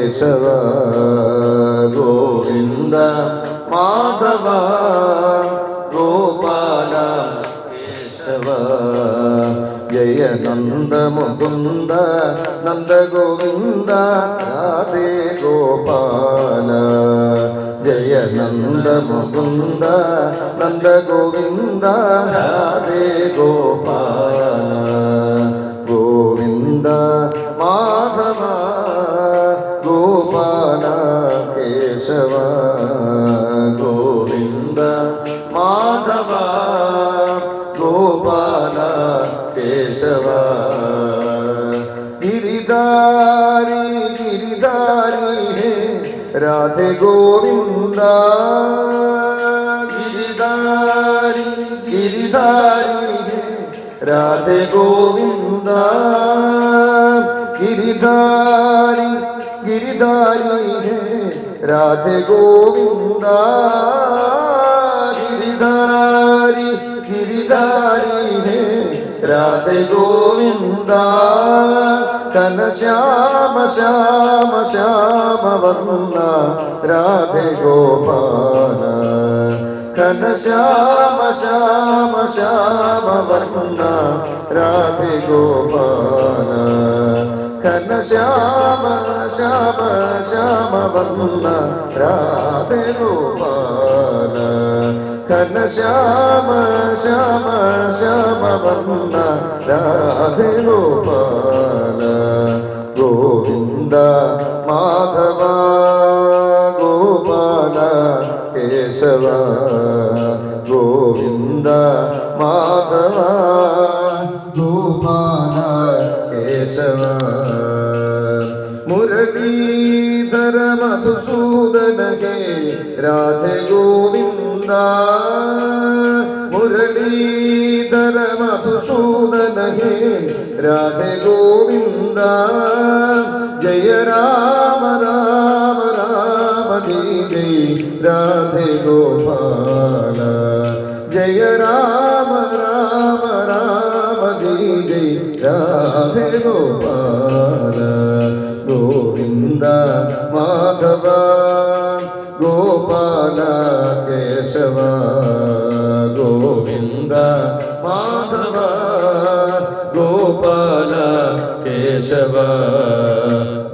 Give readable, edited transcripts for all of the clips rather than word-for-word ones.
കേശവ ഗോവിന്ദ മാധവ ഗോപാല കേശവ ജയ നന്ദ മുകുന്ദ നന്ദ ഗോവിന്ദ രാധേ ഗോപാല ജയ നന്ദ മുകുന്ദ നന്ദ ഗോവിന്ദ രാധേ ഗോപാല ഗോവിന്ദ മാധവ ഗോപാല കേശവ ഗോവിന്ദ മാധവ ഗോപാല കേശവ ഗിരിധാരി ഗിരിധാരി ഹേ രാധേ ഗോവിന്ദ ഗിരിധാരി ഗിരിധാരി ഹേ രാധേ ഗോവിന്ദ ഗിരിധാരി ഗിരിധാരി ഹേ രാധേ ഗോവിന്ദ ഗിരിധാരി ഗിരിധാരി ഹേ രാധേ ഗോവിന്ദ കനശ്യാമ ശ്യാമ ശ്യാമ വർണ്ണ രാധേ ഗോപാല ഘനശ്യാമ ശ്യാമ ശ്യാമ വർണ്ണ രാധേ ഗോപാല ഘനശ്യാമ ശ്യാമ ശ്യാമ വർണ്ണ രാധേ ഗോപാല ഘനശ്യാമ ശ്യാമ ശ്യാമ വർണ്ണ രാധേ ഗോപാല ഗോവിന്ദ മാധവ ഗോപാല കേശവ ഗോവിന്ദ മാധവ ഗോപാല കേശവ മുരളീധര മധുസൂദന ഹേ രാധേ ഗോവിന്ദ മുരളീധര മധുസൂദന ഹേ രാധേ ഗോവിന്ദ ജയ രാമ രാമ രാമ ജയ രാധേ ഗോപാല ജയ രാമ രാമ രാമ ജയ രാധേ ഗോപാല ഗോവിന്ദ മാധവ ഗോപാല കേശവ ഗോവിന്ദ മാധവ ഗോപാല കേശവ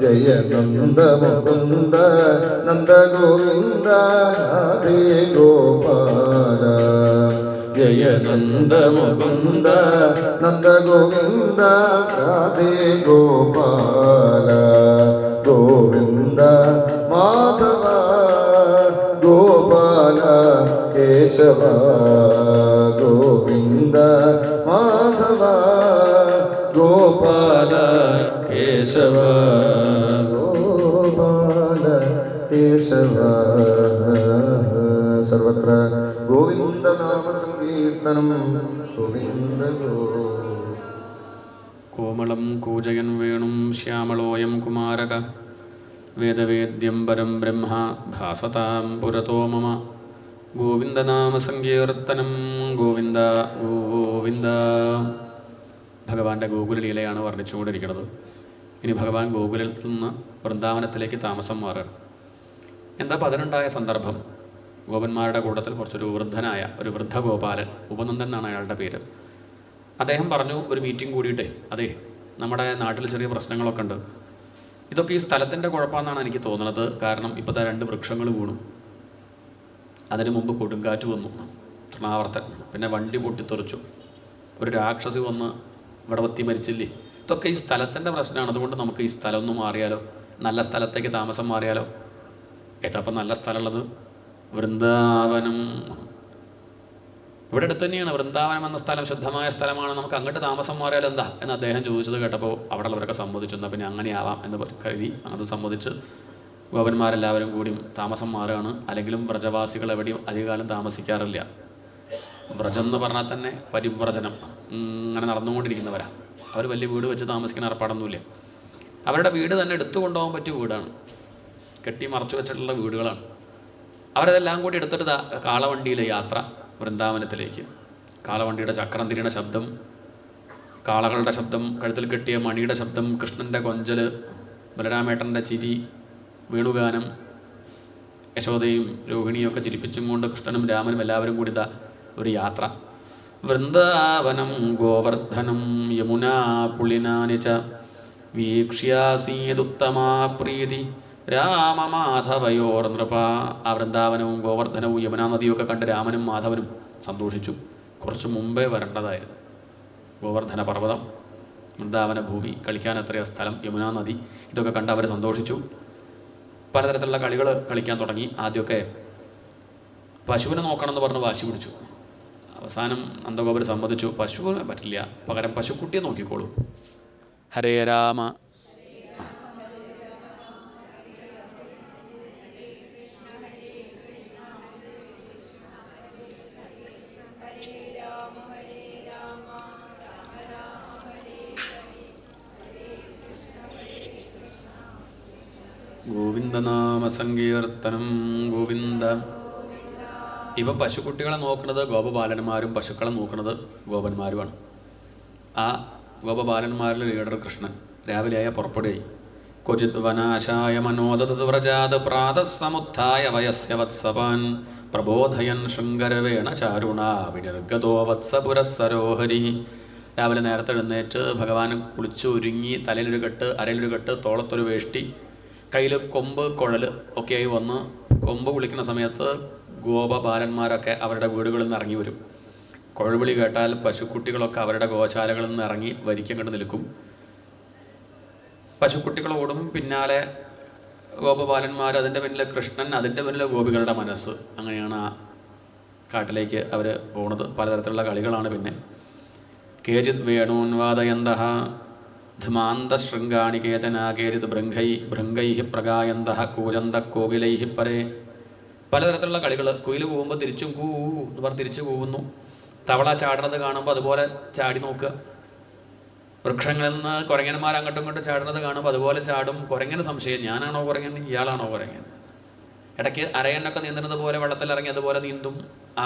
ജയ നന്ദ മുകുന്ദ നന്ദ ഗോവിന്ദ രാധേ ഗോപാല ജയ നന്ദ മുകുന്ദ നന്ദ ഗോവിന്ദ രാധേ ഗോപാല ഗോവിന്ദ മാധവ ഗോപാല കേശവ ഗോവിന്ദ മാധവ ഗോപാല കേശവ ഗോപാല കേശവ സർവത്ര ഗോവിന്ദ നാമ സങ്കീർത്തനം ഗോവിന്ദ കോമളം കൂജയൻ വേണും ശ്യാമളോയം കുമാരക വേദവേദ്യം പരം ബ്രഹ്മ ഭാസതാം പുരതോ മമ ഗോവിന്ദനാമസങ്കീർത്തനം ഗോവിന്ദ ഗോവിന്ദ. ഭഗവാന്റെ ഗോകുലലീലയാണ് വർണ്ണിച്ചുകൊണ്ടിരിക്കുന്നത്. ഇനി ഭഗവാൻ ഗോകുലത്തിൽ നിന്ന് വൃന്ദാവനത്തിലേക്ക് താമസം മാറുകയാണ്. എന്താ പതിനുണ്ടായ സന്ദർഭം? ഗോപന്മാരുടെ കൂട്ടത്തിൽ കുറച്ചൊരു വൃദ്ധനായ ഒരു വൃദ്ധഗോപാലൻ, ഉപനന്ദൻ എന്നാണ് അയാളുടെ പേര്. അദ്ദേഹം പറഞ്ഞു, ഒരു മീറ്റിംഗ് കൂടിയിട്ടേ, അതെ നമ്മുടെ നാട്ടിൽ ചെറിയ പ്രശ്നങ്ങളൊക്കെ ഉണ്ട്, ഇതൊക്കെ ഈ സ്ഥലത്തിൻ്റെ കുഴപ്പമെന്നാണ് എനിക്ക് തോന്നുന്നത്. കാരണം ഇപ്പോഴത്തെ 2 വൃക്ഷങ്ങൾ വീണു, അതിനു മുമ്പ് കൊടുങ്കാറ്റ് വന്നു, തൃണാവർത്തൻ, പിന്നെ വണ്ടി പൊട്ടിത്തെറിച്ചു, ഒരു രാക്ഷസി വന്ന് വടവത്തി മരിച്ചില്ലേ, ഇതൊക്കെ ഈ സ്ഥലത്തിൻ്റെ പ്രശ്നമാണ്. അതുകൊണ്ട് നമുക്ക് ഈ സ്ഥലം ഒന്ന് മാറിയാലോ, നല്ല സ്ഥലത്തേക്ക് താമസം മാറിയാലോ. ഏതപ്പം നല്ല സ്ഥലമുള്ളത്? വൃന്ദാവനം. ഇവിടെ അടുത്ത് തന്നെയാണ് വൃന്ദാവനം എന്ന സ്ഥലം, ശുദ്ധമായ സ്ഥലമാണ്, നമുക്ക് അങ്ങോട്ട് താമസം മാറിയാൽ എന്താ എന്ന് അദ്ദേഹം ചോദിച്ചത് കേട്ടപ്പോൾ അവിടെ ഉള്ളവരൊക്കെ സമ്മതിച്ചു. എന്നാൽ പിന്നെ അങ്ങനെയാവാം എന്ന് കരുതി അത് സമ്മതിച്ച് ഗോപന്മാരെല്ലാവരും കൂടി താമസം മാറുകയാണ്. അല്ലെങ്കിലും വ്രജവാസികൾ എവിടെയും അധികകാലം താമസിക്കാറില്ല. വ്രജം എന്ന് പറഞ്ഞാൽ തന്നെ പരിവ്രജനം, ഇങ്ങനെ നടന്നുകൊണ്ടിരിക്കുന്നവരാണ്. അവർ വലിയ വീട് വെച്ച് താമസിക്കുന്ന ഏർപ്പാടൊന്നുമില്ല. അവരുടെ വീട് തന്നെ എടുത്തു കൊണ്ടുപോകാൻ പറ്റിയ വീടാണ്, കെട്ടി മറച്ചു വെച്ചിട്ടുള്ള വീടുകളാണ്. അവരതെല്ലാം കൂടി എടുത്തിട്ട് കാളവണ്ടിയിലെ യാത്ര വൃന്ദാവനത്തിലേക്ക്. കാളവണ്ടിയുടെ ചക്രം തിരിയണ ശബ്ദം, കാളകളുടെ ശബ്ദം, കഴുത്തിൽ കെട്ടിയ മണിയുടെ ശബ്ദം, കൃഷ്ണൻ്റെ കൊഞ്ചൽ, ബലരാമേട്ടൻ്റെ ചിരി, വേണുഗാനം യശോദയും രോഹിണിയും ഒക്കെ ചിരിപ്പിച്ചും കൊണ്ട് കൃഷ്ണനും രാമനും എല്ലാവരും കൂടി ഒരു യാത്ര. വൃന്ദാവനം ഗോവർദ്ധനം യമുനാ പുളിനാനി ച വീക്ഷ്യാസീതുത്തമാ പ്രീതി രാമമാധവയോർ നൃപ. ആ വൃന്ദാവനവും ഗോവർദ്ധനവും യമുനാ നദിയൊക്കെ കണ്ട് രാമനും മാധവനും സന്തോഷിച്ചു. കുറച്ച് മുമ്പേ വരേണ്ടതായിരുന്നു. ഗോവർദ്ധന പർവ്വതം, വൃന്ദാവന ഭൂമി, കളിക്കാൻ എത്രയോ സ്ഥലം, യമുനാ നദി, ഇതൊക്കെ കണ്ട് അവർ സന്തോഷിച്ചു. പലതരത്തിലുള്ള കളികൾ കളിക്കാൻ തുടങ്ങി. ആദ്യമൊക്കെ പശുവിനെ നോക്കണമെന്ന് പറഞ്ഞ് വാശി പിടിച്ചു. അവസാനം നന്ദഗോപർ സമ്മതിച്ചു, പശുവിനെ പറ്റില്ല, പകരം പശുക്കുട്ടിയെ നോക്കിക്കോളൂ. ഹരേ രാമ. ഗോവിന്ദനാമസങ്കീർത്തനം ഗോവിന്ദ. ഇവ പശുക്കുട്ടികളെ നോക്കുന്നത് ഗോപബാലന്മാരും പശുക്കളെ നോക്കുന്നത് ഗോപന്മാരുമാണ്. ആ ഗോപബാലന്മാരിൽ ലീഡർ കൃഷ്ണൻ. രാവിലെയായ പുറപ്പെടുകയായി. ക്വചിത് വനാശായ മനോദതു വ്രജാത് പ്രാതസമുത്ഥായ വയസ്യ വത്സവാൻ പ്രബോധയൻ ശൃംഗരവേണ ചാരുണ വിനിർഗതോ വത്സപുരസ്സരോഹരി. രാവിലെ നേരത്തെ എഴുന്നേറ്റ് ഭഗവാൻ കുളിച്ച് ഒരുങ്ങി, തലയിലൊരു കെട്ട്, അരയിലൊരു കെട്ട്, തോളത്തൊരു വേഷ്ടി, കയ്യിൽ കൊമ്പ് കുഴൽ ഒക്കെയായി വന്ന് കൊമ്പ് വിളിക്കുന്ന സമയത്ത് ഗോപബാലന്മാരൊക്കെ അവരുടെ വീടുകളിൽ നിന്ന് ഇറങ്ങി വരും. കുഴൽവിളി കേട്ടാൽ പശുക്കുട്ടികളൊക്കെ അവരുടെ ഗോശാലകളിൽ നിന്ന് ഇറങ്ങി വരിക്കം കണ്ട് നിൽക്കും. പശുക്കുട്ടികളോടും പിന്നാലെ ഗോപബാലന്മാർ, അതിൻ്റെ പിന്നിൽ കൃഷ്ണൻ, അതിൻ്റെ പിന്നിൽ ഗോപികളുടെ മനസ്സ്. അങ്ങനെയാണ് ആ കാട്ടിലേക്ക് അവർ പോകുന്നത്. പലതരത്തിലുള്ള കളികളാണ്. പിന്നെ കേചിത് വേണൂൻവാദയന്തഃ ധമാന്തശൃംഗാണി കേചന കേചിത് ഭൃംഗൈ പ്രഗായന്തഃ കൂജന്ത കോകിലൈ പരേ. പലതരത്തിലുള്ള കളികൾ. കുയിൽ കൂവുമ്പോൾ തിരിച്ചും കൂ എന്ന് പറഞ്ഞ് തിരിച്ചു കൂവുന്നു. തവള ചാടുന്നത് കാണുമ്പോൾ അതുപോലെ ചാടി നോക്കുക. വൃക്ഷങ്ങളിൽ നിന്ന് കുരങ്ങന്മാർ അങ്ങോട്ടും ഇങ്ങോട്ടും ചാടുന്നത് കാണുമ്പോൾ അതുപോലെ ചാടും. കുരങ്ങന് സംശയം, ഞാനാണോ കുരങ്ങൻ, ഇയാളാണോ കുരങ്ങൻ. ഇടയ്ക്ക് അരയണ്ണൊക്കെ നീന്തുന്നത് പോലെ വെള്ളത്തിലിറങ്ങി അതുപോലെ നീന്തും.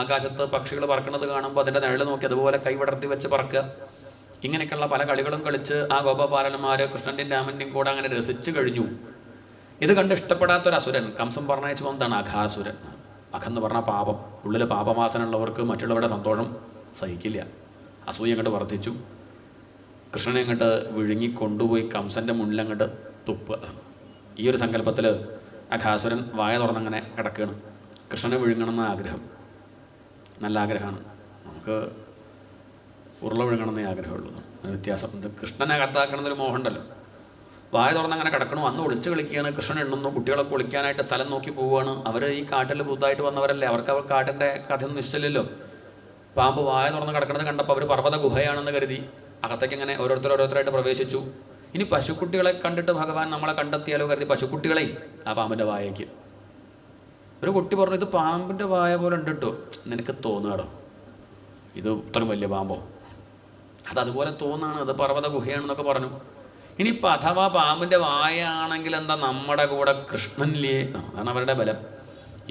ആകാശത്ത് പക്ഷികൾ പറക്കുന്നത് കാണുമ്പോൾ അതിൻ്റെ നിഴൽ നോക്കി അതുപോലെ കൈവിടർത്തി വെച്ച് പറക്കുക. ഇങ്ങനെയൊക്കെയുള്ള പല കളികളും കളിച്ച് ആ ഗോപബാലന്മാർ കൃഷ്ണൻ്റെയും രാമൻ്റെയും കൂടെ അങ്ങനെ രസിച്ചു കഴിഞ്ഞു. ഇത് കണ്ട് ഇഷ്ടപ്പെടാത്തൊരസുരൻ, കംസം പറഞ്ഞയച്ചു പോകുന്നതാണ് അഘാസുരൻ. അഖെന്ന് പറഞ്ഞാൽ പാപം. ഉള്ളിൽ പാപവാസനുള്ളവർക്ക് മറ്റുള്ളവരുടെ സന്തോഷം സഹിക്കില്ല. അസൂയ അങ്ങോട്ട് വർദ്ധിച്ചു. കൃഷ്ണനെ അങ്ങോട്ട് വിഴുങ്ങി കൊണ്ടുപോയി കംസൻ്റെ മുന്നിൽ അങ്ങോട്ട് തുപ്പുക. ഈ ഒരു സങ്കല്പത്തിൽ അഘാസുരൻ വായ തുറന്നങ്ങനെ കിടക്കുകയാണ്. കൃഷ്ണനെ വിഴുങ്ങണമെന്ന് ആഗ്രഹം. നല്ല ആഗ്രഹമാണ്. നമുക്ക് ഉരുള വിഴുങ്ങണമെന്നേ ആഗ്രഹമുള്ളൂ. അതിന് വ്യത്യാസം. കൃഷ്ണനെ കത്താക്കണമെന്നൊരു മോഹമുണ്ടല്ലോ. വായ തുറന്നങ്ങനെ കിടക്കണു. അന്ന് ഒളിച്ച് കളിക്കുകയാണ്. കൃഷ്ണൻ എണ്ണുന്നു. കുട്ടികളൊക്കെ ഒളിക്കാനായിട്ട് സ്ഥലം നോക്കി പോവുകയാണ്. അവർ ഈ കാട്ടിൽ പുതുതായിട്ട് വന്നവരല്ലേ, അവർക്ക് അവർ കാട്ടിൻ്റെ കഥയൊന്നും നിശ്ചയില്ലല്ലോ. പാമ്പ് വായ തുറന്ന് കിടക്കുന്നത് കണ്ടപ്പോൾ അവർ പർവ്വത ഗുഹയാണെന്ന് കരുതി അകത്തേക്ക് ഇങ്ങനെ ഓരോരുത്തരായിട്ട് പ്രവേശിച്ചു. ഇനി പശുക്കുട്ടികളെ കണ്ടിട്ട് ഭഗവാൻ നമ്മളെ കണ്ടെത്തിയാലോ കരുതി പശുക്കുട്ടികളെയും ആ പാമ്പിൻ്റെ വായയ്ക്ക്. ഒരു കുട്ടി പറഞ്ഞു, ഇത് പാമ്പിൻ്റെ വായ പോലെ ഉണ്ട് കേട്ടോ. നിനക്ക് തോന്നുകടോ ഇത് ഇത്രയും വലിയ പാമ്പോ? അതതുപോലെ തോന്നാണ്, അത് പർവ്വത ഗുഹയാണെന്നൊക്കെ പറഞ്ഞു. ഇനിയിപ്പോൾ അഥവാ പാമ്പിൻ്റെ വായാണെങ്കിൽ എന്താ, നമ്മുടെ കൂടെ കൃഷ്ണനില്ലേ? അതാണ് അവരുടെ ബലം.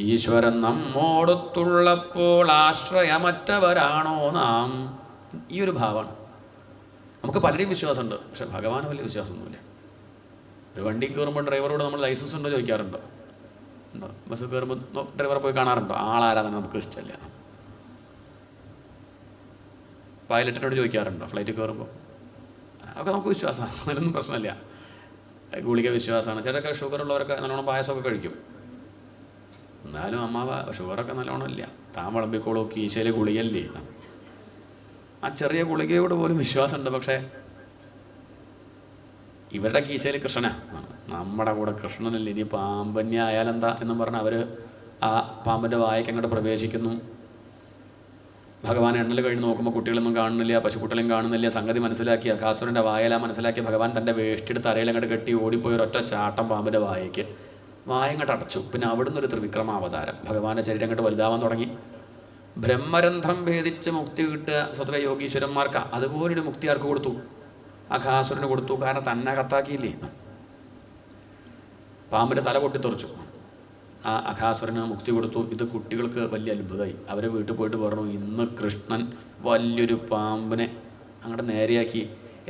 ഈശ്വരൻ നമ്മോടൊത്തുള്ളപ്പോൾ ആശ്രയമറ്റവരാണോ നാം. ഈ ഒരു ഭാവമാണ്. നമുക്ക് പലരെയും വിശ്വാസമുണ്ട്, പക്ഷെ ഭഗവാന് വലിയ വിശ്വാസമൊന്നുമില്ല. ഒരു വണ്ടി കയറുമ്പോൾ ഡ്രൈവറോട് നമ്മൾ ലൈസൻസ് ഉണ്ടോ ചോദിക്കാറുണ്ടോ? ഉണ്ടോ? ബസ് കയറുമ്പോൾ ഡ്രൈവറെ പോയി കാണാറുണ്ടോ? ആളാരാധന നമുക്ക് ഇഷ്ടമല്ല. പൈലറ്റിനോട് ചോദിക്കാറുണ്ടോ ഫ്ലൈറ്റിൽ കയറുമ്പോൾ? അതൊക്കെ നമുക്ക് വിശ്വാസമാണ്, അതിനൊന്നും പ്രശ്നമില്ല. ഗുളിക വിശ്വാസമാണ്. ചിലരൊക്കെ ഷുഗറുള്ളവരൊക്കെ നല്ലോണം പായസമൊക്കെ കഴിക്കും. എന്നാലും അമ്മാവ ഷുഗറൊക്കെ നല്ലോണം ഇല്ല, താൻ വിളമ്പിക്കോളൂ, കീശയിൽ ഗുളികല്ലേ. ആ ചെറിയ ഗുളികയോട് പോലും വിശ്വാസമുണ്ട്. പക്ഷേ ഇവരുടെ കീശയിൽ കൃഷ്ണനാ, നമ്മുടെ കൂടെ കൃഷ്ണനല്ലേ. ഇനി പാമ്പന്യ ആയാലെന്താ എന്നും പറഞ്ഞ് അവർ ആ പാമ്പിൻ്റെ വായയ്ക്ക് അങ്ങോട്ട് പ്രവേശിക്കുന്നു. ഭഗവാൻ എണ്ണൽ കഴിഞ്ഞ് നോക്കുമ്പോൾ കുട്ടികളൊന്നും കാണുന്നില്ല, പശുക്കുട്ടികളും കാണുന്നില്ല. സംഗതി മനസ്സിലാക്കിയ അഘാസുരൻ്റെ വായല മനസ്സിലാക്കിയ ഭഗവാൻ തൻ്റെ വേഷ്ടിയെടുത്ത് അരയിലങ്ങോട്ട് കെട്ടി ഓടിപ്പോയി ഒരൊറ്റ ചാട്ടം പാമ്പിൻ്റെ വായയ്ക്ക്. വായ അങ്ങോട്ട് അടച്ചു. പിന്നെ അവിടുന്ന് ഒരു ത്രിവിക്രമാവതാരം. ഭഗവാന്റെ ശരീരം അങ്ങോട്ട് വലുതാവാൻ തുടങ്ങി. ബ്രഹ്മരന്ധ്രം ഭേദിച്ച് മുക്തി കിട്ടുക സ്വതവേ യോഗീശ്വരന്മാർക്ക്. അതുപോലൊരു മുക്തി ആർക്ക് കൊടുത്തു? അഘാസുരന് കൊടുത്തു. കാരണം തന്നെ കത്താക്കിയില്ലേ. പാമ്പിൻ്റെ തല പൊട്ടിത്തെറിച്ചു. ആ അഘാസുരന് മുക്തി കൊടുത്തു. ഇത് കുട്ടികൾക്ക് വലിയ അത്ഭുതമായി. അവരെ വീട്ടിൽ പോയിട്ട് പറഞ്ഞു, ഇന്ന് കൃഷ്ണൻ വലിയൊരു പാമ്പിനെ അങ്ങോട്ട് നേരെയാക്കി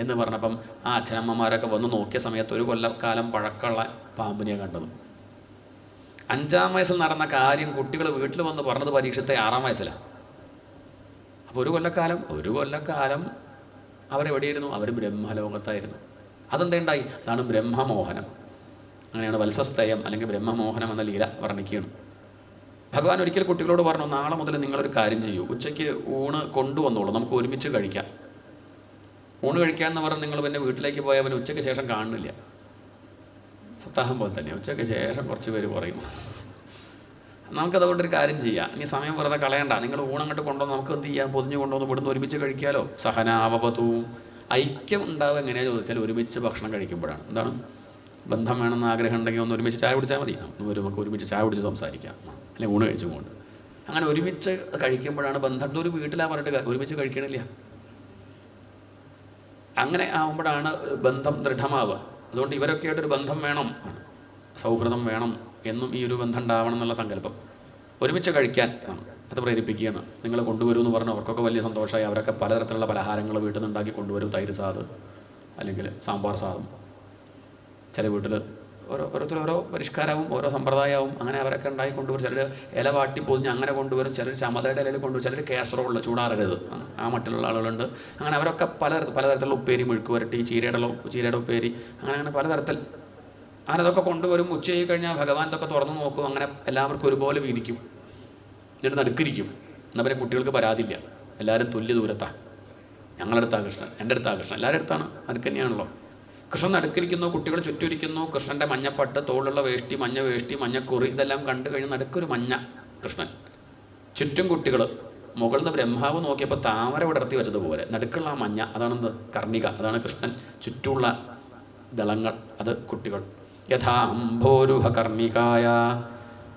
എന്ന് പറഞ്ഞപ്പം ആ അച്ഛനമ്മമാരൊക്കെ വന്ന് നോക്കിയ സമയത്ത് ഒരു കൊല്ലക്കാലം പഴക്കമുള്ള പാമ്പിനെയാണ് കണ്ടത്. 5-ാം വയസ്സിൽ നടന്ന കാര്യം കുട്ടികൾ വീട്ടിൽ വന്ന് പറഞ്ഞത് പരീക്ഷത്തെ 6-ാം വയസ്സിലാണ്. അപ്പോൾ ഒരു കൊല്ലക്കാലം അവരെവിടെയായിരുന്നു? അവർ ബ്രഹ്മലോകത്തായിരുന്നു. അതെന്തുണ്ടായി? അതാണ് ബ്രഹ്മമോഹനം. അങ്ങനെയാണ് വത്സസ്തയം അല്ലെങ്കിൽ ബ്രഹ്മമോഹനം എന്ന ലീല വർണ്ണിക്കുകയാണ്. ഭഗവാൻ ഒരിക്കൽ കുട്ടികളോട് പറഞ്ഞു, നാളെ മുതൽ നിങ്ങളൊരു കാര്യം ചെയ്യൂ, ഉച്ചയ്ക്ക് ഊണ് കൊണ്ടുവന്നോളൂ, നമുക്ക് ഒരുമിച്ച് കഴിക്കാം. ഊണ് കഴിക്കാമെന്ന് പറഞ്ഞ് നിങ്ങൾ പിന്നെ വീട്ടിലേക്ക് പോയാൽ പിന്നെ ഉച്ചയ്ക്ക് ശേഷം കാണുന്നില്ല. സപ്താഹം പോലെ തന്നെ ഉച്ചയ്ക്ക് ശേഷം കുറച്ച് പേര് കുറയും. നമുക്കതുകൊണ്ടൊരു കാര്യം ചെയ്യാം, ഇനി സമയം വെറുതെ കളയണ്ട, നിങ്ങൾ ഊണങ്ങോട്ട് കൊണ്ടുവന്ന് നമുക്ക് എന്ത് ചെയ്യാം, പൊതിഞ്ഞ് കൊണ്ടുവന്ന് ഇവിടുന്ന് ഒരുമിച്ച് കഴിക്കാമല്ലോ. സഹനാവവതവും ഐക്യം ഉണ്ടാവുക എങ്ങനെയാണെന്ന് ചോദിച്ചാൽ ഒരുമിച്ച് ഭക്ഷണം കഴിക്കുമ്പോഴാണ്. എന്താണ്? ബന്ധം വേണമെന്ന് ആഗ്രഹം ഉണ്ടെങ്കിൽ ഒന്ന് ഒരുമിച്ച് ചായ കുടിച്ചാൽ മതി, നമുക്ക് ഒരുമിച്ച് ചായ കുടിച്ച് സംസാരിക്കാം, അല്ലെങ്കിൽ ഊണ് കഴിച്ചുകൊണ്ട്. അങ്ങനെ ഒരുമിച്ച് കഴിക്കുമ്പോഴാണ് ബന്ധം. ഒരു വീട്ടിലാണ് പറഞ്ഞിട്ട് ഒരുമിച്ച് കഴിക്കണില്ല. അങ്ങനെ ആകുമ്പോഴാണ് ബന്ധം ദൃഢമാവുക. അതുകൊണ്ട് ഇവരൊക്കെ ആയിട്ടൊരു ബന്ധം വേണം, സൗഹൃദം വേണം എന്നും ഈ ഒരു ബന്ധം ഉണ്ടാവണം എന്നുള്ള സങ്കല്പം. ഒരുമിച്ച് കഴിക്കാൻ അത് പ്രേരിപ്പിക്കുകയാണ്. നിങ്ങൾ കൊണ്ടുവരുമെന്ന് പറഞ്ഞു. അവർക്കൊക്കെ വലിയ സന്തോഷമായി. അവരൊക്കെ പലതരത്തിലുള്ള പലഹാരങ്ങൾ വീട്ടിൽ നിന്ന് ഉണ്ടാക്കി കൊണ്ടുവരും. തൈര് സാദ് അല്ലെങ്കിൽ സാമ്പാർ സാദം. ചില വീട്ടിൽ ഓരോരുത്തർ ഓരോ പരിഷ്കാരവും ഓരോ സമ്പ്രദായവും അങ്ങനെ അവരൊക്കെ ഉണ്ടാക്കി കൊണ്ടുവരും. ചിലർ ഇല വാട്ടി പൊതിഞ്ഞ് അങ്ങനെ കൊണ്ടുവരും, ചിലർ ചമതയുടെ ഇലയിൽ കൊണ്ടുവരും, ചിലർ കാസറോളിൽ ചൂടാറരുത് ആ മട്ടിലുള്ള ആളുകളുണ്ട്. അങ്ങനെ അവരൊക്കെ പലതരത്തിലുള്ള ഉപ്പേരി, മെഴുക്ക് വരട്ടി, ചീരയുടെ ഉപ്പേരി, അങ്ങനെ പലതരത്തിൽ അങ്ങനെ അതൊക്കെ കൊണ്ടുവരും. ഉച്ചയായി കഴിഞ്ഞാൽ ഭഗവാൻ ഇതൊക്കെ തുറന്നു നോക്കും. അങ്ങനെ എല്ലാവർക്കും ഒരുപോലെ വീതിക്കും, എന്നിട്ട് നടുക്കിരിക്കും. എന്നാൽ പിന്നെ കുട്ടികൾക്ക് പരാതിയില്ല, എല്ലാവരും തുല്യ ദൂരത്താണ്. ഞങ്ങളുടെ അടുത്താണ് കൃഷ്ണൻ, എൻ്റെ അടുത്താണ് കൃഷ്ണൻ, എല്ലാവരുടെ അടുത്താണ്, നടുക്ക് തന്നെയാണല്ലോ. കൃഷ്ണൻ നടുക്കിരിക്കുന്നു, കുട്ടികൾ ചുറ്റുരിക്കുന്നു. കൃഷ്ണൻ്റെ മഞ്ഞപ്പട്ട്, തോളുള്ള വേഷ്ടി, മഞ്ഞക്കുറി, ഇതെല്ലാം കണ്ടു കഴിഞ്ഞ് നടുക്കൊരു മഞ്ഞ കൃഷ്ണൻ, ചുറ്റും കുട്ടികൾ. മുകളിൽ നിന്ന് ബ്രഹ്മാവ് നോക്കിയപ്പോൾ താമര വിടർത്തി വെച്ചതുപോലെ നടുക്കുള്ള ആ മഞ്ഞ, അതാണെന്ത്? കർണിക, അതാണ് കൃഷ്ണൻ. ചുറ്റുമുള്ള ദളങ്ങൾ അത് കുട്ടികൾ. യഥാംഭോരുഹ കർണികായ,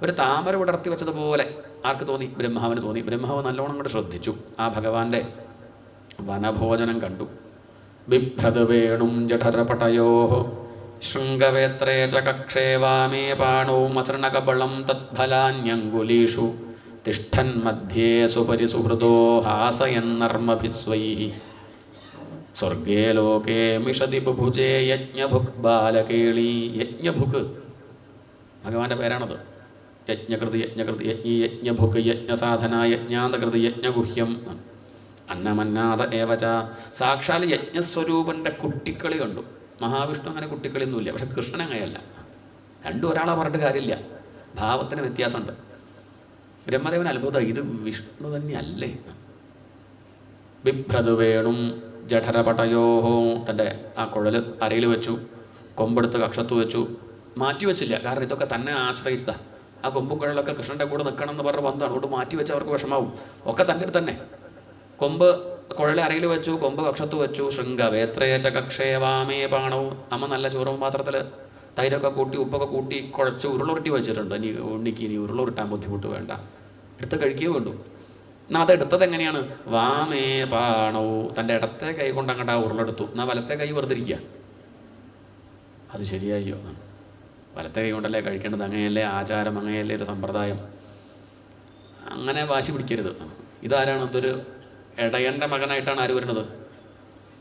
ഒരു താമര വിടർത്തി വെച്ചതുപോലെ ആർക്ക് തോന്നി? ബ്രഹ്മാവിന് തോന്നി. ബ്രഹ്മാവ് നല്ലോണം കൂടെ ശ്രദ്ധിച്ചു. ആ ഭഗവാന്റെ വനഭോജനം കണ്ടു. ബിഭ്രതവേണും ജഠരപടയോ ശൃംഗവേത്രേ ച കക്ഷേ വാമേ പാണോ മസൃണകബളം തദ്ഫലാന്യങ്കുലീഷു തിഷ്ഠൻ മധ്യേ സുപരി സുഹൃദോ ഹാസയന്നർമ്മഭിസ്വൈഃ സ്വർഗേ ലോകേ മിഷതി ബുഭുജേ യജ്ഞഭുക് ബാലകേളി. യജ്ഞഭുക് ഭഗവാന്റെ പേരാണത്. യജ്ഞകൃതി യജ്ഞഭുക് യജ്ഞസാധന യജ്ഞാന്തകൃതി യജ്ഞഗുഹ്യം അന്നമന്നാഥ ഏവച. സാക്ഷാൽ യജ്ഞസ്വരൂപൻ്റെ കുട്ടിക്കളി കണ്ടു. മഹാവിഷ്ണു അങ്ങനെ കുട്ടിക്കളിയൊന്നുമില്ല. പക്ഷെ കൃഷ്ണൻ അങ്ങനെയല്ല. രണ്ടും ഒരാളെ പറഞ്ഞിട്ട് കാര്യമില്ല, ഭാവത്തിന് വ്യത്യാസമുണ്ട്. ബ്രഹ്മദേവൻ അത്ഭുതം, ഇത് വിഷ്ണു തന്നെയല്ലേ? ബിഭ്രതുവേണും ജഠരപടയോഹോ, തൻ്റെ ആ കുഴൽ അരയിൽ വെച്ചു, കൊമ്പെടുത്ത് കക്ഷത്ത് വെച്ചു. മാറ്റി വെച്ചില്ല, കാരണം ഇതൊക്കെ തന്നെ ആശ്രയിച്ചതാണ്. ആ കൊമ്പും കുഴലൊക്കെ കൃഷ്ണൻ്റെ കൂടെ നിൽക്കണം എന്ന് പറഞ്ഞ ബന്ധമാണ്. അതുകൊണ്ട് മാറ്റി വെച്ച് അവർക്ക് വിഷമാവും. ഒക്കെ തൻ്റെ അടുത്ത് തന്നെ. കൊമ്പ് കുഴൽ അരയിൽ വെച്ചു, കൊമ്പ് കക്ഷത്ത് വെച്ചു. ശൃംഗവേത്രേച കക്ഷേ വാമേ പാണവും. അമ്മ നല്ല ചോറും പാത്രത്തിൽ തൈരൊക്കെ കൂട്ടി ഉപ്പൊക്കെ കൂട്ടി കുഴച്ച് ഉരുളുരുട്ടി വെച്ചിട്ടുണ്ട്. ഇനി ഉണ്ണിക്ക് ഇനി ഉരുളുരുട്ടാൻ ബുദ്ധിമുട്ട് വേണ്ട, എടുത്ത് കഴിക്കുകയേ വേണ്ടു. എന്നാൽ അതെടുത്തത് എങ്ങനെയാണ്? വാമേ പാണവും. തൻ്റെ ഇടത്തെ കൈ കൊണ്ട് അങ്ങോട്ട് ആ ഉരുളെടുത്തു. എന്നാൽ വലത്തെ കൈ വെറുതെ ഇരിക്കുക. അത് ശരിയായോ? വലത്തെ കൈ കൊണ്ടല്ലേ കഴിക്കേണ്ടത്, അങ്ങനെയല്ലേ ആചാരം, അങ്ങനെയല്ലേ ഒരു സമ്പ്രദായം. അങ്ങനെ വാശി പിടിക്കരുത്. ഇതാരാണ്? ഇതൊരു ഇടയൻ്റെ മകനായിട്ടാണ് ആര് വരുന്നത്?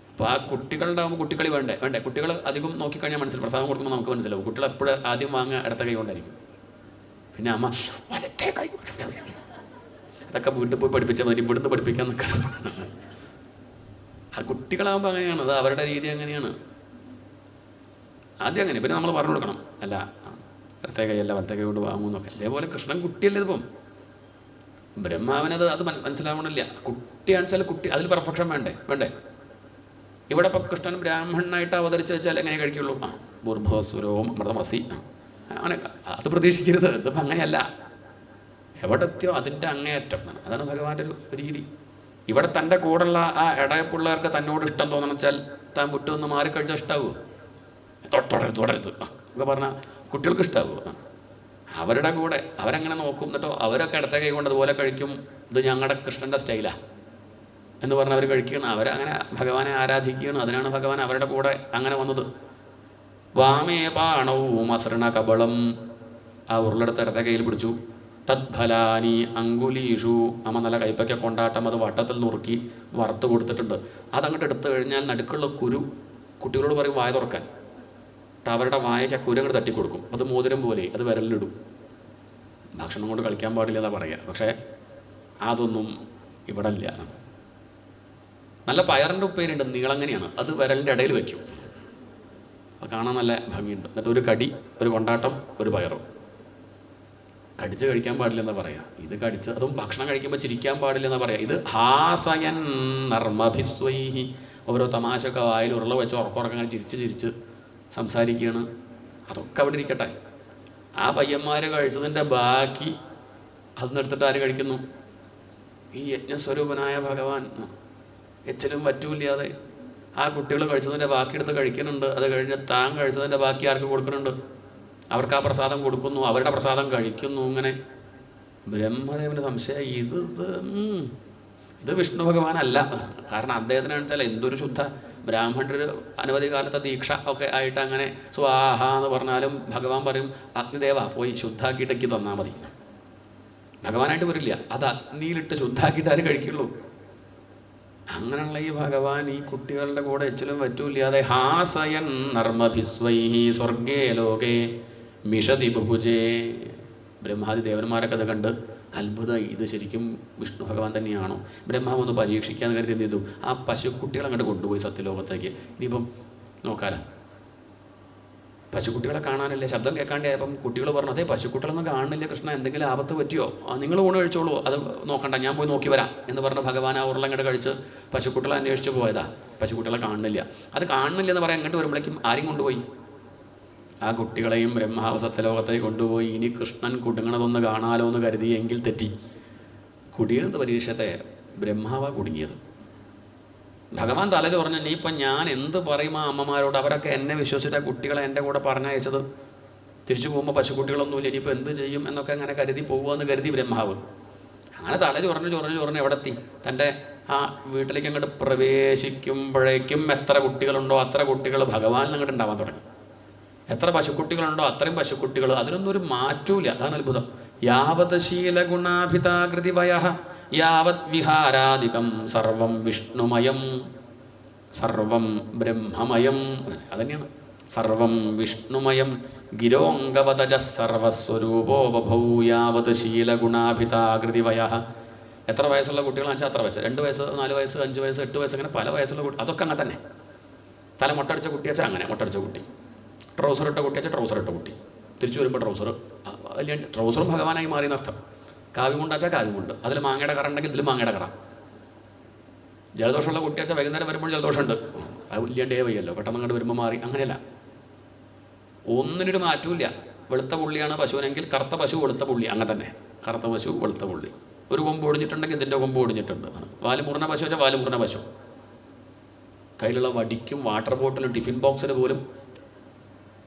അപ്പോൾ ആ കുട്ടികളുടെ ആകുമ്പോൾ കുട്ടികളി വേണ്ടേ? കുട്ടികൾ അധികം നോക്കിക്കഴിഞ്ഞാൽ മനസ്സിലാവും. പ്രസാദം കൊടുക്കുമ്പോൾ നമുക്ക് മനസ്സിലാവും. കുട്ടികൾ എപ്പോഴും ആദ്യം വാങ്ങുക ഇടത്തെ കൈ കൊണ്ടായിരിക്കും. പിന്നെ അമ്മ വലത്തെ കൈ, അതൊക്കെ വീട്ടിൽ പോയി പഠിപ്പിച്ചാൽ മതി, ഇവിടുന്ന് പഠിപ്പിക്കാൻ നിൽക്കണം. ആ കുട്ടികളാകുമ്പോൾ അങ്ങനെയാണ്, അത് അവരുടെ രീതി അങ്ങനെയാണ്. ആദ്യം അങ്ങനെ, പിന്നെ നമ്മൾ പറഞ്ഞു കൊടുക്കണം, അല്ല ഇടത്തെ കൈയല്ല വലത്തെ കൈ കൊണ്ട് വാങ്ങുമെന്നൊക്കെ. ഇതേപോലെ കൃഷ്ണൻ കുട്ടിയല്ലേ ഇതിപ്പം. ബ്രഹ്മാവിനത് അത് മനസ്സിലാവണില്ല. കുട്ടിയാണെച്ചാൽ കുട്ടി, അതിൽ പെർഫെക്ഷൻ വേണ്ടേ? ഇവിടെ ഇപ്പം കൃഷ്ണൻ ബ്രാഹ്മണനായിട്ട് അവതരിച്ച് വെച്ചാൽ എങ്ങനെ കഴിക്കുള്ളൂ? ബുർഭസ്വരവും അമൃതമസി, അങ്ങനെ അത് പ്രതീക്ഷിക്കരുത്. ഇതിപ്പോൾ അങ്ങനെയല്ല. എവിടെത്തിയോ അതിൻ്റെ അങ്ങേയറ്റം. അതാണ് ഭഗവാന്റെ ഒരു രീതി. ഇവിടെ തൻ്റെ കൂടെയുള്ള ആ ഇടയപ്പിള്ളേർക്ക് തന്നോട് ഇഷ്ടം തോന്നണം വെച്ചാൽ താൻ വിട്ടു മാറിക്കഴിച്ചാൽ ഇഷ്ടാവുമോ? തുടരുത് ഒക്കെ പറഞ്ഞാൽ കുട്ടികൾക്ക് ഇഷ്ടാവുമോ? അവരുടെ കൂടെ അവരങ്ങനെ നോക്കും. എന്നിട്ടോ അവരൊക്കെ ഇടത്തെ കൈ കൊണ്ട് അതുപോലെ കഴിക്കും. ഇത് ഞങ്ങളുടെ കൃഷ്ണൻ്റെ സ്റ്റൈലാണ് എന്ന് പറഞ്ഞ് അവർ കഴിക്കുകയാണ്. അവരങ്ങനെ ഭഗവാനെ ആരാധിക്കുകയാണ്. അതിനാണ് ഭഗവാൻ അവരുടെ കൂടെ അങ്ങനെ വന്നത്. വാമേ പാണവും അസൃണ കബളം, ആ ഉരുളെടുത്ത് ഇടത്തെ കയ്യിൽ പിടിച്ചു. തദ്ഫലാനി അങ്കുലീഷു, അമ്മ നല്ല കൈപ്പയ്ക്ക കൊണ്ടാട്ടം അത് വട്ടത്തിൽ നുറുക്കി വറുത്ത് കൊടുത്തിട്ടുണ്ട്. അതങ്ങോട്ട് എടുത്തു കഴിഞ്ഞാൽ നടുക്കുള്ള കുരു കുട്ടികളോട് പറയും വായ തുറക്കാൻ. അവരുടെ വായയ്ക്ക് ആ കുരു അങ്ങോട്ട് തട്ടിക്കൊടുക്കും. അത് മോതിരം പോലെ അത് വിരലിലിടും. ഭക്ഷണം കൊണ്ട് കളിക്കാൻ പാടില്ല എന്നാണ് പറയുക. പക്ഷേ അതൊന്നും ഇവിടെ ഇല്ല. നല്ല പയറിൻ്റെ ഉപ്പേരിയുണ്ട്, നീളങ്ങനെയാണ്, അത് വിരലിൻ്റെ ഇടയിൽ വയ്ക്കും. അത് കാണാൻ നല്ല ഭംഗിയുണ്ട്. എന്നിട്ട് ഒരു കടി, ഒരു കൊണ്ടാട്ടം, ഒരു പയറും. കടിച്ച് കഴിക്കാൻ പാടില്ലെന്നാണ് പറയുക. ഇത് കടിച്ച്, അതും ഭക്ഷണം കഴിക്കുമ്പോൾ ചിരിക്കാൻ പാടില്ലെന്നാണ് പറയുക. ഇത് ഹാസയൻ നർമ്മഭിസ്വൈഹി, ഓരോ തമാശയൊക്കെ വായിൽ ഉരുള വെച്ച് ഉറക്കുറക്കം അങ്ങനെ ചിരിച്ച് സംസാരിക്കുകയാണ്. അതൊക്കെ അവിടെ ഇരിക്കട്ടെ. ആ പയ്യന്മാർ കഴിച്ചതിൻ്റെ ബാക്കി അതെടുത്തിട്ട് ആര് കഴിക്കുന്നു? ഈ യജ്ഞസ്വരൂപനായ ഭഗവാൻ എച്ചിലും വറ്റൂല്ലാതെ ആ കുട്ടികൾ കഴിച്ചതിൻ്റെ ബാക്കി എടുത്ത് കഴിക്കുന്നുണ്ട്. അത് കഴിഞ്ഞ് താൻ കഴിച്ചതിൻ്റെ ബാക്കി ആർക്ക് കൊടുക്കുന്നുണ്ട്? അവർക്ക് ആ പ്രസാദം കൊടുക്കുന്നു, അവരുടെ പ്രസാദം കഴിക്കുന്നു. ഇങ്ങനെ ബ്രഹ്മദേവന് സംശയം, ഇത് വിഷ്ണു ഭഗവാനല്ല. കാരണം അദ്ദേഹത്തിനാണെന്ന് വെച്ചാൽ എന്തൊരു ശുദ്ധ ബ്രാഹ്മണർ അനവധി കാലത്തെ ദീക്ഷ ഒക്കെ ആയിട്ട് അങ്ങനെ സ്വാഹ എന്ന് പറഞ്ഞാലും ഭഗവാൻ പറയും, അഗ്നിദേവ പോയി ശുദ്ധാക്കിയിട്ടേക്ക് തന്നാൽ മതി. ഭഗവാനായിട്ട് വരില്ല, അത് അഗ്നിയിലിട്ട് ശുദ്ധാക്കിയിട്ട് ആരും കഴിക്കുള്ളൂ. അങ്ങനെയുള്ള ഈ ഭഗവാൻ ഈ കുട്ടികളുടെ കൂടെ എച്ചിലും വറ്റൂല്ലാതെ ഹാസയൻ നർമ്മഭിസ്വൈഹി സ്വർഗേ ലോകേ മിഷതി ബുഭുജേ. ബ്രഹ്മാദി ദേവന്മാരൊക്കെ അത് കണ്ട് അത്ഭുതമായി, ഇത് ശരിക്കും വിഷ്ണു ഭഗവാൻ തന്നെയാണോ? ബ്രഹ്മാവ് ഒന്ന് പരീക്ഷിക്കാന്ന് കരുതി എന്ത് ചെയ്തു? ആ പശുക്കുട്ടികളെ അങ്ങോട്ട് കൊണ്ടുപോയി സത്യലോകത്തേക്ക്. ഇനിയിപ്പം നോക്കാലോ, പശുക്കുട്ടികളെ കാണാനില്ല, ശബ്ദം കേൾക്കാണ്ടായപ്പം കുട്ടികൾ പറഞ്ഞു, അതേ പശുക്കുട്ടികളൊന്നും കാണുന്നില്ല കൃഷ്ണ, എന്തെങ്കിലും ആപത്ത് പറ്റിയോ? നിങ്ങൾ ഊണ് കഴിച്ചോളൂ, അത് നോക്കണ്ട, ഞാൻ പോയി നോക്കി വരാം എന്ന് പറഞ്ഞ് ഭഗവാൻ ആ ഉരുളങ്ങോട്ട് കഴിച്ച് പശുക്കുട്ടികളെ അന്വേഷിച്ച് പോയതാ. പശുക്കുട്ടികളെ കാണുന്നില്ല. അത് കാണുന്നില്ല എന്ന് പറയാൻ അങ്ങോട്ട് വരുമ്പോഴേക്കും ആരും കൊണ്ടുപോയി? ആ കുട്ടികളെയും ബ്രഹ്മാവ് സത്യലോകത്തേക്ക് കൊണ്ടുപോയി. ഇനി കൃഷ്ണൻ കുടുങ്ങണതൊന്ന് കാണാലോ എന്ന് കരുതിയെങ്കിൽ തെറ്റി. കുടിയത് പരീക്ഷത്തെ ബ്രഹ്മാവ കുടുങ്ങിയത്. ഭഗവാൻ തലയിൽ പറഞ്ഞു, ഇനിയിപ്പം ഞാൻ എന്ത് പറയും ആ അമ്മമാരോട്? അവരൊക്കെ എന്നെ വിശ്വസിച്ചിട്ട് കുട്ടികളെ എൻ്റെ കൂടെ പറഞ്ഞയച്ചത്. തിരിച്ചു പോകുമ്പോൾ പശുക്കുട്ടികളൊന്നുമില്ല, ഇനിയിപ്പോൾ എന്ത് ചെയ്യും എന്നൊക്കെ അങ്ങനെ കരുതി പോകുമെന്ന് കരുതി ബ്രഹ്മാവ്. അങ്ങനെ തല ചൊറഞ്ഞ് എവിടെ എത്തി? തൻ്റെ ആ വീട്ടിലേക്ക് അങ്ങോട്ട് പ്രവേശിക്കുമ്പോഴേക്കും എത്ര കുട്ടികളുണ്ടോ അത്ര കുട്ടികൾ ഭഗവാനിൽ അങ്ങോട്ട് ഉണ്ടാവാൻ തുടങ്ങി. എത്ര പശുക്കുട്ടികളുണ്ടോ അത്രയും പശുക്കുട്ടികൾ. അതിനൊന്നും ഒരു മാറ്റൂല. അതാണ് അത്ഭുതം. യാവത് ശീലഗുണാഭിതാകൃതി വയഃ യാവത് വിഹാരാദികം സർവം വിഷ്ണുമയം സർവം ബ്രഹ്മമയം. അതന്നെയാണ് സർവം വിഷ്ണുമയം ഗിരോംഗവതജ സർവസ്വരൂപോ ബഭൗ യാവത് ശീലഗുണാഭിതാകൃതി വയഃ. എത്ര വയസ്സുള്ള കുട്ടികളാണെന്ന് വെച്ചാൽ അത്ര വയസ്സ്, 2 വയസ്സ് 4 വയസ്സ് 5 വയസ്സ് 8 വയസ്സ്, അങ്ങനെ പല വയസ്സുള്ള കുട്ടി. അതൊക്കെ അങ്ങനെ തന്നെ. തല മൊട്ടടിച്ച കുട്ടിയാച്ചാൽ അങ്ങനെ മൊട്ടടിച്ച കുട്ടി, ട്രൗസർ ഇട്ട കുട്ടിയാച്ചാൽ ട്രൗസർ ഇട്ട കുട്ടി, തിരിച്ചു വരുമ്പോൾ ട്രൗസർ. വലിയ ട്രൗസറും ഭഗവാനായി മാറിയെന്ന അർത്ഥം. കാവ്യമുണ്ടാച്ചാൽ കാവ്യമുണ്ട്, അതിൽ മാങ്ങയുടെ കറ ഉണ്ടെങ്കിൽ ഇതിൽ മാങ്ങയുടെ കറ. ജലദോഷമുള്ള കുട്ടിയാച്ചാൽ വൈകുന്നേരം വരുമ്പോൾ ജലദോഷമുണ്ട്, അത് വലിയ ഡേ വയ്യല്ലോ, പെട്ടെന്ന് അങ്ങോട്ട് വരുമ്പോൾ മാറി. അങ്ങനെയല്ല, ഒന്നിനൊരു മാറ്റമില്ല. വെളുത്ത പുള്ളിയാണ് പശുവിനെങ്കിൽ കറുത്ത പശു വെളുത്ത പുള്ളി, അങ്ങനെ തന്നെ കറുത്ത പശു വെളുത്ത പുള്ളി. ഒരു കൊമ്പ് ഒടിഞ്ഞിട്ടുണ്ടെങ്കിൽ ഇതിൻ്റെ കൊമ്പ് ഒടിഞ്ഞിട്ടുണ്ട്. വാല് മുറിഞ്ഞ പശു വെച്ചാൽ വാല് മുറിഞ്ഞ പശു. കയ്യിലുള്ള വടിക്കും വാട്ടർ ബോട്ടിലും ടിഫിൻ ബോക്സിന് പോലും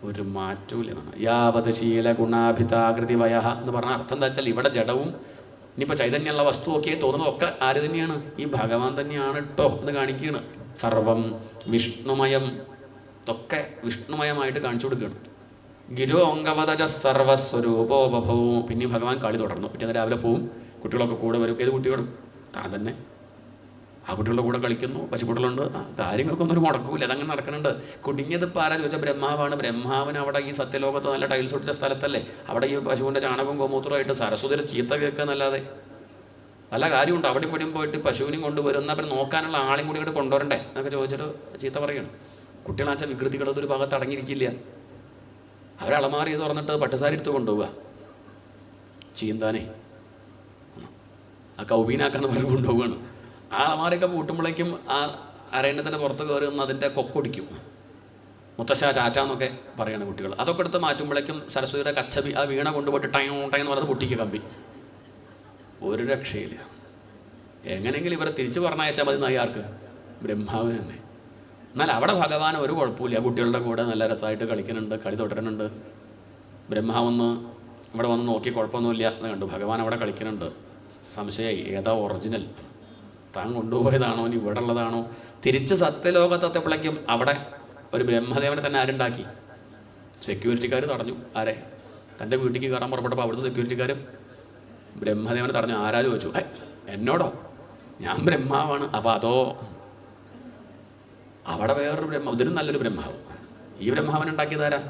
ഒരു മാറ്റവും ഇല്ലെന്നാണ്. യാവത് ശീല ഗുണാഭിതാകൃതി വയഃ എന്ന് പറഞ്ഞാൽ അർത്ഥം എന്താ വെച്ചാൽ ഇവിടെ ജഡവും ഇനിയിപ്പോൾ ചൈതന്യമുള്ള വസ്തുവൊക്കെ തോന്നുന്നതൊക്കെ ആര് തന്നെയാണ്? ഈ ഭഗവാൻ തന്നെയാണ് കേട്ടോ എന്ന് കാണിക്കുകയാണ്. സർവം വിഷ്ണുമയം, ഇതൊക്കെ വിഷ്ണുമയമായിട്ട് കാണിച്ചു കൊടുക്കുകയാണ്. ഗിരോ അംഗവതജ സർവസ്വരൂപോ ബഭൗ. പിന്നെയും ഭഗവാൻ കളി തുടർന്നു. പിറ്റേന്ന് രാവിലെ പോവും, കുട്ടികളൊക്കെ കൂടെ വരും. ഏത് കുട്ടികളും? താൻ തന്നെ. ആ കുട്ടികളുടെ കൂടെ കളിക്കുന്നു, പശുക്കുട്ടികളുണ്ട്. കാര്യങ്ങൾക്കൊന്നും ഒരു മുടക്കൂല, അതങ്ങനെ നടക്കുന്നുണ്ട്. കുടുങ്ങിയത് ഇപ്പോൾ ആരാ ചോദിച്ചാൽ ബ്രഹ്മാവാണ്. ബ്രഹ്മാവിന് അവിടെ ഈ സത്യലോകത്ത് നല്ല ടൈൽസ് ഒടിച്ച സ്ഥലത്തല്ലേ, അവിടെ ഈ പശുവിൻ്റെ ചാണകവും ഗോമൂത്രമായിട്ട് സരസ്വതിയുടെ ചീത്ത കേൾക്കുകയെന്നല്ലാതെ നല്ല കാര്യമുണ്ട്. അവിടെ ഇവിടെയും പോയിട്ട് പശുവിനെയും കൊണ്ടുവരും, എന്നാൽ പിന്നെ നോക്കാനുള്ള ആളെയും കൂടി ഇങ്ങോട്ട് കൊണ്ടുവരണ്ടേ എന്നൊക്കെ ചോദിച്ചിട്ട് ചീത്ത പറയണം. കുട്ടികളാച്ചാൽ വികൃതികളൊരു ഭാഗത്ത് അടങ്ങിയിരിക്കില്ല. അവരളമാറി തുറന്നിട്ട് പട്ടുസാരി എടുത്ത് കൊണ്ടുപോവുക, ചീന്താനേ ആ കൗബീനാക്കാന്ന് പറഞ്ഞ് കൊണ്ടുപോവുകയാണ്. ആ അളമാരൊക്കെ പൂട്ടുമ്പോഴേക്കും ആ അരയണ്ണത്തിൻ്റെ പുറത്ത് കയറി ഒന്ന് അതിൻ്റെ കൊക്കൊടിക്കും, മുത്തശ്ശ ടാറ്റാന്നൊക്കെ പറയാണ് കുട്ടികൾ. അതൊക്കെ എടുത്ത് മാറ്റുമ്പോഴേക്കും സരസ്വതിയുടെ കച്ചബി ആ വീണ കൊണ്ടുപോയിട്ട് ടൈന്ന് പറഞ്ഞത് പൊട്ടിക്കുക കമ്പി. ഒരു രക്ഷയില്ല. എങ്ങനെയെങ്കിലും ഇവരെ തിരിച്ചു പറഞ്ഞയച്ചാൽ മതി നായി ആർക്ക്? ബ്രഹ്മാവിന് തന്നെ. എന്നാൽ അവിടെ ഭഗവാൻ ഒരു കുഴപ്പമില്ല, കുട്ടികളുടെ കൂടെ നല്ല രസമായിട്ട് കളിക്കുന്നുണ്ട്, കളി തുടരുന്നുണ്ട്. ബ്രഹ്മാവൊന്ന് ഇവിടെ വന്ന് നോക്കി കുഴപ്പമൊന്നുമില്ല എന്ന് കണ്ടു. ഭഗവാൻ അവിടെ കളിക്കുന്നുണ്ട്. സംശയമായി, ഏതാ ഒറിജിനൽ? താൻ കൊണ്ടുപോയതാണോ ഇനി ഇവിടെ ഉള്ളതാണോ? തിരിച്ച് സത്യലോകത്തെത്തിയപ്പോഴേക്കും അവിടെ ഒരു ബ്രഹ്മദേവനെ തന്നെ ആരുണ്ടാക്കി? സെക്യൂരിറ്റിക്കാർ തടഞ്ഞു. ആരെ? തൻ്റെ വീട്ടിലേക്ക് കയറാൻ പുറപ്പെട്ടപ്പോൾ അവിടുത്തെ സെക്യൂരിറ്റിക്കാരും ബ്രഹ്മദേവനെ തടഞ്ഞു. ആരാ ചോദിച്ചു? എന്നോടോ? ഞാൻ ബ്രഹ്മാവാണ്. അപ്പോൾ അതോ അവിടെ വേറൊരു ബ്രഹ്മാവ്, ഇതിനും നല്ലൊരു ബ്രഹ്മാവ്. ഈ ബ്രഹ്മാവനുണ്ടാക്കിയതാരാ?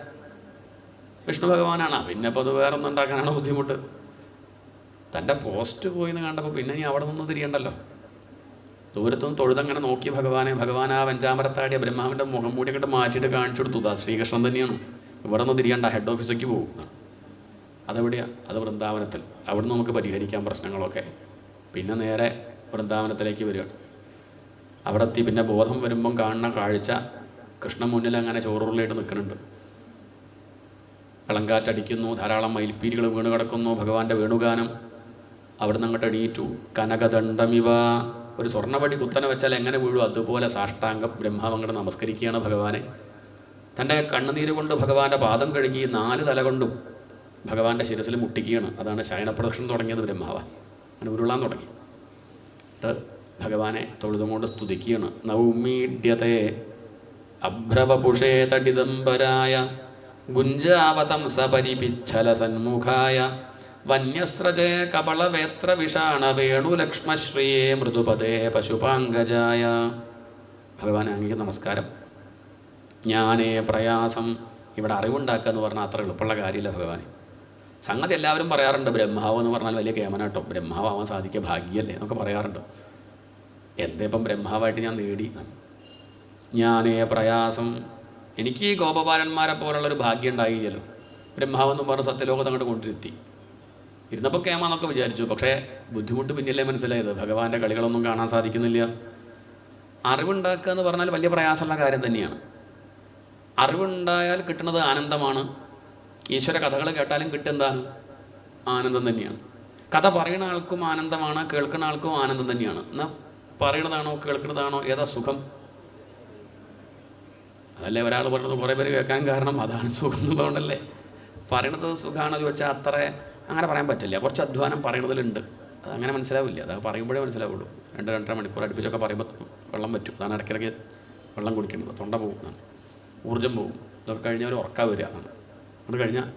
വിഷ്ണു ഭഗവാനാണ്. പിന്നെ അപ്പോൾ അത് വേറെ ഒന്നും ഉണ്ടാക്കാനാണ് ബുദ്ധിമുട്ട്. തൻ്റെ പോസ്റ്റ് പോയി എന്ന് കണ്ടപ്പോൾ പിന്നെ നീ അവിടെ നിന്ന് തിരിയണ്ടല്ലോ. ദൂരത്തുനിന്ന് തൊഴുതങ്ങനെ നോക്കി ഭഗവാൻ ആ വെഞ്ചാമരത്താടിയ ബ്രഹ്മാവിൻ്റെ മുഖം മൂടി അങ്ങോട്ട് മാറ്റിയിട്ട് കാണിച്ചു കൊടുത്തു. ശ്രീകൃഷ്ണൻ തന്നെയാണ്. ഇവിടെ നിന്ന് തിരിയണ്ട, ഹെഡ് ഓഫീസിലേക്ക് പോകും. അതെവിടെയാണ്? അത് വൃന്ദാവനത്തിൽ. അവിടെ നിന്ന് നമുക്ക് പരിഹരിക്കാം പ്രശ്നങ്ങളൊക്കെ. പിന്നെ നേരെ വൃന്ദാവനത്തിലേക്ക് വരികയാണ്. അവിടെ എത്തി പിന്നെ ബോധം വരുമ്പം കാണുന്ന കാഴ്ച കൃഷ്ണൻ മുന്നിൽ അങ്ങനെ ചോറുരുളായിട്ട് നിൽക്കുന്നുണ്ട്. ഇളങ്കാറ്റടിക്കുന്നു, ധാരാളം മയിൽപ്പീരികൾ വീണ് കിടക്കുന്നു, ഭഗവാന്റെ വേണുഗാനം. അവിടെ നിന്ന് അങ്ങോട്ട് എണീറ്റു. കനകദണ്ഡമിവ, ഒരു സ്വർണ്ണവടി കുത്തനെ വെച്ചാൽ എങ്ങനെ വീഴും അതുപോലെ സാഷ്ടാംഗം ബ്രഹ്മാവ് അങ്ങോട്ട് നമസ്കരിക്കുകയാണ് ഭഗവാനെ. തൻ്റെ കണ്ണുനീര് കൊണ്ട് ഭഗവാന്റെ പാദം കഴുകി 4 തല കൊണ്ടും ഭഗവാന്റെ ശിരസിൽ മുട്ടിക്കുകയാണ്. അതാണ് ശയനപ്രദക്ഷിണം തുടങ്ങിയത് ബ്രഹ്മാവ. അങ്ങനെ ഉരുളാൻ തുടങ്ങി. ഭഗവാനെ തൊഴുതുകൊണ്ട് സ്തുതിക്കുകയാണ്. നൗമീഡ്യത്തെ അഭ്രവപുഷേ തടിദംബരായ ഗുഞ്ചാവതം സപരിപിച്ഛല സന്മുഖായ വന്യസ്രജേ കപളവേത്ര വിഷാണ വേണുലക്ഷ്മശ്രിയേ മൃദുപദേ പശുപാങ്കജായ. ഭഗവാൻ അങ്ങേക്ക് നമസ്കാരം. ജ്ഞാനേ പ്രയാസം. ഇവിടെ അറിവുണ്ടാക്കുക എന്ന് പറഞ്ഞാൽ അത്ര എളുപ്പമുള്ള കാര്യമില്ല ഭഗവാൻ. സംഗതി എല്ലാവരും പറയാറുണ്ട്, ബ്രഹ്മാവ് എന്ന് പറഞ്ഞാൽ വലിയ കേമനാട്ടോ, ബ്രഹ്മാവാൻ സാധിക്കുക ഭാഗ്യമല്ലേ എന്നൊക്കെ പറയാറുണ്ട്. എന്തേപ്പം ബ്രഹ്മാവായിട്ട് ഞാൻ നേടി? ജ്ഞാനേ പ്രയാസം. എനിക്ക് ഈ ഗോപബാലന്മാരെ പോലുള്ളൊരു ഭാഗ്യം ഉണ്ടായില്ലല്ലോ. ബ്രഹ്മാവെന്ന് പറഞ്ഞ് സത്യലോകത്ത് അങ്ങോട്ട് കൊണ്ടിരുത്തി. ഇരുന്നപ്പോൾ കേമാന്നൊക്കെ വിചാരിച്ചു. പക്ഷേ ബുദ്ധിമുട്ട് പിന്നില്ലേ മനസ്സിലായത്. ഭഗവാന്റെ കളികളൊന്നും കാണാൻ സാധിക്കുന്നില്ല. അറിവുണ്ടാക്കുക എന്ന് പറഞ്ഞാൽ വലിയ പ്രയാസമുള്ള കാര്യം തന്നെയാണ്. അറിവുണ്ടായാൽ കിട്ടുന്നത് ആനന്ദമാണ്. ഈശ്വര കഥകൾ കേട്ടാലും കിട്ടുന്നതാണ് ആനന്ദം തന്നെയാണ്. കഥ പറയുന്ന ആൾക്കും ആനന്ദമാണ്, കേൾക്കുന്ന ആൾക്കും ആനന്ദം തന്നെയാണ്. എന്നാൽ പറയണതാണോ കേൾക്കുന്നതാണോ ഏതാ സുഖം? അതല്ലേ ഒരാൾ പറഞ്ഞത് കുറേ പേര് കേൾക്കാൻ കാരണം അതാണ് സുഖം എന്നുള്ളതുകൊണ്ടല്ലേ. പറയണത് സുഖമാണോ ചോദിച്ചാൽ അത്ര അങ്ങനെ പറയാൻ പറ്റില്ല. കുറച്ച് അധ്വാനം പറയണതിലുണ്ട്. അതങ്ങനെ മനസ്സിലാവില്ല. അത് പറയുമ്പോഴേ മനസ്സിലാവുള്ളൂ. 2-2.5 മണിക്കൂർ അടുപ്പിച്ചൊക്കെ പറയുമ്പോൾ വെള്ളം പറ്റും. അതാണ് ഇടയ്ക്കിടയ്ക്ക് വെള്ളം കുടിക്കുന്നത്. തൊണ്ട പോകും, ഊർജ്ജം പോകും. ഇതൊക്കെ കഴിഞ്ഞാൽ ഉറക്കം വരിക. അത് കഴിഞ്ഞാൽ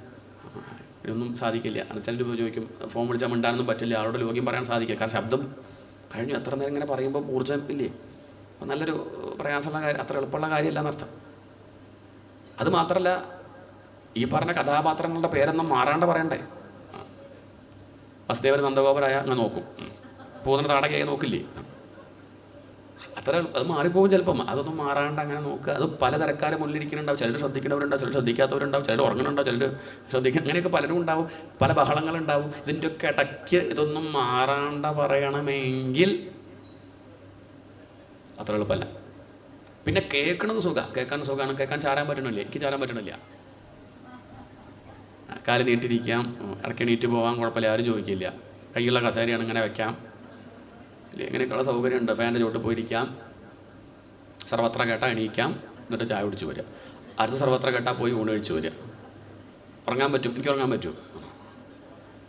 ഇതൊന്നും സാധിക്കില്ല. ചിലർ ചോദിക്കും ഫോൺ വിളിച്ചാൽ മിണ്ടാനൊന്നും പറ്റില്ല, ആളോട് ലോക്യം പറയാൻ സാധിക്കില്ല. കാരണം ശബ്ദം കഴിഞ്ഞു. എത്ര നേരം ഇങ്ങനെ പറയുമ്പോൾ ഊർജ്ജം ഇല്ലേ. അപ്പം നല്ലൊരു പ്രയാസമുള്ള കാര്യം, അത്ര എളുപ്പമുള്ള കാര്യമല്ല എന്നർത്ഥം. അത് മാത്രമല്ല, ഈ പറഞ്ഞ കഥാപാത്രങ്ങളുടെ പേരൊന്നും മാറാണ്ട് പറയണ്ടേ. വസുദേവൻ നന്ദഗോപരായ അങ്ങനെ നോക്കും, പൂർണ്ണ താടകയായി നോക്കില്ലേ. അത്ര അത് മാറിപ്പോകും ചിലപ്പം. അതൊന്നും മാറാണ്ട് അങ്ങനെ നോക്കുക. അത് പലതരക്കാരെ മുന്നിലിരിക്കുന്നുണ്ടാവും. ചിലർ ശ്രദ്ധിക്കുന്നവരുണ്ടാവും, ചിലർ ശ്രദ്ധിക്കാത്തവരുണ്ടാവും, ചിലർ ഉറങ്ങുന്നുണ്ടാവും, ചിലർ ശ്രദ്ധിക്കുക. അങ്ങനെയൊക്കെ പലരും ഉണ്ടാവും. പല ബഹളങ്ങളുണ്ടാവും. ഇതിൻ്റെയൊക്കെ ഇടയ്ക്ക് ഇതൊന്നും മാറാണ്ട പറയണമെങ്കിൽ അത്ര എളുപ്പമല്ല. പിന്നെ കേൾക്കണത് കേൾക്കാൻ സുഖമാണ്. കേൾക്കാൻ ചാരാൻ പറ്റണില്ല. എനിക്ക് ചാരാൻ പറ്റണില്ല. കാല് നീട്ടിരിക്കാം, ഇടയ്ക്ക് എണീറ്റ് പോകാൻ കുഴപ്പമില്ല, ആരും ചോദിക്കില്ല. കൈയുള്ള കസേരയാണ് ഇങ്ങനെ വെക്കാം. ഇങ്ങനെയൊക്കെയുള്ള സൗകര്യമുണ്ട്. ഫാൻ്റെ ചോട്ട് പോയിരിക്കാം. സർവത്ര കേട്ടാൽ എണീക്കാം, എന്നിട്ട് ചായ കുടിച്ച് വരിക. അടുത്ത സർവത്ര കേട്ടാൽ പോയി ഊണ് കഴിച്ച് വരിക. ഉറങ്ങാൻ പറ്റും. എനിക്ക് ഉറങ്ങാൻ പറ്റും.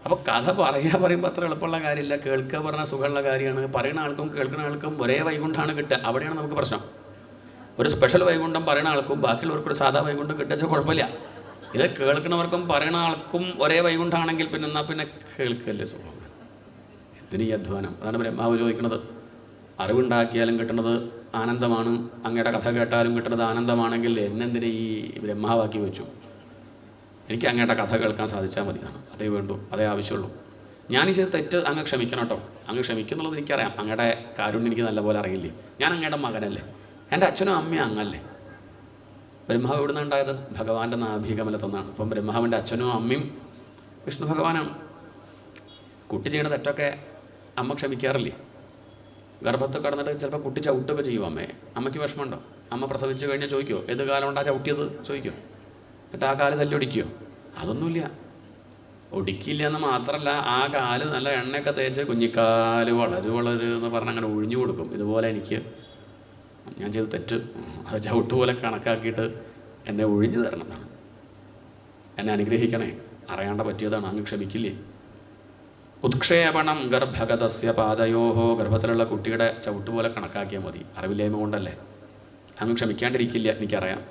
അപ്പോൾ കഥ പറയുമ്പോൾ അത്ര എളുപ്പമുള്ള കാര്യമില്ല. കേൾക്കുക പറഞ്ഞാൽ സുഖമുള്ള കാര്യമാണ്. പറയുന്ന ആൾക്കും കേൾക്കുന്ന ആൾക്കും ഒരേ വൈകുണ്ഠമാണ് കിട്ടുക. അവിടെയാണ് നമുക്ക് പ്രശ്നം. ഒരു സ്പെഷ്യൽ വൈകുണ്ഠം പറയുന്ന ആൾക്കും ബാക്കിയുള്ളവർക്കൊരു സാധാ വൈകുണ്ഠം കിട്ടുക കുഴപ്പമില്ല. ഇത് കേൾക്കുന്നവർക്കും പറയുന്ന ആൾക്കും ഒരേ വൈകുണ്ഠമാണെങ്കിൽ പിന്നെ എന്നാൽ പിന്നെ കേൾക്കല്ലേ സുഖം. എന്തിനീ അധ്വാനം? അതാണ് ബ്രഹ്മാവ് ചോദിക്കുന്നത്. അറിവുണ്ടാക്കിയാലും കിട്ടുന്നത് ആനന്ദമാണ്, അങ്ങയുടെ കഥ കേട്ടാലും കിട്ടുന്നത് ആനന്ദമാണെങ്കിൽ എന്നെന്തിനെ ഈ ബ്രഹ്മാവാക്കി വെച്ചു? എനിക്ക് അങ്ങയുടെ കഥ കേൾക്കാൻ സാധിച്ചാൽ മതിയാണ്. അതേ വേണ്ടൂ, അതേ ആവശ്യമുള്ളൂ. ഞാൻ ഈ തെറ്റ് അങ്ങ് ക്ഷമിക്കണം കേട്ടോ. അങ്ങ് ക്ഷമിക്കുന്നുള്ളത് എനിക്കറിയാം. അങ്ങയുടെ കാരുണ്യം എനിക്ക് നല്ലപോലെ അറിയില്ലേ. ഞാൻ അങ്ങയുടെ മകനല്ലേ. എൻ്റെ അച്ഛനും അമ്മയും അങ്ങല്ലേ. ബ്രഹ്മാവ് എവിടെ നിന്നുണ്ടായത്? ഭഗവാന്റെ നാഭികമലത്തൊന്നാണ്. അപ്പം ബ്രഹ്മാവിൻ്റെ അച്ഛനും അമ്മയും വിഷ്ണു ഭഗവാനാണ്. കുട്ടി ചെയ്യണ തെറ്റൊക്കെ അമ്മ ക്ഷമിക്കാറില്ലേ? ഗർഭത്തിൽ കിടന്നിട്ട് ചിലപ്പോൾ കുട്ടി ചവിട്ടൊക്കെ ചെയ്യും അമ്മയെ. അമ്മയ്ക്ക് വിഷമമുണ്ടോ? അമ്മ പ്രസവിച്ച് കഴിഞ്ഞാൽ ചോദിക്കുമോ ഏത് കാലം കൊണ്ടാണ് ചവിട്ടിയത് ചോദിക്കുമോ? എന്നിട്ട് ആ കാല് തല്ലി ഒടിക്കുമോ? അതൊന്നുമില്ല. ഒടിക്കില്ല എന്ന് മാത്രമല്ല, ആ കാല് നല്ല എണ്ണയൊക്കെ തേച്ച് കുഞ്ഞിക്കാല് വളര് എന്ന് പറഞ്ഞ് അങ്ങനെ ഒഴിഞ്ഞു കൊടുക്കും. ഇതുപോലെ എനിക്ക് ഞാൻ ചെയ്ത് തെറ്റ് അത് ചവിട്ടുപോലെ കണക്കാക്കിയിട്ട് എന്നെ ഒഴിഞ്ഞു തരണമെന്നാണ്. എന്നെ അനുഗ്രഹിക്കണേ, അറിയാണ്ട പറ്റിയതാണ്, അങ്ങ് ക്ഷമിക്കില്ലേ? ഉത്ക്ഷേപണം ഗർഭഗതസ്യ പാദയോഹോ. ഗർഭത്തിലുള്ള കുട്ടിയുടെ ചവിട്ടുപോലെ കണക്കാക്കിയാൽ മതി. അറിവില്ലായ്മ കൊണ്ടല്ലേ. അങ്ങ് ക്ഷമിക്കാണ്ടിരിക്കില്ല, എനിക്കറിയാം.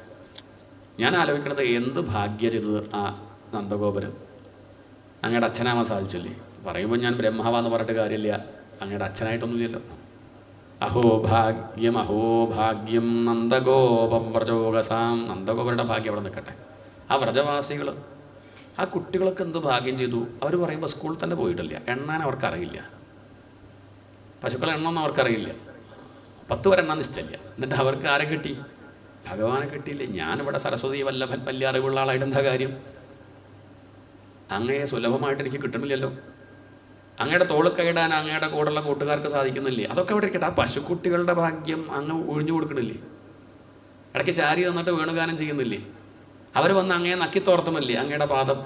ഞാൻ ആലോചിക്കണത് എന്ത് ഭാഗ്യ ചെയ്തത് ആ നന്ദഗോപര്. അങ്ങയുടെ അച്ഛനാവാൻ സാധിച്ചില്ലേ? പറയുമ്പോൾ ഞാൻ ബ്രഹ്മാവാന്ന് പറഞ്ഞിട്ട് കാര്യമില്ല. അങ്ങയുടെ അച്ഛനായിട്ടൊന്നുമില്ലല്ലോ. അഹോഭാഗ്യം അഹോഭാഗ്യം നന്ദഗോപം വ്രജോഗസാം. നന്ദഗോപരുടെ ഭാഗ്യം അവിടെ നിൽക്കട്ടെ. ആ വ്രജവാസികൾ ആ കുട്ടികളൊക്കെ എന്ത് ഭാഗ്യം ചെയ്തു. അവർ പറയുമ്പോൾ സ്കൂളിൽ തന്നെ പോയിട്ടില്ല, എണ്ണാൻ അവർക്കറിയില്ല, പശുക്കളെ എണ്ണൊന്നും അവർക്കറിയില്ല, 10 വരെ എണ്ണാൻ നിശ്ചയില്ല. എന്നിട്ട് അവർക്ക് ആരെ കിട്ടി? ഭഗവാനെ കിട്ടിയില്ലേ. ഞാനിവിടെ സരസ്വതി വല്ലഭൻ വലിയ അറിവുള്ള ആളായിട്ട് എന്താ കാര്യം? അങ്ങയെ സുലഭമായിട്ട് എനിക്ക് കിട്ടണില്ലല്ലോ. അങ്ങയുടെ തോള് കൈയിടാൻ അങ്ങയുടെ കൂടെയുള്ള കൂട്ടുകാർക്ക് സാധിക്കുന്നില്ലേ? അതൊക്കെ അവിടെ ഇരിക്കട്ടെ. ആ പശുക്കുട്ടികളുടെ ഭാഗ്യം അങ്ങ് ഒഴിഞ്ഞു കൊടുക്കണില്ലേ? ഇടയ്ക്ക് ചാരി തന്നിട്ട് വേണുഗാനം ചെയ്യുന്നില്ലേ? അവർ വന്ന് അങ്ങയെ നക്കിത്തോർത്തുമല്ലേ അങ്ങയുടെ പാദം?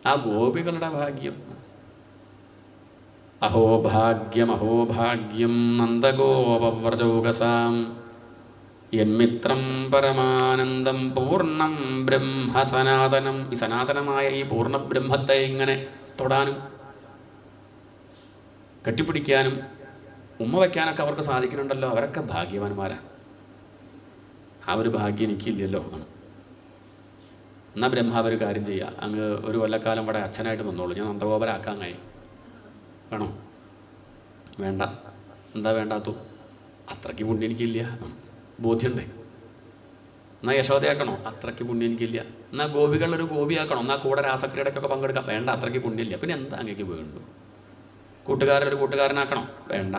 ആ ഗോപികളുടെ ഭാഗ്യം. അഹോഭാഗ്യം നന്ദഗോപവ്രജൗകസാം യന്മിത്രം പരമാനന്ദം പൂർണ്ണം ബ്രഹ്മ സനാതനം. ഈ സനാതനമായ ഈ പൂർണ്ണ ബ്രഹ്മത്തെ ഇങ്ങനെ തൊടാനും കെട്ടിപ്പിടിക്കാനും ഉമ്മ വയ്ക്കാനൊക്കെ അവർക്ക് സാധിക്കുന്നുണ്ടല്ലോ. അവരൊക്കെ ഭാഗ്യവാന്മാരാ. ആ ഒരു ഭാഗ്യം എനിക്കില്ലല്ലോ. എന്നാൽ ബ്രഹ്മാവ് ഒരു കാര്യം ചെയ്യുക, അങ്ങ് ഒരു കൊല്ലക്കാലം ഇവിടെ അച്ഛനായിട്ട് നിന്നോളൂ, ഞാൻ നന്ദഗോപരാക്കാങ്ങായി. വേണോ? വേണ്ട. എന്താ വേണ്ടാത്തു? അത്രയ്ക്ക് പുണ്യം എനിക്കില്ല. ബോധ്യമുണ്ടേ. എന്നാൽ യശോദയാക്കണോ? അത്രയ്ക്ക് പുണ്യം എനിക്കില്ല. എന്നാൽ ഗോപികളൊരു ഗോപിയാക്കണോ? എന്നാൽ കൂടെ രാസക്രീഡയ്ക്കൊക്കെ പങ്കെടുക്കാം. വേണ്ട, അത്രയ്ക്ക് പുണ്യമില്ല. പിന്നെ എന്താ അങ്ങേക്ക് വേണ്ടു? കൂട്ടുകാരൊരു കൂട്ടുകാരനാക്കണോ? വേണ്ട.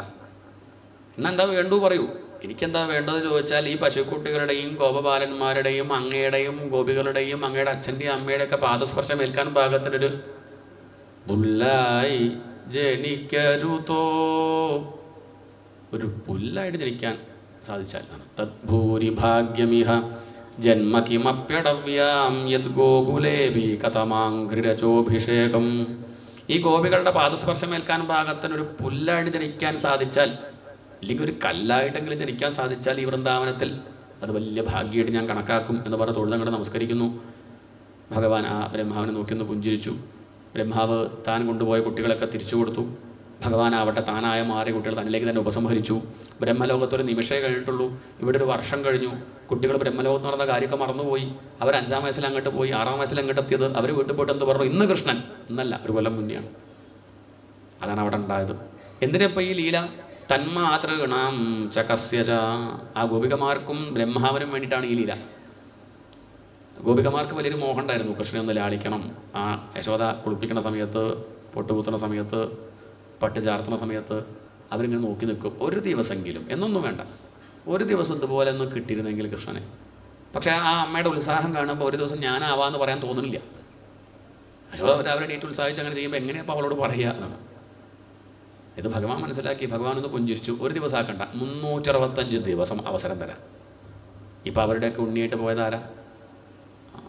എന്നാൽ എന്താ വേണ്ടു പറയൂ. എനിക്കെന്താ വേണ്ടത് ചോദിച്ചാൽ, ഈ പശുക്കുട്ടികളുടെയും ഗോപബാലന്മാരുടെയും അങ്ങയുടെയും ഗോപികളുടെയും അങ്ങയുടെ അച്ഛൻ്റെയും അമ്മയുടെയൊക്കെ പാദസ്പർശം ഏൽക്കാൻ പാകത്തിനൊരു പുല്ലായി ജനിക്കരുതോ, ഒരു പുല്ലായിട്ട് ജനിക്കാൻ സാധിച്ചാൽ. തദ്ഭൂരിഭാഗ്യമിഹ ജന്മ കിമപ്യടവ്യാം യദ് ഗോകുലേഭി കഥമാംഘ്രിരചോഭിഷേകം. ഈ ഗോപികളുടെ പാദസ്പർശം ഏൽക്കാൻ പാകത്തിനൊരു പുല്ലായിട്ട് ജനിക്കാൻ സാധിച്ചാൽ, അല്ലെങ്കിൽ ഒരു കല്ലായിട്ടെങ്കിലും ജനിക്കാൻ സാധിച്ചാൽ ഈ വൃന്ദാവനത്തിൽ അത് വലിയ ഭാഗ്യമായിട്ട് ഞാൻ കണക്കാക്കും എന്ന് പറഞ്ഞ് തൊഴുതങ്ങോട്ട് നമസ്കരിക്കുന്നു. ഭഗവാൻ ആ ബ്രഹ്മാവിനെ നോക്കിയൊന്ന് പുഞ്ചിരിച്ചു. ബ്രഹ്മാവ് താൻ കൊണ്ടുപോയ കുട്ടികളൊക്കെ തിരിച്ചു കൊടുത്തു. ഭഗവാൻ ആവട്ടെ താനായ മാറിയ കുട്ടികൾ തന്നിലേക്ക് തന്നെ ഉപസംഹരിച്ചു. ബ്രഹ്മലോകത്തൊരു നിമിഷമേ കഴിഞ്ഞിട്ടുള്ളൂ. ഇവിടെ ഒരു വർഷം കഴിഞ്ഞു. കുട്ടികൾ ബ്രഹ്മലോകത്ത് നടന്ന കാര്യമൊക്കെ മറന്നുപോയി. അവർ 5-ാം വയസ്സിൽ അങ്ങോട്ട് പോയി, 6-ാം വയസ്സിൽ അങ്ങോട്ട് എത്തിയത്. അവർ വീട്ടിൽ പോയിട്ട് എന്ത് പറഞ്ഞു? ഇന്ന് കൃഷ്ണൻ. എന്നല്ല, ഒരു കൊല്ലം മുന്നെയാണ്. അതാണ് അവിടെ ഉണ്ടായത്. എന്തിനപ്പോൾ ഈ ലീല? തന്മാതൃഗണാം ചകസ്യച. ആ ഗോപികമാർക്കും ബ്രഹ്മാവിനും വേണ്ടിയിട്ടാണ് ഈ ലീല. ഗോപികമാർക്ക് വലിയൊരു മോഹം ഉണ്ടായിരുന്നു, കൃഷ്ണനെ ഒന്ന് ലാളിക്കണം. ആ യശോദ കുളിപ്പിക്കുന്ന സമയത്ത്, പൊട്ടുകുത്തുന്ന സമയത്ത്, പട്ട് ചാർത്തുന്ന സമയത്ത് അവരിങ്ങനെ നോക്കി നിൽക്കും. ഒരു ദിവസമെങ്കിലും, എന്നൊന്നും വേണ്ട, ഒരു ദിവസം ഇതുപോലെ ഒന്ന് കിട്ടിയിരുന്നെങ്കിൽ കൃഷ്ണനെ. പക്ഷേ ആ അമ്മയുടെ ഉത്സാഹം കാണുമ്പോൾ ഒരു ദിവസം ഞാനാവാന്ന് പറയാൻ തോന്നുന്നില്ല. യശോദ അവരെ ഡേറ്റ് ഉത്സാഹിച്ച് അങ്ങനെ ചെയ്യുമ്പോൾ എങ്ങനെയപ്പോൾ അവളോട് പറയുക എന്നാണ്. ഇത് ഭഗവാൻ മനസ്സിലാക്കി. ഭഗവാൻ ഒന്ന് പുഞ്ചിരിച്ചു. ഒരു ദിവസം ആക്കണ്ട, 365 ദിവസം അവസരം തരാം. ഇപ്പം അവരുടെയൊക്കെ ഉണ്ണിയായിട്ട് പോയതാരാ?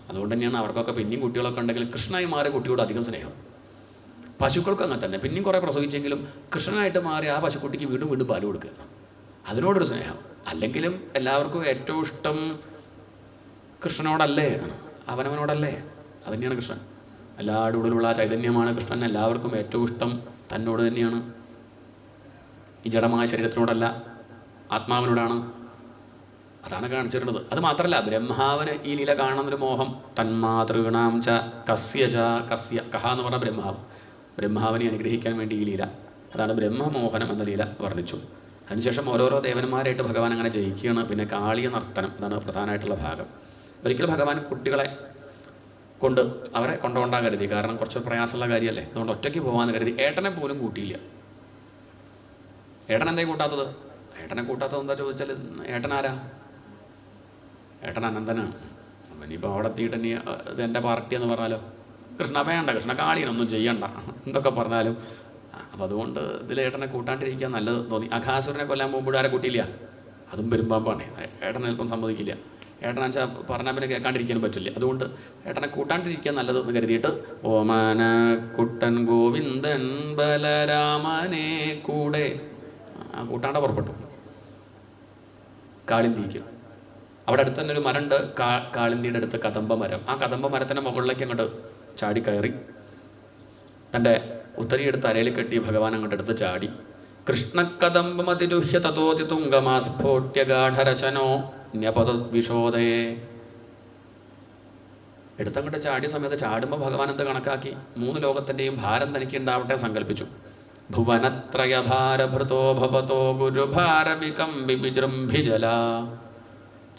അതുകൊണ്ട് തന്നെയാണ് അവർക്കൊക്കെ പിന്നെയും കുട്ടികളൊക്കെ ഉണ്ടെങ്കിലും കൃഷ്ണനായി മാറിയ കുട്ടിയോട് അധികം സ്നേഹം. പശുക്കൾക്കും അങ്ങനെ തന്നെ. പിന്നെയും കുറേ പ്രസവിച്ചെങ്കിലും കൃഷ്ണനായിട്ട് മാറി ആ പശുക്കുട്ടിക്ക് വീണ്ടും വീണ്ടും പാല് കൊടുക്കുക, അതിനോടൊരു സ്നേഹം. അല്ലെങ്കിലും എല്ലാവർക്കും ഏറ്റവും ഇഷ്ടം കൃഷ്ണനോടല്ലേ, അവനവനോടല്ലേ? അത് തന്നെയാണ് കൃഷ്ണൻ. എല്ലാവരുടെ ഉള്ളിലുള്ള ആ ചൈതന്യമാണ് കൃഷ്ണൻ. എല്ലാവർക്കും ഏറ്റവും ഇഷ്ടം തന്നോട് തന്നെയാണ്. ഈ ജഡമായ ശരീരത്തിനോടല്ല, ആത്മാവിനോടാണ്. അതാണ് കാണിച്ചിരുന്നത്. അത് മാത്രമല്ല, ബ്രഹ്മാവിന് ഈ ലീല കാണുന്നൊരു മോഹം. തന്മാതൃഗണാം ച കസ്യ ച കസ്യ. കഹ എന്ന് പറഞ്ഞ ബ്രഹ്മാവിനെ അനുഗ്രഹിക്കാൻ വേണ്ടി ഈ ലീല. അതാണ് ബ്രഹ്മമോഹനം എന്ന ലീല വർണ്ണിച്ചു. അതിനുശേഷം ഓരോരോ ദേവന്മാരായിട്ട് ഭഗവാൻ അങ്ങനെ ജയിക്കുകയാണ്. പിന്നെ കാളിയ നർത്തനം, ഇതാണ് പ്രധാനമായിട്ടുള്ള ഭാഗം. ഒരിക്കലും ഭഗവാൻ കുട്ടികളെ കൊണ്ട് അവരെ കൊണ്ടുപോകാൻ കരുതി. കാരണം കുറച്ച് പ്രയാസമുള്ള കാര്യമല്ലേ. അതുകൊണ്ട് ഒറ്റയ്ക്ക് പോകാമെന്ന് കരുതി. ഏട്ടനെ പോലും കൂട്ടിയില്ല. ഏട്ടൻ എന്തേ കൂട്ടാത്തത്? ഏട്ടനെ കൂട്ടാത്തത് എന്താ ചോദിച്ചാൽ, ഏട്ടൻ ആരാ? ഏട്ടൻ അനന്തനാണ്. ഇനിയിപ്പോൾ അവിടെ എത്തിയിട്ട് ഇനി ഇത് എൻ്റെ പാർട്ടി എന്ന് പറഞ്ഞാലോ, കൃഷ്ണ വേണ്ട, കൃഷ്ണ കാളിയൊന്നും ചെയ്യണ്ട എന്തൊക്കെ പറഞ്ഞാലും. അപ്പം അതുകൊണ്ട് ഇതിൽ ഏട്ടനെ കൂട്ടാണ്ടിരിക്കാൻ നല്ലത് തോന്നി. അഘാസുരനെ കൊല്ലാൻ പോകുമ്പോഴും ആരെ കൂട്ടിയില്ല, അതും പെരുമ്പാമ്പാണ്. ഏട്ടനെ അല്പം സമ്മതിക്കില്ല. ഏട്ടനാച്ചാൽ പറഞ്ഞാൽ പിന്നെ കേൾക്കാണ്ടിരിക്കാനും പറ്റില്ല. അതുകൊണ്ട് ഏട്ടനെ കൂട്ടാണ്ടിരിക്കാൻ നല്ലതെന്ന് കരുതിയിട്ട് ഓമന കുട്ടൻ ഗോവിന്ദൻ ബലരാമനെ കൂടെ കൂട്ടാണ്ട പുറപ്പെട്ടു കാളിന്തിക്ക്. അവിടെ അടുത്ത് തന്നെ ഒരു മരമുണ്ട്, കാളിന്തിയുടെ അടുത്ത് കദംബ മരം. ആ കദംബ മരത്തിൻ്റെ മുകളിലേക്ക് അങ്ങോട്ട് ചാടിക്കയറി തൻ്റെ ഉത്തരിയെടുത്ത് അരയിൽ കെട്ടി ഭഗവാൻ അങ്ങോട്ട് എടുത്ത് ചാടി. കൃഷ്ണകദംബമതിരുഹ്യ തതോതി തുംഗമാസ്ഫോട്യ ഗാഠരശനോ ന്യപതദ്വിഷോദയേ. എടുത്തങ്ങോട്ട് ചാടിയ സമയത്ത് ചാടുമ്പോൾ ഭഗവാൻ എന്ത് കണക്കാക്കി? 3 ലോകത്തിൻ്റെയും ഭാരം തനിക്ക് ഉണ്ടാവട്ടെ സങ്കല്പിച്ചു. ഭുവനത്രയഭാരഭൃതോ ഭവതോ ഗുരുഭാരവികമ്പി വിജൃംഭിജല.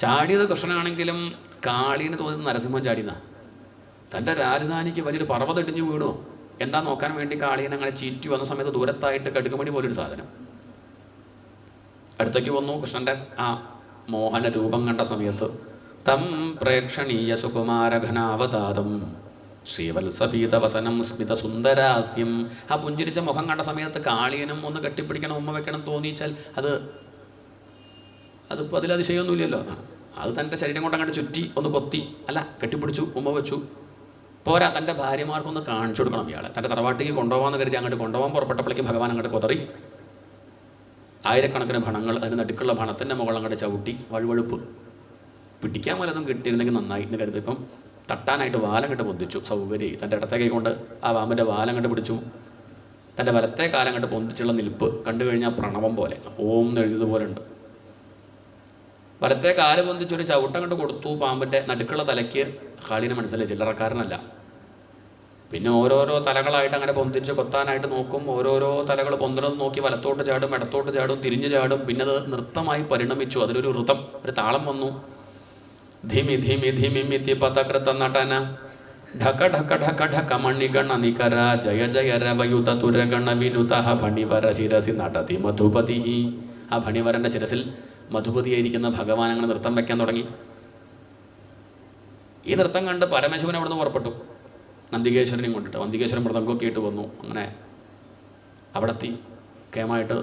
ചാടിയത് കൃഷ്ണനാണെങ്കിലും കാളീന് തോന്നുന്നത് നരസിംഹം ചാടിയെന്നാ. തൻ്റെ രാജധാനിക്ക് വലിയൊരു പർവ്വതം ഇടിഞ്ഞു വീണു. എന്താ നോക്കാൻ വേണ്ടി കാളിയൻ അങ്ങനെ ചീറ്റി വന്ന സമയത്ത് ദൂരത്തായിട്ട് കടുകുമണി പോലൊരു സാധനം അടുത്തേക്ക് വന്നു. കൃഷ്ണൻ്റെ ആ മോഹന രൂപം കണ്ട സമയത്ത് തം പ്രേക്ഷണീയ സുകുമാരഘനാവതാതം ശ്രീവത്സപീതവസനം സ്മിത സുന്ദരാസ്യം. ആ പുഞ്ചിരിച്ച മുഖം കണ്ട സമയത്ത് കാളിയനും ഒന്ന് കെട്ടിപ്പിടിക്കണം, ഉമ്മ വെക്കണം തോന്നിച്ചാൽ അതിപ്പോൾ അതിലതിശയമൊന്നുമില്ലല്ലോ. അത് തൻ്റെ ശരീരം കൊണ്ട് അങ്ങോട്ട് ചുറ്റി ഒന്ന് കൊത്തി, അല്ല കെട്ടിപ്പിടിച്ചു, ഉമ്മ വെച്ചു. പോരാ, തൻ്റെ ഭാര്യമാർക്കൊന്ന് കാണിച്ചു കൊടുക്കണം ഇയാളെ. തൻ്റെ തറവാട്ടിക്ക് കൊണ്ടുപോകാമെന്ന് കരുതി അങ്ങോട്ട് കൊണ്ടുപോകാൻ പുറപ്പെട്ടപ്പോഴേക്കും ഭഗവാൻ അങ്ങോട്ട് കൊതറി. ആയിരക്കണക്കിന് ഭണങ്ങൾ, അതിന് നടുക്കുള്ള ഭണത്തിൻ്റെ മുകളിൽ അങ്ങോട്ട് ചവിട്ടി. വഴുവഴുപ്പ് പിടിക്കാൻ വല്ലതും കിട്ടിയിരുന്നെങ്കിൽ നന്നായി എന്ന് കരുതി. ഇപ്പം തട്ടാനായിട്ട് വാലങ്ങട്ട് പൊന്തിച്ചു. സൗകര്യം തൻ്റെ ഇടത്തെ കൈ കൊണ്ട് ആ പാമ്പിൻ്റെ വാലങ്ങട്ട് പിടിച്ചു. തൻ്റെ വലത്തെ കാലങ്ങട്ട് പൊന്തിച്ചുള്ള നിൽപ്പ് കണ്ടു കഴിഞ്ഞാൽ പ്രണവം പോലെ, ഓം എന്ന് എഴുതിയതുപോലെ ഉണ്ട്. വലത്തെ കാല് പൊന്തിച്ചൊരു ചവിട്ടങ്ങട്ട് കൊടുത്തു പാമ്പിൻ്റെ നടുക്കുള്ള തലയ്ക്ക്. കാളിനെ മനസ്സിലായി, ചില്ലറക്കാരനല്ല. പിന്നെ ഓരോരോ തലകളായിട്ട് അങ്ങനെ പൊന്തിച്ച് കൊത്താനായിട്ട് നോക്കും. ഓരോരോ തലകൾ പൊന്തണം നോക്കി വലത്തോട്ട് ചാടും, ഇടത്തോട്ട് ചാടും, തിരിഞ്ഞു ചാടും. പിന്നെ അത് നൃത്തമായി പരിണമിച്ചു. അതിലൊരു ഋതം, ഒരു താളം വന്നു. ധിമി ധിമി ധിമി മിത്തി പതകൃത നടന ഢക ഢക ഢക ഢക മണിഗണ നികര ജയ ജയ രവയുത തുരഗണ വിനുത ഭണിവര ശിരസി നടതി മധുപതി. ആ ഭണിവരൻ്റെ ശിരസിൽ മധുപതിയായിരിക്കുന്ന ഭഗവാൻ അങ്ങനെ നൃത്തം വയ്ക്കാൻ തുടങ്ങി. ഈ നൃത്തം കണ്ട് പരമശിവൻ അവിടുന്ന് പുറപ്പെട്ടു നന്ദികേശ്വരനെയും കൊണ്ടിട്ട്. നന്ദികേശ്വരൻ മൃദംഗമൊക്കെ ഇട്ട് വന്നു. അങ്ങനെ അവിടെത്തി കേമായിട്ട്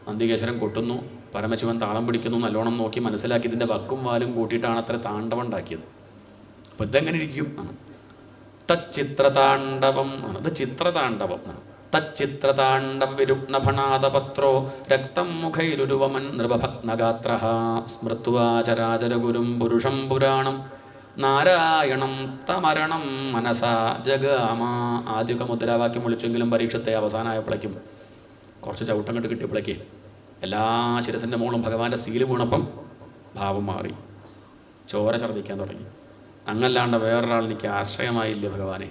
നന്ദികേശ്വരൻ കൊട്ടുന്നു. പരമശിവൻ താളം പിടിക്കുന്നു. നല്ലോണം നോക്കി മനസ്സിലാക്കി ഇതിൻ്റെ വക്കും വാലും കൂട്ടിയിട്ടാണ് അത്ര താണ്ഡവം ഉണ്ടാക്കിയത്. അപ്പോൾ ഇതെങ്ങനെ ഇരിക്കും? തച്ചിത്രതാണ്ഡവം ആണ്. ഇത് ചിത്രതാണ്ഡവം ആണ്. തച്ചിത്രതാണ്ഡവ വിരുഗ്ണഭണാതപത്രോ രക്തം മുഖൈരുരുവമൻ നൃപഭഗ്നഗാത്ര സ്മൃത്വാചരാചരഗുരും പുരുഷം പുരാണം നാരായണം തമരണം മനസാ ജഗാമ. ആദ്യമൊക്കെ മുദ്രാവാക്യം വിളിച്ചെങ്കിലും പരീക്ഷത്തെ അവസാനമായപ്പോഴേക്കും കുറച്ച് ചവിട്ടങ്ങോട്ട് കിട്ടിയപ്പോഴേക്ക് എല്ലാ ശിരസിൻ്റെ മുകളും ഭഗവാന്റെ സീല് വീണപ്പം ഭാവം മാറി. ചോര ഛർദ്ദിക്കാൻ തുടങ്ങി. അങ്ങല്ലാണ്ട് വേറൊരാൾ എനിക്ക് ആശ്രയമായില്ല ഭഗവാനെ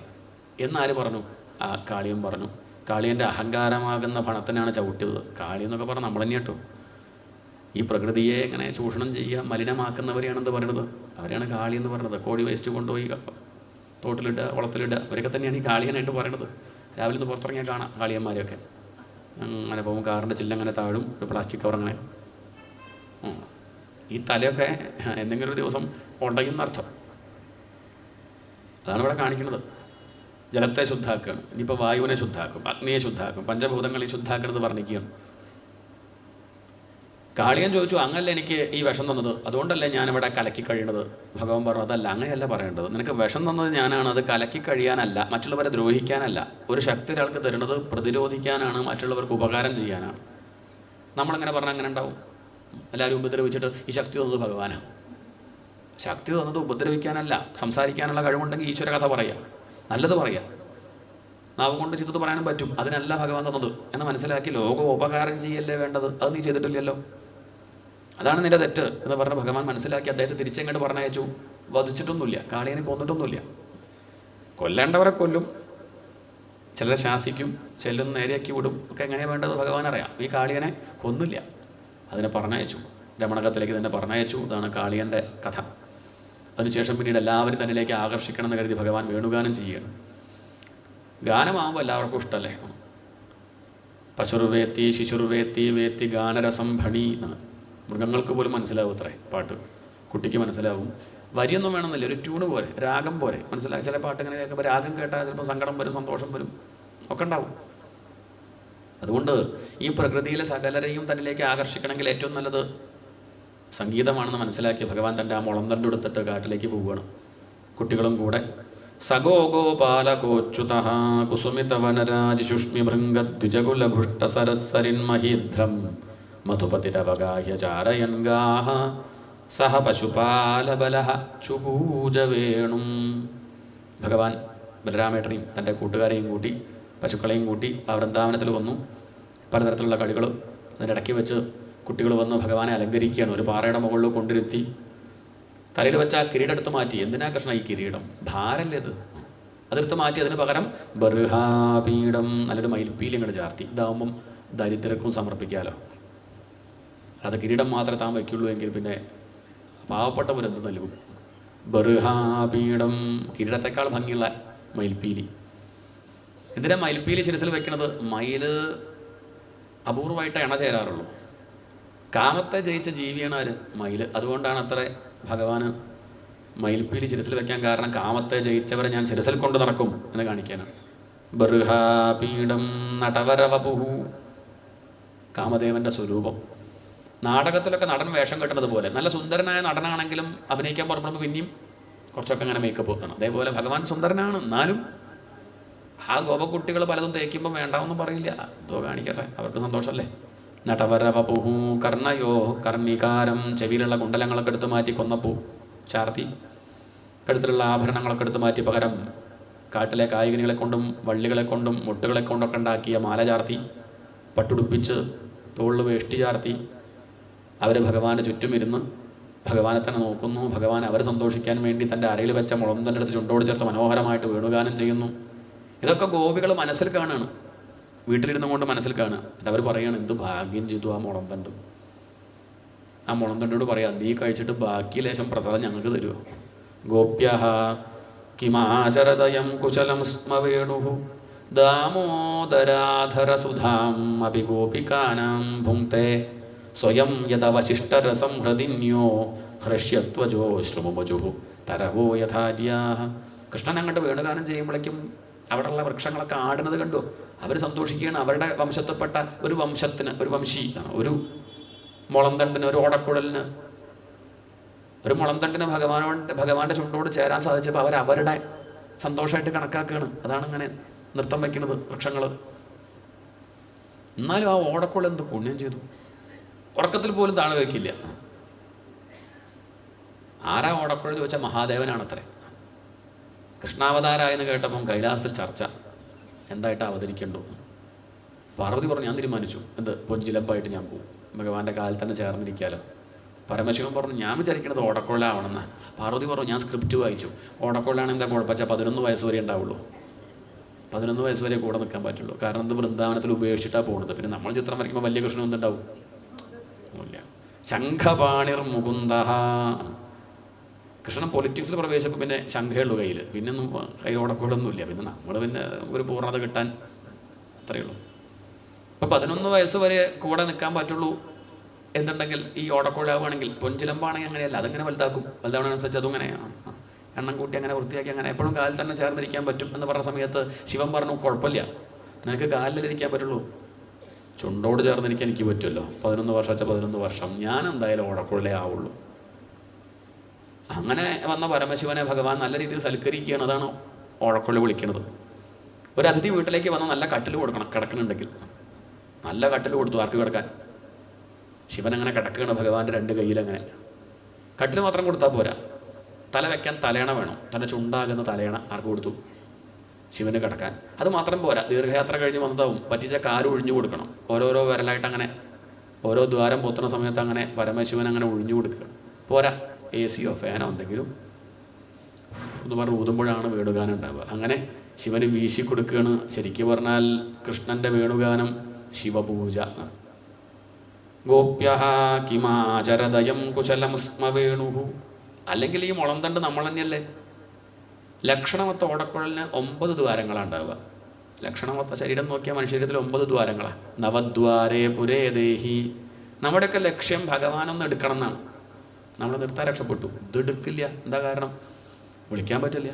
എന്നാര് പറഞ്ഞു? ആ കാളിയൻ പറഞ്ഞു. കാളിയൻ്റെ അഹങ്കാരമാകുന്ന പണത്തിനാണ് ചവിട്ടിയത്. കാളി എന്നൊക്കെ പറഞ്ഞാൽ നമ്മൾ തന്നെ കേട്ടോ. ഈ പ്രകൃതിയെ ഇങ്ങനെ ചൂഷണം ചെയ്യുക, മലിനമാക്കുന്നവരെയാണെന്ന് പറയുന്നത്. അവരെയാണ് കാളി എന്ന് പറയുന്നത്. കോഴി വേസ്റ്റ് കൊണ്ടുപോയി തോട്ടിലിടുക, കുളത്തിലിടുക, അവരൊക്കെ തന്നെയാണ് ഈ കാളിയനായിട്ട് പറയുന്നത്. രാവിലെ നിന്ന് പുറത്തിറങ്ങിയാൽ കാണാം കാളിയന്മാരെയൊക്കെ. അങ്ങനെ പോകും, കാറിൻ്റെ ചില്ലങ്ങനെ താഴും, ഒരു പ്ലാസ്റ്റിക് കവർ അങ്ങനെ. ഈ തലയൊക്കെ എന്തെങ്കിലും ഒരു ദിവസം ഉണ്ടെന്നർത്ഥം. അതാണ് ഇവിടെ കാണിക്കുന്നത്. ജലത്തെ ശുദ്ധാക്കുകയാണ്. ഇനിയിപ്പോൾ വായുവിനെ ശുദ്ധാക്കും, അഗ്നിയെ ശുദ്ധാക്കും, പഞ്ചഭൂതങ്ങളെ ശുദ്ധാക്കണമെന്ന് പറഞ്ഞിരിക്കുകയാണ്. കാളിയൻ ചോദിച്ചു, അങ്ങല്ല എനിക്ക് ഈ വിഷം തന്നത്, അതുകൊണ്ടല്ലേ ഞാനിവിടെ കലക്കി കഴിയണത്. ഭഗവാൻ പറഞ്ഞു, അതല്ല, അങ്ങനെയല്ല പറയേണ്ടത്. നിനക്ക് വിഷം തന്നത് ഞാനാണ്. അത് കലക്കി കഴിയാനല്ല, മറ്റുള്ളവരെ ദ്രോഹിക്കാനല്ല. ഒരു ശക്തി ഒരാൾക്ക് തരുന്നത് പ്രതിരോധിക്കാനാണ്, മറ്റുള്ളവർക്ക് ഉപകാരം ചെയ്യാനാണ്. നമ്മളങ്ങനെ പറഞ്ഞാൽ അങ്ങനെ ഉണ്ടാവും. എല്ലാവരും ഉപദ്രവിച്ചിട്ട് ഈ ശക്തി തന്നത് ഭഗവാനാണ്. ശക്തി തന്നത് ഉപദ്രവിക്കാനല്ല, സംസാരിക്കാനുള്ള കഴിവുണ്ടെങ്കിൽ ഈശ്വര കഥ പറയുക, നല്ലത് പറയുക. നാവ് കൊണ്ട് ചിത്തത്ത് പറയാനും പറ്റും. അതിനല്ല ഭഗവാൻ തന്നത് എന്ന് മനസ്സിലാക്കി ലോകം ഉപകാരം ചെയ്യല്ലേ വേണ്ടത്. അത് നീ ചെയ്തിട്ടില്ലല്ലോ, അതാണ് നിന്റെ തെറ്റ് എന്ന് പറഞ്ഞ് ഭഗവാൻ മനസ്സിലാക്കി അദ്ദേഹത്തെ തിരിച്ചെങ്ങോട്ട് പറഞ്ഞയച്ചു. വധിച്ചിട്ടൊന്നുമില്ല, കാളിയനെ കൊന്നിട്ടൊന്നുമില്ല. കൊല്ലേണ്ടവരെ കൊല്ലും, ചിലരെ ശാസിക്കും, ചെല്ലും നേരെയാക്കി വിടും, ഒക്കെ എങ്ങനെയാണ് വേണ്ടത് ഭഗവാൻ അറിയാം. ഈ കാളിയനെ കൊന്നില്ല, അതിനെ പറഞ്ഞയച്ചു, രമണകത്തിലേക്ക് തന്നെ പറഞ്ഞയച്ചു. ഇതാണ് കാളിയൻ്റെ കഥ. അതിനുശേഷം പിന്നീട് എല്ലാവരും തന്നിലേക്ക് ആകർഷിക്കണം എന്ന് കരുതി ഭഗവാൻ വേണുഗാനം ചെയ്യുകയാണ്. ഗാനമാകുമ്പോൾ എല്ലാവർക്കും ഇഷ്ടമല്ലേ. പശുർവേത്തി ശിശുർവേത്തി വേത്തി ഗാനരസം ഭണി എന്നാണ്. മൃഗങ്ങൾക്ക് പോലും മനസ്സിലാവും അത്രേ പാട്ട്, കുട്ടിക്ക് മനസ്സിലാവും. വരിയൊന്നും വേണമെന്നില്ല, ഒരു ട്യൂണ് പോലെ, രാഗം പോലെ മനസ്സിലാക്കി. ചില പാട്ട് ഇങ്ങനെ കേൾക്കുമ്പോൾ രാഗം കേട്ടാൽ ചിലപ്പോൾ സങ്കടം വരും, സന്തോഷം വരും, ഒക്കെ ഉണ്ടാവും. അതുകൊണ്ട് ഈ പ്രകൃതിയിലെ സകലരെയും തന്നിലേക്ക് ആകർഷിക്കണമെങ്കിൽ ഏറ്റവും നല്ലത് സംഗീതമാണെന്ന് മനസ്സിലാക്കി ഭഗവാൻ തൻ്റെ ആ മുളന്തണ്ട് എടുത്തിട്ട് കാട്ടിലേക്ക് പോവുകയാണ്. കുട്ടികളും കൂടെ. സഗോ ഗോപാലകോച്യുത കുസുമിതവനരാജിശുഷ്മി ഭൃംഗദ്വിജകുലഭുഷ്ടസരസരിന്മഹീധ്രം മധുപതിരവഗാഹ്യ ചാരയൻ ഗാഹ സഹ പശുപാലബലഃ ചുപൂജവേണും. ഭഗവാൻ ബലരാമേട്ടനെയും തൻ്റെ കൂട്ടുകാരെയും കൂട്ടി, പശുക്കളെയും കൂട്ടി ആ വൃന്ദാവനത്തിൽ വന്നു. പലതരത്തിലുള്ള കളികൾ അതിൻ്റെ ഇടയ്ക്ക് വെച്ച് കുട്ടികൾ വന്ന് ഭഗവാനെ അലങ്കരിക്കുകയാണ്. ഒരു പാറയുടെ മുകളിൽ കൊണ്ടിരുത്തി തലയിൽ വെച്ച് ആ കിരീടം എടുത്ത് മാറ്റി. എന്തിനാ കൃഷ്ണ ഈ കിരീടം? ഭാരല്ലേ ഇത്? അതെടുത്ത് മാറ്റി അതിന് പകരം ബർഹാപീഠം, നല്ലൊരു മയിൽപ്പീലി ഇങ്ങോട്ട് ചാർത്തി. ഇതാകുമ്പം ദരിദ്രർക്കും സമർപ്പിക്കാമല്ലോ. അത് കിരീടം മാത്രമേ താൻ വയ്ക്കുള്ളൂ എങ്കിൽ പിന്നെ പാവപ്പെട്ടവരെന്ത് നൽകും? ബർഹാപീഠം, കിരീടത്തെക്കാൾ ഭംഗിയുള്ള മയിൽപ്പീലി. എന്തിനാ മയിൽപ്പീലി ശിരസിൽ വെക്കുന്നത്? മയിൽ അപൂർവമായിട്ട് ഇണ ചേരാറുള്ളൂ. കാമത്തെ ജയിച്ച ജീവിയാണ് ആര്? മയിൽ. അതുകൊണ്ടാണ് അത്ര ഭഗവാന് മയിൽപ്പീലി ശിരസിൽ വെക്കാൻ കാരണം, കാമത്തെ ജയിച്ചവരെ ഞാൻ ശിരസിൽ കൊണ്ട് നടക്കും എന്ന് കാണിക്കാനാണ്. ബർഹാപീഠം നടവരവപുഹു, കാമദേവൻ്റെ സ്വരൂപം. നാടകത്തിലൊക്കെ നടൻ വേഷം കെട്ടുന്നത് പോലെ, നല്ല സുന്ദരനായ നടനാണെങ്കിലും അഭിനയിക്കാൻ പുറപ്പെടുമ്പോൾ പിന്നെയും കുറച്ചൊക്കെ അങ്ങനെ മേക്കപ്പ് വെക്കണം. അതേപോലെ ഭഗവാൻ സുന്ദരനാണ്, എന്നാലും ആ ഗോപക്കുട്ടികൾ പലതും തേക്കുമ്പോൾ വേണ്ടാവെന്നും പറയില്ല. എന്തോ കാണിക്കട്ടെ, അവർക്ക് സന്തോഷമല്ലേ. നടവരവപുഹു കർണയോ കർണികാരം, ചെവിയിലുള്ള കുണ്ടലങ്ങളൊക്കെ എടുത്ത് മാറ്റി കൊന്നപ്പൂ ചാർത്തി, കഴുത്തിലുള്ള ആഭരണങ്ങളൊക്കെ എടുത്ത് മാറ്റി പകരം കാട്ടിലെ കായികനികളെ കൊണ്ടും വള്ളികളെ കൊണ്ടും മുട്ടുകളെ കൊണ്ടൊക്കെ ഉണ്ടാക്കിയ മാല ചാർത്തി, പട്ടുടുപ്പിച്ച് തോളിൽ വേഷ്ടി ചാർത്തി അവർ ഭഗവാന്റെ ചുറ്റുമിരുന്ന് ഭഗവാനെ തന്നെ നോക്കുന്നു. ഭഗവാൻ അവർ സന്തോഷിക്കാൻ വേണ്ടി തൻ്റെ അരയിൽ വെച്ച മുളന്തൻ്റെ അടുത്ത് ചുണ്ടോട് ചേർത്ത് മനോഹരമായിട്ട് വേണുഗാനം ചെയ്യുന്നു. ഇതൊക്കെ ഗോപികൾ മനസ്സിൽ കാണുകയാണ്, വീട്ടിലിരുന്നു കൊണ്ട് മനസ്സിൽ കാണുക. എന്നിട്ട് അവർ പറയുകയാണ്, എന്ത് ഭാഗ്യം ചെയ്തു ആ മുളന്തണ്ട്. ആ മുളന്തണ്ടോട് പറയാം, നീ കഴിച്ചിട്ട് ബാക്കി ലേശം പ്രസാദം ഞങ്ങൾക്ക് തരുമോ? ഗോപ്യഃ കിമാചരതയം കുശലം സ്മവേണു ദാമോദരാധരസുധാം അപി ഗോപികാനാം ഭുങ്ക്തേ സ്വയം യദവശിഷ്ടരസം ഹൃദിന്യോ ഹൃഷ്യത്വജോ ശ്രുമുമജു തരവോ യഥാര്യാഃ. കൃഷ്ണൻ അങ്ങോട്ട് വേണുഗാനം ചെയ്യുമ്പോഴേക്കും അവിടെയുള്ള വൃക്ഷങ്ങളൊക്കെ ആടുന്നത് കണ്ടു. അവർ സന്തോഷിക്കുകയാണ്. അവരുടെ വംശത്തിൽപ്പെട്ട ഒരു വംശത്തിന്, ഒരു വംശി, ഒരു മുളന്തണ്ടിന്, ഒരു ഓടക്കുഴലിന്, ഒരു മുളന്തണ്ടിന് ഭഗവാന്റെ ചുണ്ടോട് ചേരാൻ സാധിച്ചപ്പോൾ അവരുടെ സന്തോഷമായിട്ട് കണക്കാക്കുകയാണ്. അതാണ് ഇങ്ങനെ നൃത്തം വയ്ക്കുന്നത് വൃക്ഷങ്ങൾ. എന്നാലും ആ ഓടക്കുഴൽ എന്ത് പുണ്യം ചെയ്തു, ഉറക്കത്തിൽ പോലും താഴെ വയ്ക്കില്ല. ആരാ ഓടക്കുഴൽ ചോദിച്ചാൽ മഹാദേവനാണത്രേ. കൃഷ്ണാവതാരായെന്ന് കേട്ടപ്പം കൈലാസത്തിൽ ചർച്ച എന്തായിട്ട് അവതരിക്കണ്ടു. പാർവതി പറഞ്ഞു, ഞാൻ തീരുമാനിച്ചു, എന്ത് പൊഞ്ചിലപ്പായിട്ട് ഞാൻ പോകും, ഭഗവാന്റെ കാലിൽ തന്നെ ചേർന്നിരിക്കാലോ. പരമശിവൻ പറഞ്ഞു, ഞാൻ വിചാരിക്കണത് ഓടക്കൊള്ളാവണമെന്ന്. പാർവതി പറഞ്ഞു, ഞാൻ സ്ക്രിപ്റ്റ് വായിച്ചു, ഓടക്കൊള്ളാണ് എന്താ കുഴപ്പച്ചാൽ 11 വയസ്സ് വരെ ഉണ്ടാവുള്ളൂ. 11 വയസ്സ് വരെ കൂടെ നിൽക്കാൻ പറ്റുള്ളൂ. കാരണം ഇത് വൃന്ദാവനത്തിൽ ഉപേക്ഷിച്ചിട്ടാണ് പോകുന്നത്. പിന്നെ നമ്മൾ ചിത്രം വരയ്ക്കുമ്പോൾ വലിയ കൃഷ്ണൻ എന്തുണ്ടാവും? ഇല്ല. ശംഖപാണിർ മുകുന്ദ. കൃഷ്ണൻ പൊളിറ്റിക്സിൽ പ്രവേശിച്ചപ്പോൾ പിന്നെ ശംഖയുള്ളൂ കയ്യിൽ, പിന്നെ ഒന്നും കയ്യിൽ ഓടക്കൊള്ളൊന്നുമില്ല. പിന്നെ നമ്മൾ പിന്നെ ഒരു പൂർണ്ണത കിട്ടാൻ അത്രയേ ഉള്ളൂ. അപ്പോൾ 11 വയസ്സ് വരെ കൂടെ നിൽക്കാൻ പറ്റുള്ളൂ എന്തുണ്ടെങ്കിൽ ഈ ഓടക്കൊള്ളാവുകയാണെങ്കിൽ. പൊഞ്ചിലമ്പാണെങ്കിൽ അങ്ങനെയല്ല, അതങ്ങനെ വലുതാക്കും. വലുതാവണനുസരിച്ച് അതും അങ്ങനെ എണ്ണം കൂട്ടി അങ്ങനെ വൃത്തിയാക്കി അങ്ങനെ എപ്പോഴും കാലിൽ തന്നെ ചേർന്നിരിക്കാൻ പറ്റും എന്ന് പറഞ്ഞ സമയത്ത് ശിവൻ പറഞ്ഞു, കുഴപ്പമില്ല, നിനക്ക് കാലിലിരിക്കാൻ പറ്റുള്ളൂ, ചുണ്ടോട് ചേർന്നിരിക്കാൻ എനിക്ക് പറ്റുമല്ലോ. 11 വർഷം വെച്ചാൽ 11 വർഷം, ഞാൻ എന്തായാലും ഓടക്കൊള്ളേ ആവുള്ളൂ. അങ്ങനെ വന്ന പരമശിവനെ ഭഗവാൻ നല്ല രീതിയിൽ സൽക്കരിക്കുകയാണ്. അതാണ് ഓടക്കൊള്ളി വിളിക്കുന്നത്. ഒരു അതിഥി വീട്ടിലേക്ക് വന്നാൽ നല്ല കട്ടിൽ കൊടുക്കണം. കിടക്കുന്നുണ്ടെങ്കിൽ നല്ല കട്ടിൽ കൊടുത്തു ആർക്ക് കിടക്കാൻ? ശിവൻ അങ്ങനെ കിടക്കുകയാണ് ഭഗവാന്റെ 2 കയ്യിലങ്ങനെ. കട്ടിൽ മാത്രം കൊടുത്താൽ പോരാ, തല വെക്കാൻ തലയണ വേണം. തൻ്റെ ചുണ്ടാകുന്ന തലയണ ആർക്ക് കൊടുത്തു? ശിവന് കിടക്കാൻ. അത് മാത്രം പോരാ, ദീർഘയാത്ര കഴിഞ്ഞ് വന്നതാവും, പറ്റിച്ച കാല് ഒഴിഞ്ഞു കൊടുക്കണം. ഓരോരോ വിരലായിട്ട് അങ്ങനെ ഓരോ ദ്വാരം പൊത്തുന്ന സമയത്ത് അങ്ങനെ പരമശിവൻ അങ്ങനെ ഒഴിഞ്ഞു കൊടുക്കുക. പോരാ, AC യോ ഫാനോ എന്തെങ്കിലും എന്ന് പറഞ്ഞ് ഊതുമ്പോഴാണ് വേണുഗാനം ഉണ്ടാവുക. അങ്ങനെ ശിവന് വീശി കൊടുക്കുകയാണ്. ശരിക്കും പറഞ്ഞാൽ കൃഷ്ണൻ്റെ വേണുഗാനം ശിവപൂജ. ഗോപ്യഃ കിമാചരദയം കുശലം സ്മ വേണു. അല്ലെങ്കിൽ ഈ മുളന്തണ്ട് നമ്മൾ തന്നെയല്ലേ. ലക്ഷണമൊത്ത ഓടക്കുഴലിന് 9 ദ്വാരങ്ങളാണ് ഉണ്ടാവുക. ലക്ഷണമൊത്ത ശരീരം നോക്കിയാൽ മനുഷ്യത്തിൽ 9 ദ്വാരങ്ങളാണ്. നവദ്വാരേ പുരേ ദേഹി. നമ്മുടെയൊക്കെ ലക്ഷ്യം ഭഗവാനൊന്ന് എടുക്കണം എന്നാണ്. നമ്മൾ നിർത്താൻ രക്ഷപ്പെട്ടു, ഇതെടുക്കില്ല. എന്താ കാരണം? വിളിക്കാൻ പറ്റില്ല.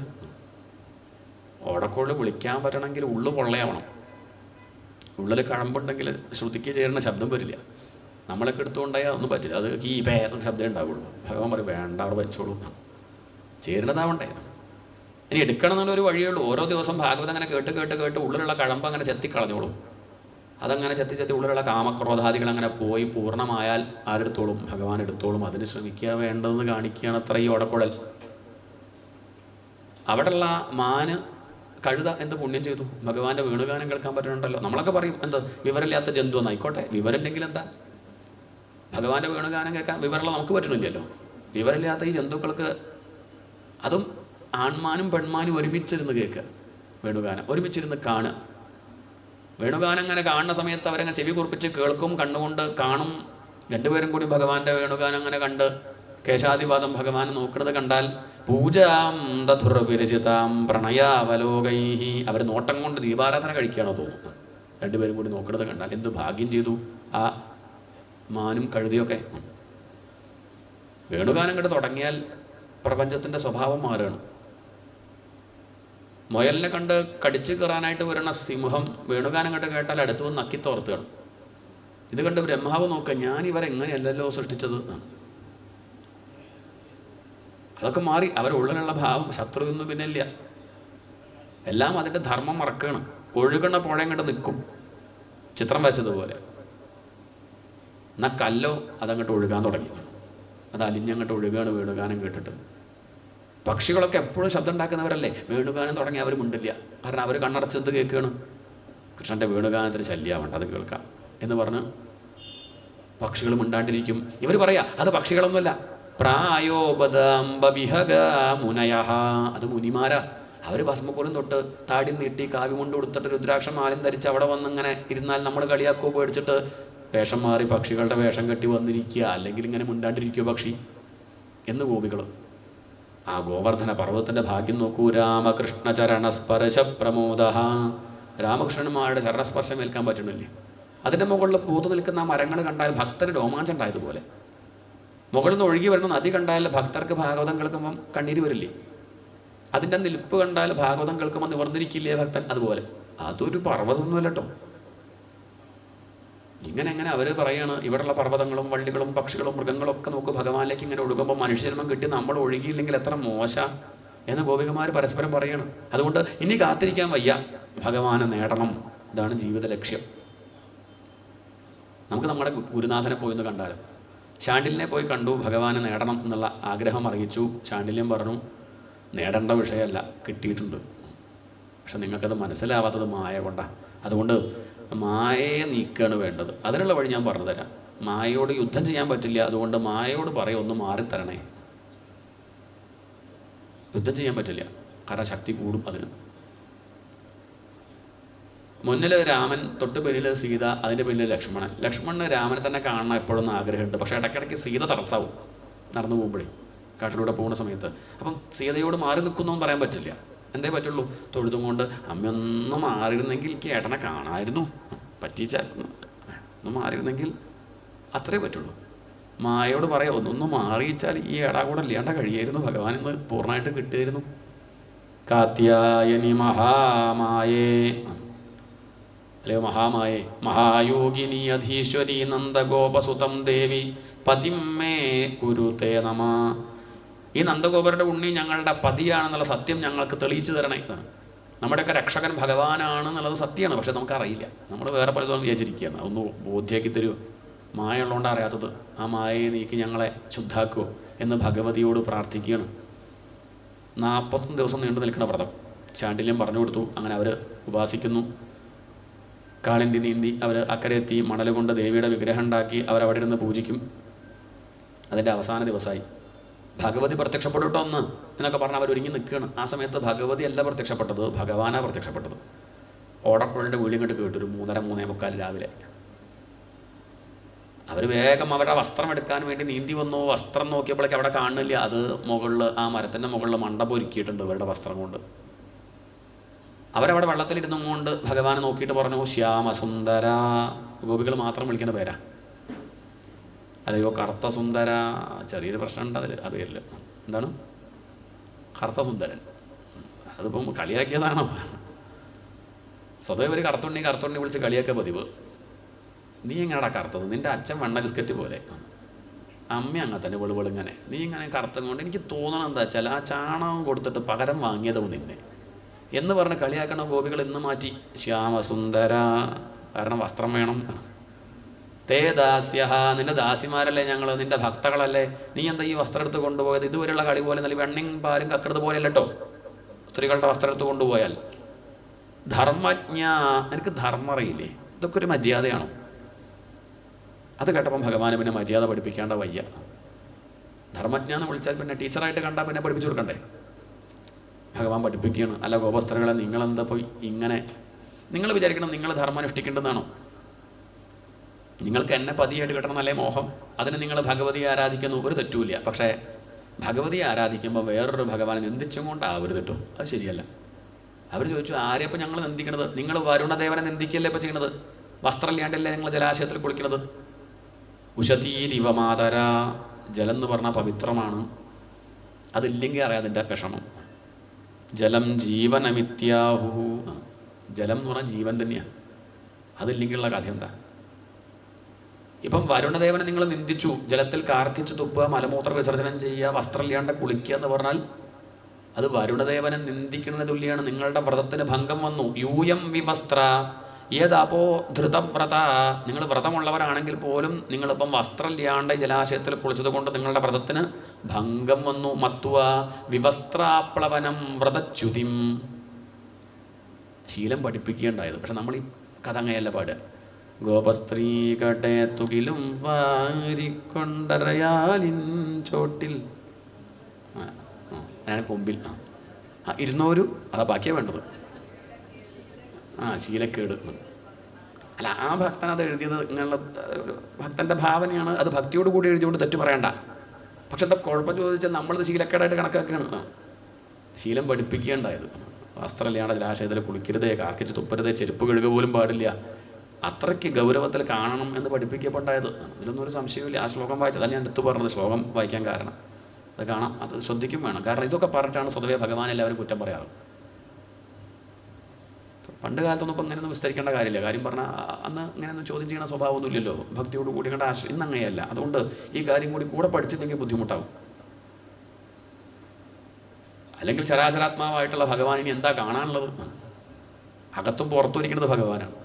ഓടക്കുഴൽ വിളിക്കാൻ പറ്റണമെങ്കിൽ ഉള്ളു പൊള്ളയാവണം. ഉള്ളിൽ കഴമ്പുണ്ടെങ്കിൽ ശ്രുതിക്ക് ചേരുന്ന ശബ്ദം വരില്ല. നമ്മളൊക്കെ എടുത്തുകൊണ്ടായാൽ അതൊന്നും പറ്റില്ല. അത് ഈ ഭേദം ശബ്ദമേ ഉണ്ടാവുള്ളൂ. ഭഗവാൻ പറയും, വേണ്ട അവിടെ വെച്ചോളൂ, ചേരുന്നതാവണ്ടേ. ഇനി എടുക്കണം എന്നുള്ളൊരു വഴിയുള്ളൂ. ഓരോ ദിവസം ഭാഗവതം അങ്ങനെ കേട്ട് കേട്ട് കേട്ട് ഉള്ളിലുള്ള കഴമ്പ് അങ്ങനെ ചെത്തിക്കളഞ്ഞോളും. അതങ്ങനെ ചെത്തി ചെത്തി ഉള്ളിലുള്ള കാമക്രോധാദികൾ അങ്ങനെ പോയി പൂർണ്ണമായാൽ ആരെടുത്തോളും? ഭഗവാൻ എടുത്തോളും. അതിന് ശ്രമിക്കുക, വേണ്ടതെന്ന് കാണിക്കുകയാണ് അത്ര ഈ ഓടക്കുഴൽ. അവിടെയുള്ള മാന് കഴുത എന്ത് പുണ്യം ചെയ്തു? ഭഗവാന്റെ വേണുഗാനം കേൾക്കാൻ പറ്റുന്നുണ്ടല്ലോ. നമ്മളൊക്കെ പറയും എന്ത് വിവരമില്ലാത്ത ജന്തു എന്നായിക്കോട്ടെ, വിവരമില്ലെങ്കിൽ എന്താ? ഭഗവാന്റെ വേണുഗാനം കേൾക്കാൻ വിവരമുള്ള നമുക്ക് പറ്റണില്ലല്ലോ. വിവരമില്ലാത്ത ഈ ജന്തുക്കൾക്ക്, അതും ആൺമാനും പെൺമാനും ഒരുമിച്ചിരുന്ന് കേൾക്കുക വേണുഗാനം, ഒരുമിച്ചിരുന്ന് കാണുക. വേണുഗാനം അങ്ങനെ കാണുന്ന സമയത്ത് അവരങ്ങനെ ചെവി കുറിപ്പിച്ച് കേൾക്കും, കണ്ണുകൊണ്ട് കാണും. 2 പേരും കൂടി ഭഗവാന്റെ വേണുഗാനം അങ്ങനെ കണ്ട് കേശാദിപാദം ഭഗവാൻ നോക്കുന്നത് കണ്ടാൽ പൂജാം ദധുർവിരചിതാം പ്രണയാവലോകൈഹി, അവർ നോട്ടം കൊണ്ട് ദീപാരാധന കഴിക്കുകയാണോ തോന്നുന്നത്. രണ്ടുപേരും കൂടി നോക്കുന്നത് കണ്ടാൽ എന്ത് ഭാഗ്യം ചെയ്തു ആ മാനും കഴുതിയൊക്കെ. വേണുഗാനം കണ്ട് തുടങ്ങിയാൽ പ്രപഞ്ചത്തിൻ്റെ സ്വഭാവം മാറുകയാണ്. മുയലിനെ കണ്ട് കടിച്ചു കയറാനായിട്ട് വരുന്ന സിംഹം വേണുഗാനം കണ്ട് കേട്ടാൽ അടുത്ത് വന്ന് നക്കിത്തോർത്തുകയാണ്. ഇത് കണ്ട് ബ്രഹ്മാവ് നോക്കുക, ഞാൻ ഇവരെങ്ങനെയല്ലല്ലോ സൃഷ്ടിച്ചത്. അതൊക്കെ മാറി അവരുള്ളിലുള്ള ഭാവം, ശത്രുതൊന്നും പിന്നെ ഇല്ല. എല്ലാം അതിൻ്റെ ധർമ്മം മറക്കുകയാണ്. ഒഴുകണ പുഴയും കണ്ട് നിൽക്കും, ചിത്രം വരച്ചതുപോലെ. എന്നാൽ കല്ലോ അതങ്ങോട്ട് ഒഴുകാൻ തുടങ്ങി, അത് അലിഞ്ഞങ്ങോട്ട് ഒഴുകുകയാണ് വേണുഗാനം കേട്ടിട്ട്. പക്ഷികളൊക്കെ എപ്പോഴും ശബ്ദം ഉണ്ടാക്കുന്നവരല്ലേ, വേണുഗാനം തുടങ്ങി അവർ മിണ്ടില്ല. കാരണം അവർ കണ്ണടച്ചത് കേൾക്കുകയാണ്. കൃഷ്ണൻ്റെ വേണുഗാനത്തിന് ശല്യമാവണ്ട, അത് കേൾക്കാം എന്ന് പറഞ്ഞ് പക്ഷികൾ മിണ്ടാണ്ടിരിക്കും. ഇവർ പറയാ അത് പക്ഷികളൊന്നുമല്ല, പ്രായോപദാംബവിഹഗ മുനയഃ, അത് മുനിമാരാ. അവർ ഭസ്മക്കുരം തൊട്ട് താടി നീട്ടി കാവ്യം കൊണ്ട് കൊടുത്തിട്ട് രുദ്രാക്ഷം മാലം ധരിച്ച് അവിടെ വന്നിങ്ങനെ ഇരുന്നാൽ നമ്മൾ കളിയാക്കോ പേടിച്ചിട്ട് വേഷം മാറി പക്ഷികളുടെ വേഷം കെട്ടി വന്നിരിക്കുക, അല്ലെങ്കിൽ ഇങ്ങനെ മിണ്ടാണ്ടിരിക്കുക പക്ഷി എന്ന് ഗോപികൾ. ആ ഗോവർദ്ധന പർവ്വതത്തിൻ്റെ ഭാഗ്യം നോക്കൂ. രാമകൃഷ്ണ ചരണസ്പർശ പ്രമോദ, രാമകൃഷ്ണന്മാരുടെ ചരണസ്പർശം ഏൽക്കാൻ പറ്റണില്ലേ. അതിൻ്റെ മുകളിൽ പൂത്തു നിൽക്കുന്ന ആ മരങ്ങൾ കണ്ടാൽ ഭക്തന് രോമാഞ്ചം ഉണ്ടായതുപോലെ. മുകളിൽ നിന്ന് ഒഴുകി വരുന്ന നദി കണ്ടാൽ ഭക്തർക്ക് ഭാഗവതം കേൾക്കുമ്പം കണ്ണീര് വരില്ലേ. അതിൻ്റെ നിൽപ്പ് കണ്ടാൽ ഭാഗവതം കേൾക്കുമ്പോൾ നിവർന്നിരിക്കില്ലേ ഭക്തൻ, അതുപോലെ. അതൊരു പർവ്വതമൊന്നുമല്ല കേട്ടോ. ഇങ്ങനെ അവർ പറയാണ്, ഇവിടെയുള്ള പർവ്വതങ്ങളും വള്ളികളും പക്ഷികളും മൃഗങ്ങളും ഒക്കെ നോക്ക് ഭഗവാനിലേക്ക് ഇങ്ങനെ ഒഴുകുമ്പോൾ മനുഷ്യജന്മം കിട്ടി നമ്മൾ ഒഴുകിയില്ലെങ്കിൽ എത്ര മോശ എന്ന് ഗോപികമാർ പരസ്പരം പറയാണ്. അതുകൊണ്ട് ഇനി കാത്തിരിക്കാൻ വയ്യ, ഭഗവാനെ നേടണം. ഇതാണ് ജീവിത ലക്ഷ്യം. നമുക്ക് നമ്മുടെ ഗുരുനാഥനെ പോയി ഒന്ന് കണ്ടാലോ. ശാണ്ഡിലിനെ പോയി കണ്ടു, ഭഗവാനെ നേടണം എന്നുള്ള ആഗ്രഹം അറിയിച്ചു. ശാണ്ഡില്യം പറഞ്ഞു, നേടേണ്ട വിഷയമല്ല, കിട്ടിയിട്ടുണ്ട്. പക്ഷെ നിങ്ങൾക്കത് മനസ്സിലാവാത്തത് മായ കൊണ്ടാണ്. അതുകൊണ്ട് മായയെ നീക്കുകയാണ് വേണ്ടത്. അതിനുള്ള വഴി ഞാൻ പറഞ്ഞു തരാം. മായയോട് യുദ്ധം ചെയ്യാൻ പറ്റില്ല, അതുകൊണ്ട് മായയോട് പറയും ഒന്ന് മാറിത്തരണേ. യുദ്ധം ചെയ്യാൻ പറ്റില്ല, കാരണം ശക്തി കൂടും അതിന്. മുന്നിൽ രാമൻ, തൊട്ട് പിന്നിൽ സീത, അതിൻ്റെ പിന്നിൽ ലക്ഷ്മണൻ. ലക്ഷ്മണന് രാമനെ തന്നെ കാണണം എപ്പോഴൊന്നും ആഗ്രഹമുണ്ട്. പക്ഷേ ഇടയ്ക്കിടയ്ക്ക് സീത തടസ്സാവും നടന്നു പോകുമ്പോഴേ, കാട്ടിലൂടെ പോകുന്ന സമയത്ത്. അപ്പം സീതയോട് മാറി നിൽക്കുന്നൊന്നും പറയാൻ പറ്റില്ല. എന്തേ പറ്റുള്ളൂ, തൊഴുതും കൊണ്ട് അമ്മയൊന്ന് മാറിയിരുന്നെങ്കിൽ എനിക്ക് ഏട്ടനെ കാണാമായിരുന്നു, പറ്റിച്ചായിരുന്നു, ഒന്ന് മാറിയിരുന്നെങ്കിൽ അത്രേ പറ്റുള്ളൂ. മായയോട് പറയാം ഒന്നൊന്ന് മാറിയിച്ചാൽ ഈ ഏടാ കൂടെ ഇല്ലാണ്ട കഴിയായിരുന്നു, ഭഗവാൻ ഇന്ന് പൂർണ്ണമായിട്ട് കിട്ടിയായിരുന്നു. കാത്യായനി മഹാമായേ, അല്ലയോ മഹാമായേ, മഹായോഗിനി അധീശ്വരി നന്ദഗോപസുതം ദേവി പതിമേ കുരുതേ നമ. ഈ നന്ദഗോപരുടെ ഉണ്ണി ഞങ്ങളുടെ പതിയാണെന്നുള്ള സത്യം ഞങ്ങൾക്ക് തെളിയിച്ചു തരണേ. നമ്മുടെയൊക്കെ രക്ഷകൻ ഭഗവാനാണെന്നുള്ളത് സത്യമാണ്, പക്ഷെ നമുക്കറിയില്ല. നമ്മൾ വേറെ പലതും വിചാരിച്ചിരിക്കുകയാണ്. അതൊന്ന് ബോധ്യമാക്കി തരുമോ, മായ ഉള്ളതുകൊണ്ട് അറിയാത്തത്. ആ മായയെ നീക്കി ഞങ്ങളെ ശുദ്ധാക്കുമോ എന്ന് ഭഗവതിയോട് പ്രാർത്ഥിക്കുകയാണ്. 41 ദിവസം നീണ്ടു നിൽക്കുന്ന വ്രതം ശാണ്ഡില്യം പറഞ്ഞു കൊടുത്തു. അങ്ങനെ അവർ ഉപാസിക്കുന്നു. കാളിന്തി നീന്തി അവർ അക്കരെ എത്തി. മണൽ കൊണ്ട് ദേവിയുടെ വിഗ്രഹം ഉണ്ടാക്കി അവരവിടെ ഇരുന്ന് പൂജിക്കും. അതിൻ്റെ അവസാന ദിവസമായി ഭഗവതി പ്രത്യക്ഷപ്പെട്ടോ ഒന്ന് എന്നൊക്കെ പറഞ്ഞ് അവരൊരുങ്ങി നിൽക്കുകയാണ്. ആ സമയത്ത് ഭഗവതി അല്ല പ്രത്യക്ഷപ്പെട്ടത്, ഭഗവാനാണ് പ്രത്യക്ഷപ്പെട്ടത്. ഓടക്കുഴലിൻ്റെ വീളിങ്ങോട്ട് കേട്ടു. ഒരു 3:30-3:45 രാവിലെ. അവർ വേഗം അവരുടെ വസ്ത്രം എടുക്കാൻ വേണ്ടി നീന്തി വന്നു. വസ്ത്രം നോക്കിയപ്പോഴേക്ക് അവിടെ കാണുന്നില്ല. അത് മുകളിൽ, ആ മരത്തിൻ്റെ മുകളിൽ മണ്ഡപം ഒരുക്കിയിട്ടുണ്ട് ഇവരുടെ വസ്ത്രം കൊണ്ട്. അവരവിടെ വെള്ളത്തിലിരുന്നും കൊണ്ട് ഭഗവാനെ നോക്കിയിട്ട് പറഞ്ഞു, ശ്യാമസുന്ദര. ഗോപികൾ മാത്രം വിളിക്കുന്ന പേരാ. അതെയോ കറുത്ത സുന്ദര, ചെറിയൊരു പ്രശ്നമുണ്ട് അതിൽ, ആ പേരിൽ. എന്താണ് കറുത്ത സുന്ദരൻ? അതിപ്പം കളിയാക്കിയതാണോ? സ്വതവേ ഒരു കറുത്തുണ്ണി വിളിച്ച് കളിയാക്കുക പതിവ്. നീ എങ്ങനെയാടാ കറുത്തത്? നിൻ്റെ അച്ഛൻ വെണ്ണ ബിസ്ക്കറ്റ് പോലെ, അമ്മ അങ്ങനെ തന്നെ വെളുവെളിങ്ങനെ. നീ ഇങ്ങനെ കറുത്തം കൊണ്ട് എനിക്ക് തോന്നണം എന്താ വെച്ചാൽ ആ ചാണകം കൊടുത്തിട്ട് പകരം വാങ്ങിയതോ നിന്നെ എന്ന് പറഞ്ഞ് കളിയാക്കണ ഗോപികൾ ഇന്ന് മാറ്റി. ശ്യാമസുന്ദര, കാരണം വസ്ത്രം വേണം. തേ ദാസ്യ, നിൻ്റെ ദാസിമാരല്ലേ ഞങ്ങൾ, നിൻ്റെ ഭക്തകളല്ലേ. നീ എന്താ ഈ വസ്ത്രം എടുത്ത് കൊണ്ടുപോയത്? ഇതുവരെയുള്ള കളി പോലെ നല്ല വെണ്ണയും പാലും കക്കെടുത്ത് പോലെയല്ല കേട്ടോ സ്ത്രീകളുടെ വസ്ത്രം എടുത്ത് കൊണ്ടുപോയാൽ. ധർമ്മജ്ഞ, നിനക്ക് ധർമ്മം അറിയില്ലേ? ഇതൊക്കെ ഒരു മര്യാദയാണോ? അത് കേട്ടപ്പം ഭഗവാന് പിന്നെ മര്യാദ പഠിപ്പിക്കേണ്ട വയ്യ. ധർമ്മജ്ഞ എന്ന് വിളിച്ചാൽ പിന്നെ ടീച്ചറായിട്ട് കണ്ടാൽ പിന്നെ പഠിപ്പിച്ചു കൊടുക്കണ്ടേ? ഭഗവാൻ പഠിപ്പിക്കുകയാണ്. അല്ല ഗോപസ്ത്രീകളെ, നിങ്ങളെന്താ പോയി ഇങ്ങനെ? നിങ്ങൾ വിചാരിക്കണം നിങ്ങൾ ധർമ്മം അനുഷ്ഠിക്കേണ്ടതാണോ? നിങ്ങൾക്ക് എന്നെ പതിയായിട്ട് കിട്ടണമെന്നല്ലേ മോഹം. അതിന് നിങ്ങൾ ഭഗവതിയെ ആരാധിക്കുന്നു, ഒരു തെറ്റുമില്ല. പക്ഷേ ഭഗവതിയെ ആരാധിക്കുമ്പോൾ വേറൊരു ഭഗവാനെ നിന്ദിച്ചും കൊണ്ടാവരുത് കേട്ടോ, അത് ശരിയല്ല. അവർ ചോദിച്ചു, ആരെയപ്പോൾ ഞങ്ങൾ നിന്ദിക്കണത്? നിങ്ങൾ വരുണദേവനെ നിന്ദിക്കല്ലേ ഇപ്പോൾ ചെയ്യണത്? വസ്ത്രമില്ലാണ്ടല്ലേ നിങ്ങൾ ജലാശയത്തിൽ കുളിക്കണത്? ഉശതീരിവമാതര, ജലം എന്ന് പറഞ്ഞാൽ പവിത്രമാണ്, അതില്ലെങ്കിൽ അറിയാം അതിൻ്റെ വിഷമം. ജലം ജീവനമിത്യാഹു, ജലം എന്ന് പറഞ്ഞാൽ ജീവൻ തന്നെയാണ്, അതില്ലെങ്കിലുള്ള കഥ എന്താ? ഇപ്പം വരുണദേവനെ നിങ്ങൾ നിന്ദിച്ചു, ജലത്തിൽ കാർക്കിച്ച് തുപ്പുക, മലമൂത്ര വിസർജനം ചെയ്യുക, വസ്ത്രമില്ലാണ്ട് കുളിക്കുക എന്ന് പറഞ്ഞാൽ അത് വരുണദേവനെ നിന്ദിക്കുന്ന തുല്യാണ്. നിങ്ങളുടെ വ്രതത്തിന് ഭംഗം വന്നു. യൂയം വിവസ്ത്ര ഏതപ്പോ ധൃതവ്രത, നിങ്ങൾ വ്രതമുള്ളവരാണെങ്കിൽ പോലും നിങ്ങളിപ്പം വസ്ത്രമില്ലാണ്ട് ജലാശയത്തിൽ കുളിച്ചത് കൊണ്ട് നിങ്ങളുടെ വ്രതത്തിന് ഭംഗം വന്നു. മത്വ വിവസ്ത്രാപ്ലവനം വ്രതച്യുതിം, ശീലം പഠിപ്പിക്കേണ്ടായത്. പക്ഷെ നമ്മൾ ഈ കഥ അങ്ങനെയല്ല പാടുക. ഗോപസ്ത്രീ കട്ടെ തുകിലും വാരിക്കൊണ്ടരയാലിൻ ചോട്ടിൽ, ഞാൻ കൊമ്പിൽ 200 അതാ ബാക്കിയാണ് വേണ്ടത്. ശീലക്കേട്. അല്ല, ആ ഭക്തൻ അത് എഴുതിയത് ഇങ്ങനെയുള്ള ഭക്തൻ്റെ ഭാവനയാണ്, അത് ഭക്തിയോട് കൂടി എഴുതിയോണ്ട് തെറ്റ് പറയണ്ട. പക്ഷെ എന്താ കുഴപ്പം ചോദിച്ചാൽ നമ്മളത് ശീലക്കേടായിട്ട് കണക്കാക്കുകയാണ്. ശീലം പഠിപ്പിക്കേണ്ടായത്. വസ്ത്രമില്ലാണ്ട് ജലാശയത്തിൽ കുളിക്കരുതേ, കാർക്കിച്ച് തുപ്പരുതേ, ചെരുപ്പ് കഴുകുക പോലും പാടില്ല, അത്രയ്ക്ക് ഗൗരവത്തിൽ കാണണം എന്ന് പഠിപ്പിക്കപ്പെട്ടായത്. ഇതിലൊന്നും ഒരു സംശയമില്ല. ആ ശ്ലോകം വായിച്ചത് ഞാൻ എടുത്തു പറഞ്ഞത്, ശ്ലോകം വായിക്കാൻ കാരണം അത് കാണാം, അത് ശ്രദ്ധിക്കും വേണം. കാരണം ഇതൊക്കെ പറഞ്ഞിട്ടാണ് സ്വതവേ ഭഗവാൻ എല്ലാവരും കുറ്റം പറയാറ്. പണ്ട് കാലത്തൊന്നും ഇപ്പം ഇങ്ങനെയൊന്നും വിസ്തരിക്കേണ്ട കാര്യമില്ല. കാര്യം പറഞ്ഞാൽ അന്ന് ഇങ്ങനെയൊന്നും ചോദ്യം ചെയ്യുന്ന സ്വഭാവമൊന്നുമില്ലല്ലോ, ഭക്തിയോട് കൂടി കണ്ട ആശ്രയം. ഇന്ന് അങ്ങനെയല്ല. അതുകൊണ്ട് ഈ കാര്യം കൂടെ പഠിച്ചില്ലെങ്കിൽ ബുദ്ധിമുട്ടാവും. അല്ലെങ്കിൽ ചരാചരാത്മാവായിട്ടുള്ള ഭഗവാൻ ഇനി എന്താ കാണാനുള്ളത്? അകത്തും പുറത്തും ഇരിക്കുന്നത് ഭഗവാനാണ്.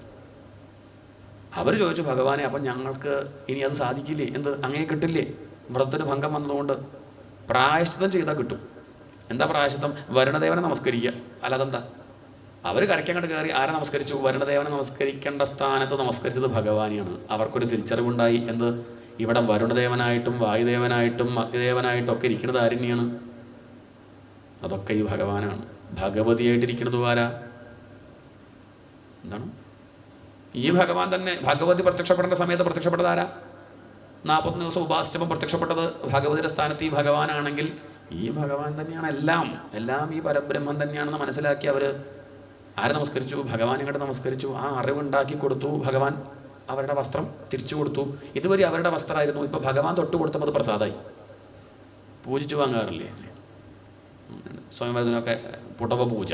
അവർ ചോദിച്ചു ഭഗവാനെ, അപ്പം ഞങ്ങൾക്ക് ഇനി അത് സാധിക്കില്ലേ? എന്ത് അങ്ങേ കിട്ടില്ലേ? വ്രതത്തിന് ഭംഗം വന്നതുകൊണ്ട് പ്രായശ്ചിത്തം ചെയ്താൽ കിട്ടും. എന്താ പ്രായശ്ചിത്തം? വരുണദേവനെ നമസ്കരിക്കുക. അല്ലാതെന്താ? അവർ കരയ്ക്കങ്ങോട്ട് കയറി ആരെ നമസ്കരിച്ചു? വരുണദേവനെ നമസ്കരിക്കേണ്ട സ്ഥാനത്ത് നമസ്കരിച്ചത് ഭഗവാനെയാണ്. അവർക്കൊരു തിരിച്ചറിവുണ്ടായി. എന്ത്? ഇവിടെ വരുണദേവനായിട്ടും വായുദേവനായിട്ടും അഗ്നിദേവനായിട്ടും ഒക്കെ ഇരിക്കുന്നത് ആരെന്നെയാണ്? അതൊക്കെ ഈ ഭഗവാനാണ്. ഭഗവതിയായിട്ടിരിക്കുന്നത് ആരാ? എന്താണ്? ഈ ഭഗവാൻ തന്നെ. ഭഗവതി പ്രത്യക്ഷപ്പെടേണ്ട സമയത്ത് പ്രത്യക്ഷപ്പെട്ടത് ആരാ? 40 ദിവസം ഉപാസിച്ചപ്പം പ്രത്യക്ഷപ്പെട്ടത് ഭഗവതിയുടെ സ്ഥാനത്ത് ഈ ഭഗവാനാണെങ്കിൽ ഈ ഭഗവാൻ തന്നെയാണ് എല്ലാം. എല്ലാം ഈ പരബ്രഹ്മം തന്നെയാണെന്ന് മനസ്സിലാക്കി അവർ ആരെ നമസ്കരിച്ചു? ഭഗവാൻ ഇങ്ങോട്ട് നമസ്കരിച്ചു. ആ അറിവുണ്ടാക്കി കൊടുത്തു ഭഗവാൻ. അവരുടെ വസ്ത്രം തിരിച്ചു കൊടുത്തു. ഇതുവരെ അവരുടെ വസ്ത്രമായിരുന്നു, ഇപ്പോൾ ഭഗവാൻ തൊട്ട് കൊടുത്തപ്പോൾ അത് പ്രസാദമായി. പൂജിച്ചു വാങ്ങാറില്ലേ സ്വയംവരത്തിനൊക്കെ? പുടവ പൂജ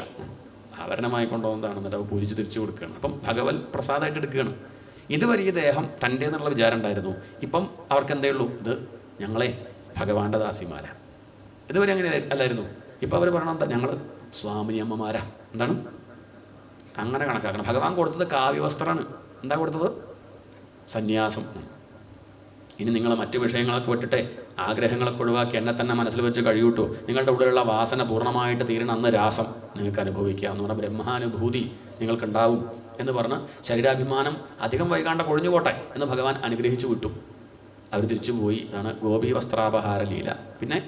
ആഭരണമായി കൊണ്ടുപോകുന്നതാണ്, എന്നിട്ട് അവ പൂജിച്ച് തിരിച്ചു കൊടുക്കുകയാണ്. അപ്പം ഭഗവത് പ്രസാദമായിട്ട് എടുക്കുകയാണ്. ഇതുവരെ ഈ ദേഹം തൻ്റെ എന്നുള്ള വിചാരം ഉണ്ടായിരുന്നു. ഇപ്പം അവർക്ക് എന്തേ ഉള്ളൂ? ഇത് ഞങ്ങളെ ഭഗവാന്റെ ദാസിമാര. ഇതുവരെ അങ്ങനെ അല്ലായിരുന്നു. ഇപ്പം അവർ പറയണം എന്താ? ഞങ്ങൾ സ്വാമിനി അമ്മമാരാ. എന്താണ്? അങ്ങനെ കണക്കാക്കണം. ഭഗവാൻ കൊടുത്തത് കാവ്യവസ്ത്രമാണ്. എന്താ കൊടുത്തത്? സന്യാസം. ഇനി നിങ്ങൾ മറ്റു വിഷയങ്ങളൊക്കെ വിട്ടിട്ട് ആഗ്രഹങ്ങളൊക്കെ ഒഴിവാക്കി എന്നെ തന്നെ മനസ്സിൽ വെച്ച് കഴിയൂട്ടു. നിങ്ങളുടെ ഉള്ളിലുള്ള വാസന പൂർണ്ണമായിട്ട് തീരണം. അന്ന് രാസം നിങ്ങൾക്ക് അനുഭവിക്കുക എന്ന് പറഞ്ഞാൽ ബ്രഹ്മാനുഭൂതി നിങ്ങൾക്കുണ്ടാവും എന്ന് പറഞ്ഞ് ശരീരാഭിമാനം അധികം വൈകാണ്ട കൊഴിഞ്ഞു പോട്ടെ എന്ന് ഭഗവാൻ അനുഗ്രഹിച്ചു വിട്ടു. അവർ തിരിച്ചു പോയി. ഇതാണ് ഗോപി വസ്ത്രാപഹാര ലീല. പിന്നെ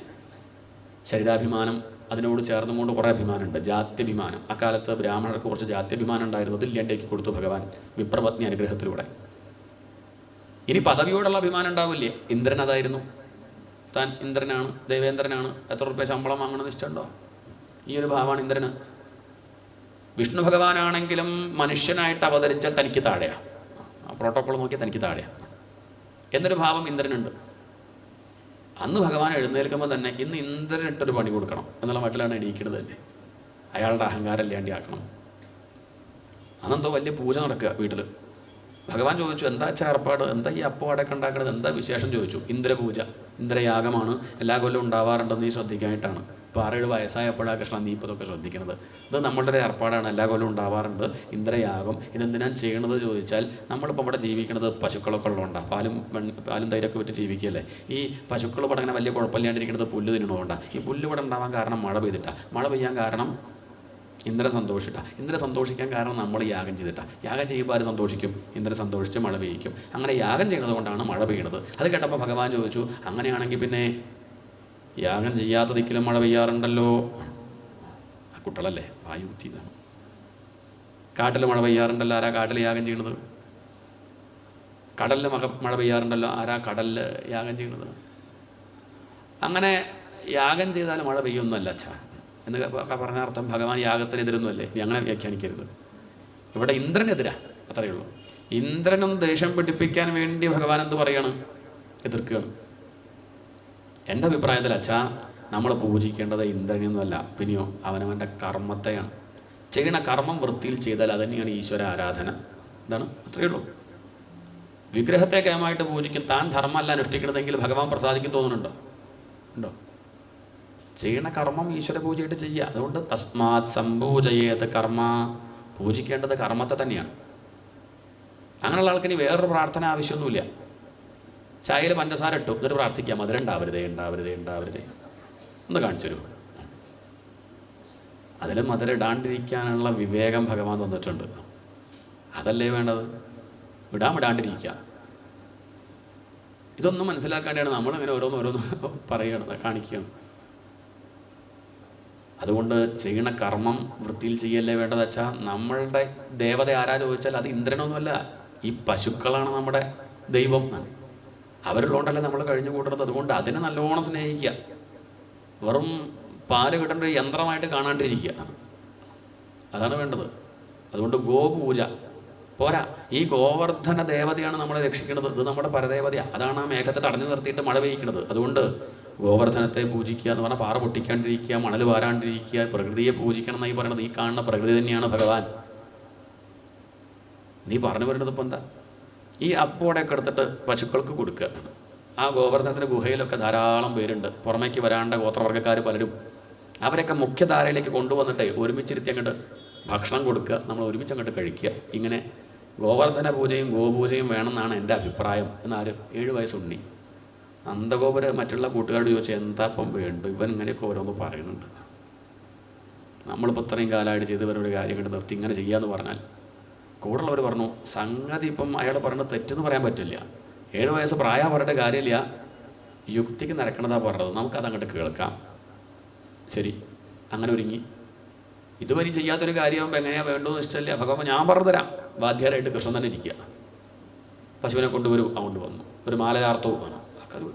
ശരീരാഭിമാനം അതിനോട് ചേർന്നുകൊണ്ട് കുറേ അഭിമാനമുണ്ട്. ജാത്യഭിമാനം. അക്കാലത്ത് ബ്രാഹ്മണർക്ക് കുറച്ച് ജാത്യഭിമാനം ഉണ്ടായിരുന്നു. അതില്ലാണ്ടേക്ക് കൊടുത്തു ഭഗവാൻ വിപ്രപത്നി അനുഗ്രഹത്തിലൂടെ. ഇനി പദവിയോടുള്ള അഭിമാനം ഉണ്ടാവില്ലേ? ഇന്ദ്രൻ അതായിരുന്നു. താൻ ഇന്ദ്രനാണ്, ദേവേന്ദ്രനാണ്, എത്ര റുപ്യ ശമ്പളം വാങ്ങണമെന്ന് ഇഷ്ടമുണ്ടോ? ഈ ഒരു ഭാവമാണ് ഇന്ദ്രന്. വിഷ്ണു ഭഗവാനാണെങ്കിലും മനുഷ്യനായിട്ട് അവതരിച്ചാൽ തനിക്ക് താഴെയാണ്. ആ പ്രോട്ടോക്കോൾ നോക്കിയാൽ തനിക്ക് താഴെയാണ് എന്നൊരു ഭാവം ഇന്ദ്രനുണ്ട്. അന്ന് ഭഗവാൻ എഴുന്നേൽക്കുമ്പോൾ തന്നെ ഇന്ന് ഇന്ദ്രനിട്ടൊരു പണി കൊടുക്കണം എന്നുള്ള മട്ടിലാണ് എണീക്കുന്നത് തന്നെ. അയാളുടെ അഹങ്കാരം ഇല്ലാണ്ടി ആക്കണം. അന്നെന്തോ വലിയ പൂജ നടക്കുക വീട്ടിൽ. ഭഗവാൻ ചോദിച്ചു, എന്താ ഏർപ്പാട്? എന്താ ഈ അപ്പവാടൊക്കെ ഉണ്ടാക്കുന്നത്? എന്താ വിശേഷം ചോദിച്ചു. ഇന്ദ്രപൂജ, ഇന്ദ്രയാഗമാണ്, എല്ലാ കൊല്ലവും ഉണ്ടാവാറുണ്ടെന്ന് നീ ശ്രദ്ധിക്കാനായിട്ടാണ്. ഇപ്പോൾ 6-7 വയസ്സായപ്പോഴാണ് കൃഷ്ണൻ നീ ഇപ്പോൾ ഇതൊക്കെ ശ്രദ്ധിക്കുന്നത്. ഇത് നമ്മളുടെ ഒരു ഏർപ്പാടാണ്, എല്ലാ കൊല്ലവും ഉണ്ടാവാറുണ്ട് ഇന്ദ്രയാഗം. ഇതെന്തിനാണ് ചെയ്യണത് ചോദിച്ചാൽ, നമ്മളിപ്പോൾ ഇവിടെ ജീവിക്കുന്നത് പശുക്കളൊക്കെ ഉള്ളതുകൊണ്ടാണ്. പാലും തൈരൊക്കെ വിറ്റ് ജീവിക്കുകയല്ലേ. ഈ പശുക്കൾ ഇവിടെ അങ്ങനെ വലിയ കുഴപ്പമില്ലാണ്ടിരിക്കുന്നത് പുല്ല് തിന്നണതുകൊണ്ടാണ്. ഈ പുല്ല് ഇവിടെ ഉണ്ടാവാൻ കാരണം മഴ പെയ്തിട്ടാണ്. മഴ പെയ്യാൻ കാരണം ഇന്ദ്രൻ സന്തോഷിട്ടാണ്. ഇന്ദ്രൻ സന്തോഷിക്കാൻ കാരണം നമ്മൾ യാഗം ചെയ്തിട്ടാണ്. യാഗം ചെയ്യുമ്പോൾ ആര് സന്തോഷിക്കും? ഇന്ദ്രൻ സന്തോഷിച്ച് മഴ പെയ്യിക്കും. അങ്ങനെ യാഗം ചെയ്യുന്നത് കൊണ്ടാണ് മഴ പെയ്യുന്നത്. അത് കേട്ടപ്പോൾ ഭഗവാൻ ചോദിച്ചു, അങ്ങനെയാണെങ്കിൽ പിന്നെ യാഗം ചെയ്യാത്ത ദിക്കിലും മഴ പെയ്യാറുണ്ടല്ലോ. ആ കുട്ടികളല്ലേ, ആ യുക്തി ഇതാണ്. കാട്ടിൽ മഴ പെയ്യാറുണ്ടല്ലോ. ആരാ കാട്ടിൽ യാഗം ചെയ്യണത്? കടലിൽ മഴ പെയ്യാറുണ്ടല്ലോ. ആരാ കടലിൽ യാഗം ചെയ്യുന്നത്? അങ്ങനെ യാഗം ചെയ്താൽ മഴ പെയ്യൊന്നുമല്ല അച്ഛാ എന്ന് പറഞ്ഞ അർത്ഥം ഭഗവാൻ യാഗത്തിനെതിരൊന്നുമല്ലേ? നീ അങ്ങനെ വ്യാഖ്യാനിക്കരുത്. ഇവിടെ ഇന്ദ്രനെതിരാ, അത്രയേ ഉള്ളൂ. ഇന്ദ്രനും ദേഷ്യം പിടിപ്പിക്കാൻ വേണ്ടി ഭഗവാൻ എന്ത് പറയാണ്? എതിർക്കുകയാണ്. എൻ്റെ അഭിപ്രായത്തിൽ അച്ഛാ, നമ്മൾ പൂജിക്കേണ്ടത് ഇന്ദ്രനൊന്നുമല്ല, പിന്നെയോ അവനവൻ്റെ കർമ്മത്തെയാണ്. ചെയ്യണ കർമ്മം വൃത്തിയിൽ ചെയ്താൽ അത് തന്നെയാണ് ഈശ്വര ആരാധന. ഇതാണ്, അത്രയേ ഉള്ളൂ. വിഗ്രഹത്തെ കേമായിട്ട് പൂജിക്കും, താൻ ധർമ്മമല്ല അനുഷ്ഠിക്കണതെങ്കിൽ ഭഗവാൻ പ്രസാദിക്കും തോന്നുന്നുണ്ടോ? ഉണ്ടോ? ചെയ്യണ കർമ്മം ഈശ്വര പൂജയായിട്ട് ചെയ്യുക. അതുകൊണ്ട് തസ്മാത് സംപൂജയേത് കർമ്മ, പൂജിക്കേണ്ടത് കർമ്മത്തെ തന്നെയാണ്. അങ്ങനെയുള്ള ആൾക്കിനി വേറൊരു പ്രാർത്ഥന ആവശ്യമൊന്നുമില്ല. ചായയിൽ പഞ്ചസാര ഇട്ടു എന്നിട്ട് പ്രാർത്ഥിക്കാം, മധുരം ഉണ്ടാവരുതേ ഉണ്ടാവരുതേ ഉണ്ടാവരുതേ. ഒന്ന് കാണിച്ചു തരൂ. അതിൽ മധുരം ഇടാണ്ടിരിക്കാനുള്ള വിവേകം ഭഗവാൻ തന്നിട്ടുണ്ട്. അതല്ലേ വേണ്ടത്? വിടാണ്ടിരിക്കുക. ഇതൊന്നും മനസ്സിലാക്കാണ്ടാണ് നമ്മളിങ്ങനെ ഓരോന്ന് പറയണത്, കാണിക്കുകയാണ്. അതുകൊണ്ട് ചെയ്യണ കർമ്മം വൃത്തിയിൽ ചെയ്യല്ലേ വേണ്ടത് വെച്ചാൽ, നമ്മളുടെ ദേവത ആരാ ചോദിച്ചാൽ അത് ഇന്ദ്രനൊന്നുമല്ല, ഈ പശുക്കളാണ് നമ്മുടെ ദൈവം. അവരുള്ളതുകൊണ്ടല്ലേ നമ്മൾ കഴിഞ്ഞു കൂട്ടുന്നത്. അതുകൊണ്ട് അതിനെ നല്ലോണം സ്നേഹിക്കുക. വെറും പാല് കിട്ടേണ്ട ഒരു യന്ത്രമായിട്ട് കാണാണ്ടിരിക്കുക, അതാണ് വേണ്ടത്. അതുകൊണ്ട് ഗോപൂജ പോരാ, ഈ ഗോവർദ്ധന ദേവതയാണ് നമ്മളെ രക്ഷിക്കുന്നത്. ഇത് നമ്മുടെ പരദേവതയാണ്. അതാണ് ആ മേഘത്തെ തടഞ്ഞു നിർത്തിയിട്ട് മഴ പെയ്യിക്കുന്നത്. അതുകൊണ്ട് ഗോവർദ്ധനത്തെ പൂജിക്കുക എന്ന് പറഞ്ഞാൽ പാറ പൊട്ടിക്കാണ്ടിരിക്കുക, മണൽ വാരാണ്ടിരിക്കുക, പ്രകൃതിയെ പൂജിക്കണം എന്നായി പറയണത്. ഈ കാണുന്ന പ്രകൃതി തന്നെയാണ് ഭഗവാൻ. നീ പറഞ്ഞു വരുന്നത് ഇപ്പം എന്താ? ഈ അപ്പോടെയൊക്കെ എടുത്തിട്ട് പശുക്കൾക്ക് കൊടുക്കുക. ആ ഗോവർദ്ധനത്തിൻ്റെ ഗുഹയിലൊക്കെ ധാരാളം പേരുണ്ട്, പുറമേക്ക് വരാണ്ട ഗോത്രവർഗ്ഗക്കാർ പലരും. അവരൊക്കെ മുഖ്യധാരയിലേക്ക് കൊണ്ടുവന്നിട്ടേ ഒരുമിച്ചിരുത്തി അങ്ങോട്ട് ഭക്ഷണം കൊടുക്കുക, നമ്മൾ ഒരുമിച്ച് അങ്ങോട്ട് കഴിക്കുക. ഇങ്ങനെ ഗോവർദ്ധന പൂജയും ഗോപൂജയും വേണമെന്നാണ് എൻ്റെ അഭിപ്രായം എന്നാര് 7 വയസ്സുണ്ണി നന്ദഗോപുര മറ്റുള്ള കൂട്ടുകാരോട് ചോദിച്ചാൽ എന്താ ഇപ്പം വേണ്ടു? ഇവൻ ഇങ്ങനെയൊക്കെ ഓരോന്ന് പറയുന്നുണ്ട്. നമ്മളിപ്പോൾ ഇത്രയും കാലമായിട്ട് ചെയ്ത് ഇവരൊരു കാര്യം കണ്ട് നിർത്തി ഇങ്ങനെ ചെയ്യാമെന്ന് പറഞ്ഞാൽ കൂടുള്ളവർ പറഞ്ഞു സംഗതി ഇപ്പം അയാൾ പറയുന്നത് തെറ്റെന്ന് പറയാൻ പറ്റില്ല. 7 വയസ്സ് പ്രായം പറഞ്ഞിട്ട് കാര്യമില്ല, യുക്തിക്ക് നിരക്കണതാണ് പറഞ്ഞത്, നമുക്കത് അങ്ങോട്ട് കേൾക്കാം. ശരി, അങ്ങനെ ഒരുങ്ങി. ഇതുവരെയും ചെയ്യാത്തൊരു കാര്യമാകുമ്പോൾ എങ്ങനെയാണ് വേണ്ടതെന്ന് ഇഷ്ടമില്ല. ഭഗവാൻ ഞാൻ പറഞ്ഞു തരാം. ബാധ്യരായിട്ട് കൃഷ്ണൻ തന്നെ ഇരിക്കുക. പശുവിനെ കൊണ്ടുവരൂ, അതുകൊണ്ട് വന്നു. ഒരു മാല ചാർത്തവും ആണ്. അത്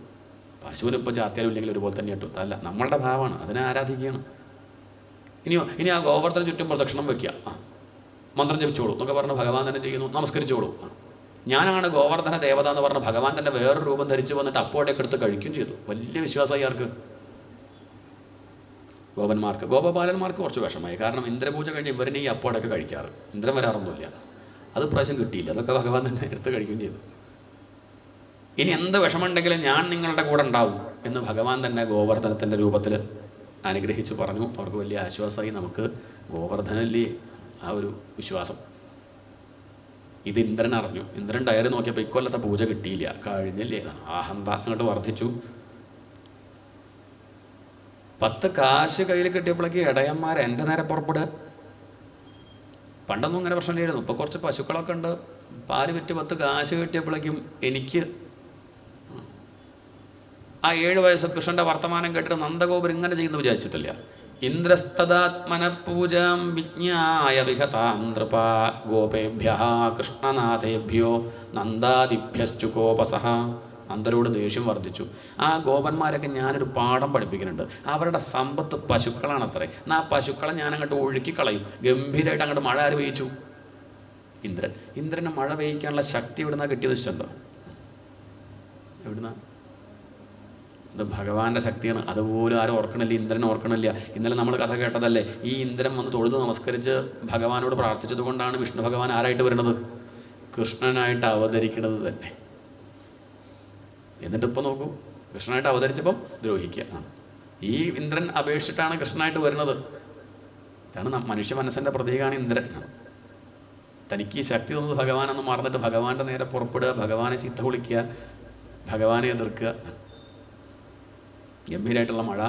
പശുവിന് ഇപ്പോൾ ചാർത്തിയാലും ഇല്ലെങ്കിൽ ഒരുപോലെ തന്നെ ഇട്ടു. അല്ല, നമ്മളുടെ ഭാവമാണ്, അതിനെ ആരാധിക്കുകയാണ്. ഇനി ആ ഗോവർദ്ധന ചുറ്റും പ്രദക്ഷിണം വയ്ക്കുക, മന്ത്രം ജപിച്ചോളൂ എന്നൊക്കെ പറഞ്ഞ് ഭഗവാൻ തന്നെ ചെയ്യുന്നു. നമസ്കരിച്ചോളൂ. ഞാനാണ് ഗോവർദ്ധന ദേവത എന്ന് പറഞ്ഞ് ഭഗവാൻ തന്നെ വേറൊരു രൂപം ധരിച്ച് വന്നിട്ട് അപ്പോഴേക്ക് എടുത്ത് കഴിക്കുകയും ചെയ്തു. വലിയ വിശ്വാസമായി ആർക്ക്? ഗോപന്മാർക്ക്. ഗോപപാലന്മാർക്ക് കുറച്ച് വിഷമമായി. കാരണം ഇന്ദ്രപൂജ കഴിഞ്ഞ് ഇവരിനെ ഈ അപ്പോഴൊക്കെ കഴിക്കാറ്. ഇന്ദ്രൻ വരാറൊന്നുമില്ല. അത് പ്രാവശ്യം കിട്ടിയില്ല. അതൊക്കെ ഭഗവാൻ തന്നെ എടുത്ത് കഴിക്കുകയും ചെയ്തു. ഇനി എന്ത് വിഷമമുണ്ടെങ്കിലും ഞാൻ നിങ്ങളുടെ കൂടെ ഉണ്ടാവും എന്ന് ഭഗവാൻ തന്നെ ഗോവർദ്ധനത്തിൻ്റെ രൂപത്തിൽ അനുഗ്രഹിച്ച് പറഞ്ഞു. അവർക്ക് വലിയ ആശ്വാസമായി. നമുക്ക് ഗോവർദ്ധനല്ലേ ആ ഒരു വിശ്വാസം. ഇത് ഇന്ദ്രൻ അറിഞ്ഞു. ഇന്ദ്രൻ ഡയറി നോക്കിയപ്പോൾ ഇക്കൊല്ലത്തെ പൂജ കിട്ടിയില്ല, കഴിഞ്ഞില്ലേ. ആഹന്ത അങ്ങോട്ട് വർദ്ധിച്ചു. 10 കാശ് കയ്യിൽ കിട്ടിയപ്പോഴേക്ക് ഇടയന്മാർ എൻ്റെ നേരെ പുറപ്പെടുക. പണ്ടൊന്നും ഇങ്ങനെ പ്രശ്നമില്ലായിരുന്നു. ഇപ്പോൾ കുറച്ച് പശുക്കളൊക്കെ ഉണ്ട്. പാല് വിറ്റ് 10 കാശ് കിട്ടിയപ്പോഴേക്കും എനിക്ക് ആ 7 വയസ്സ് കൃഷ്ണൻ്റെ വർത്തമാനം കേട്ടിട്ട് നന്ദഗോപുരം ഇങ്ങനെ ചെയ്യുന്നു വിചാരിച്ചിട്ടില്ല. ഇന്ദ്രസ്തദാത്മന പൂജാം വിജ്ഞായ വിഹതാം നൃപ ഗോപേഭ്യ കൃഷ്ണനാഥേഭ്യോ നന്ദാദിഭ്യശ്ചുകോപസഹ. നന്ദരോട് ദേഷ്യം വർദ്ധിച്ചു. ആ ഗോപന്മാരൊക്കെ ഞാനൊരു പാഠം പഠിപ്പിക്കുന്നുണ്ട്. അവരുടെ സമ്പത്ത് പശുക്കളാണത്രേ. എന്നാൽ ആ പശുക്കളെ ഞാൻ അങ്ങോട്ട് ഒഴുക്കിക്കളയും. ഗംഭീരമായിട്ട് അങ്ങോട്ട് മഴ ആര് പെയ്യിച്ചു? ഇന്ദ്രന് മഴ പെയ്യിക്കാനുള്ള ശക്തി എവിടുന്നാണ് കിട്ടിയത് ഇഷ്ടമുണ്ടോ? എവിടുന്ന? ഇത് ഭഗവാന്റെ ശക്തിയാണ്. അതുപോലും ആരും ഓർക്കണില്ല, ഇന്ദ്രൻ ഓർക്കണില്ല. ഇന്നലെ നമ്മൾ കഥ കേട്ടതല്ലേ, ഈ ഇന്ദ്രൻ വന്ന് തൊഴുത് നമസ്കരിച്ച് ഭഗവാനോട് പ്രാർത്ഥിച്ചത് കൊണ്ടാണ് വിഷ്ണു ഭഗവാൻ ആരായിട്ട് വരുന്നത്? കൃഷ്ണനായിട്ട് അവതരിക്കുന്നത് തന്നെ. എന്നിട്ടിപ്പോൾ നോക്കൂ, കൃഷ്ണനായിട്ട് അവതരിച്ചപ്പം ദ്രോഹിക്കുക. ഈ ഇന്ദ്രൻ അപേക്ഷിച്ചിട്ടാണ് കൃഷ്ണനായിട്ട് വരുന്നത്. ഇതാണ് മനുഷ്യ മനസ്സിൻ്റെ പ്രതീകമാണ് ഇന്ദ്രൻ. തനിക്ക് ഈ ശക്തി തന്നത് ഭഗവാനെന്ന് മറന്നിട്ട് ഭഗവാന്റെ നേരെ പുറപ്പെടുക, ഭഗവാനെ ചീത്ത വിളിക്കുക, ഭഗവാനെ എതിർക്കുക. ഗംഭീരമായിട്ടുള്ള മഴ.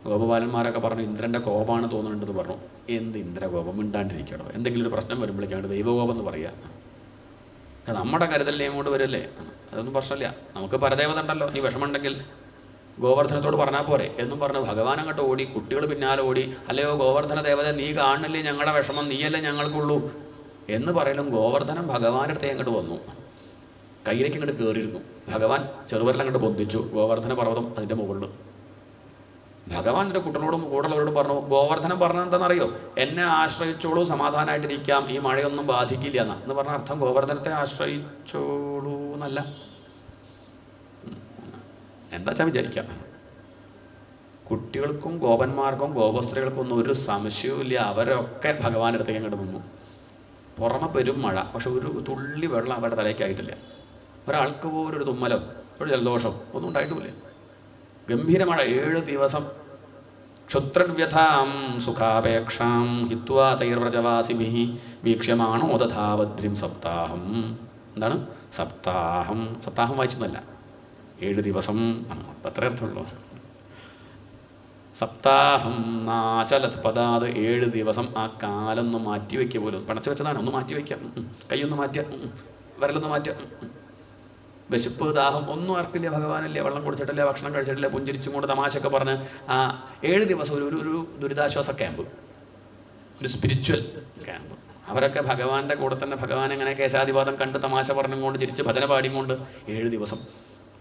ഗോപപാലന്മാരൊക്കെ പറഞ്ഞു ഇന്ദ്രൻ്റെ കോപമാണ് തോന്നുന്നുണ്ടെന്ന് പറഞ്ഞു. എന്ത് ഇന്ദ്രകോപം? മിണ്ടാണ്ടിരിക്കണോ? എന്തെങ്കിലും ഒരു പ്രശ്നം വരുമ്പോഴേക്കാണ് ദൈവകോപം എന്ന് പറയുക. നമ്മുടെ കരുതലിനെ അങ്ങോട്ട് വരില്ലേ? അതൊന്നും പ്രശ്നമില്ല. നമുക്ക് പരദേവത ഉണ്ടല്ലോ. നീ വിഷമമുണ്ടെങ്കിൽ ഗോവർദ്ധനത്തോട് പറഞ്ഞാൽ പോരെ എന്നും പറഞ്ഞ് ഭഗവാൻ അങ്ങോട്ട് ഓടി. കുട്ടികൾ പിന്നാലെ ഓടി. അല്ലയോ ഗോവർദ്ധന ദേവത, നീ കാണില്ലേ ഞങ്ങളുടെ വിഷമം? നീയല്ലേ ഞങ്ങൾക്കുള്ളൂ എന്ന് പറയലും ഗോവർദ്ധനം ഭഗവാന്റെ അടുത്തേ അങ്ങോട്ട് വന്നു. കയ്യിലേക്ക് അങ്ങോട്ട് കയറിയിരുന്നു. ഭഗവാൻ ചെറുവിരലങ്ങോട്ട് പൊന്തിച്ചു. ഗോവർദ്ധന പർവ്വതം അതിൻ്റെ മുകളിൽ. ഭഗവാൻ എൻ്റെ കുട്ടികളോടും കൂടെയുള്ളവരോടും പറഞ്ഞു, ഗോവർദ്ധനം പറഞ്ഞത് എന്താണെന്നറിയോ? എന്നെ ആശ്രയിച്ചോളൂ, സമാധാനമായിട്ടിരിക്കാം, ഈ മഴയൊന്നും ബാധിക്കില്ല എന്ന് പറഞ്ഞ അർത്ഥം ഗോവർദ്ധനത്തെ ആശ്രയിച്ചോളൂ എന്നല്ല. എന്താ വെച്ചാൽ വിചാരിക്കാം, കുട്ടികൾക്കും ഗോപന്മാർക്കും ഗോപസ്ത്രീകൾക്കും ഒന്നും ഒരു സംശയവും ഇല്ല. അവരൊക്കെ ഭഗവാന്റെ അടുത്തേക്ക് അങ്ങോട്ട് നിന്നു. പുറമെ പെരും മഴ, പക്ഷെ ഒരു തുള്ളി വെള്ളം അവരുടെ തലയ്ക്കായിട്ടില്ല. ഒരാൾക്ക് പോലും ഒരു തുമ്മലോ ഒരു ജലദോഷം ഒന്നും ഉണ്ടായിട്ടുമില്ല. ഗംഭീര മഴ 7 ദിവസം. ക്ഷുത്രവ്യഥാം സുഖാപേക്ഷാം ഹിത്വാ തൈർവ്രജവാസിഭിഃ വീക്ഷ്യമാണോ ദധാവദ്രിം സപ്താഹം. എന്താണ് സപ്താഹം? സപ്താഹം വായിച്ചൊന്നല്ല, 7 ദിവസം അത്ര അർത്ഥമുള്ളൂ. സപ്താഹം നാചലത് പദാത് 7 ദിവസം. ആ കാലൊന്ന് മാറ്റിവെക്കുക പോലും, പണച്ചു വെച്ചതാണ്, ഒന്ന് മാറ്റിവെക്കാം, കൈയൊന്ന് മാറ്റുക, വിരലൊന്ന് മാറ്റുക. വിശപ്പ് ദാഹം ഒന്നും ആർക്കില്ല, ഭഗവാനില്ല, വെള്ളം കുടിച്ചിട്ടില്ല, ഭക്ഷണം കഴിച്ചിട്ടില്ല, പുഞ്ചിരിച്ചും കൊണ്ട് തമാശയൊക്കെ പറഞ്ഞ് ആ 7 ദിവസം ഒരു ദുരിതാശ്വാസ ക്യാമ്പ്, ഒരു സ്പിരിച്വൽ ക്യാമ്പ്. അവരൊക്കെ ഭഗവാന്റെ കൂടെ തന്നെ ഭഗവാൻ എങ്ങനെ കേശാദിപാദം കണ്ട് തമാശ പറഞ്ഞും കൊണ്ട് ചിരിച്ച് ഭജന പാടിയും കൊണ്ട് 7 ദിവസം.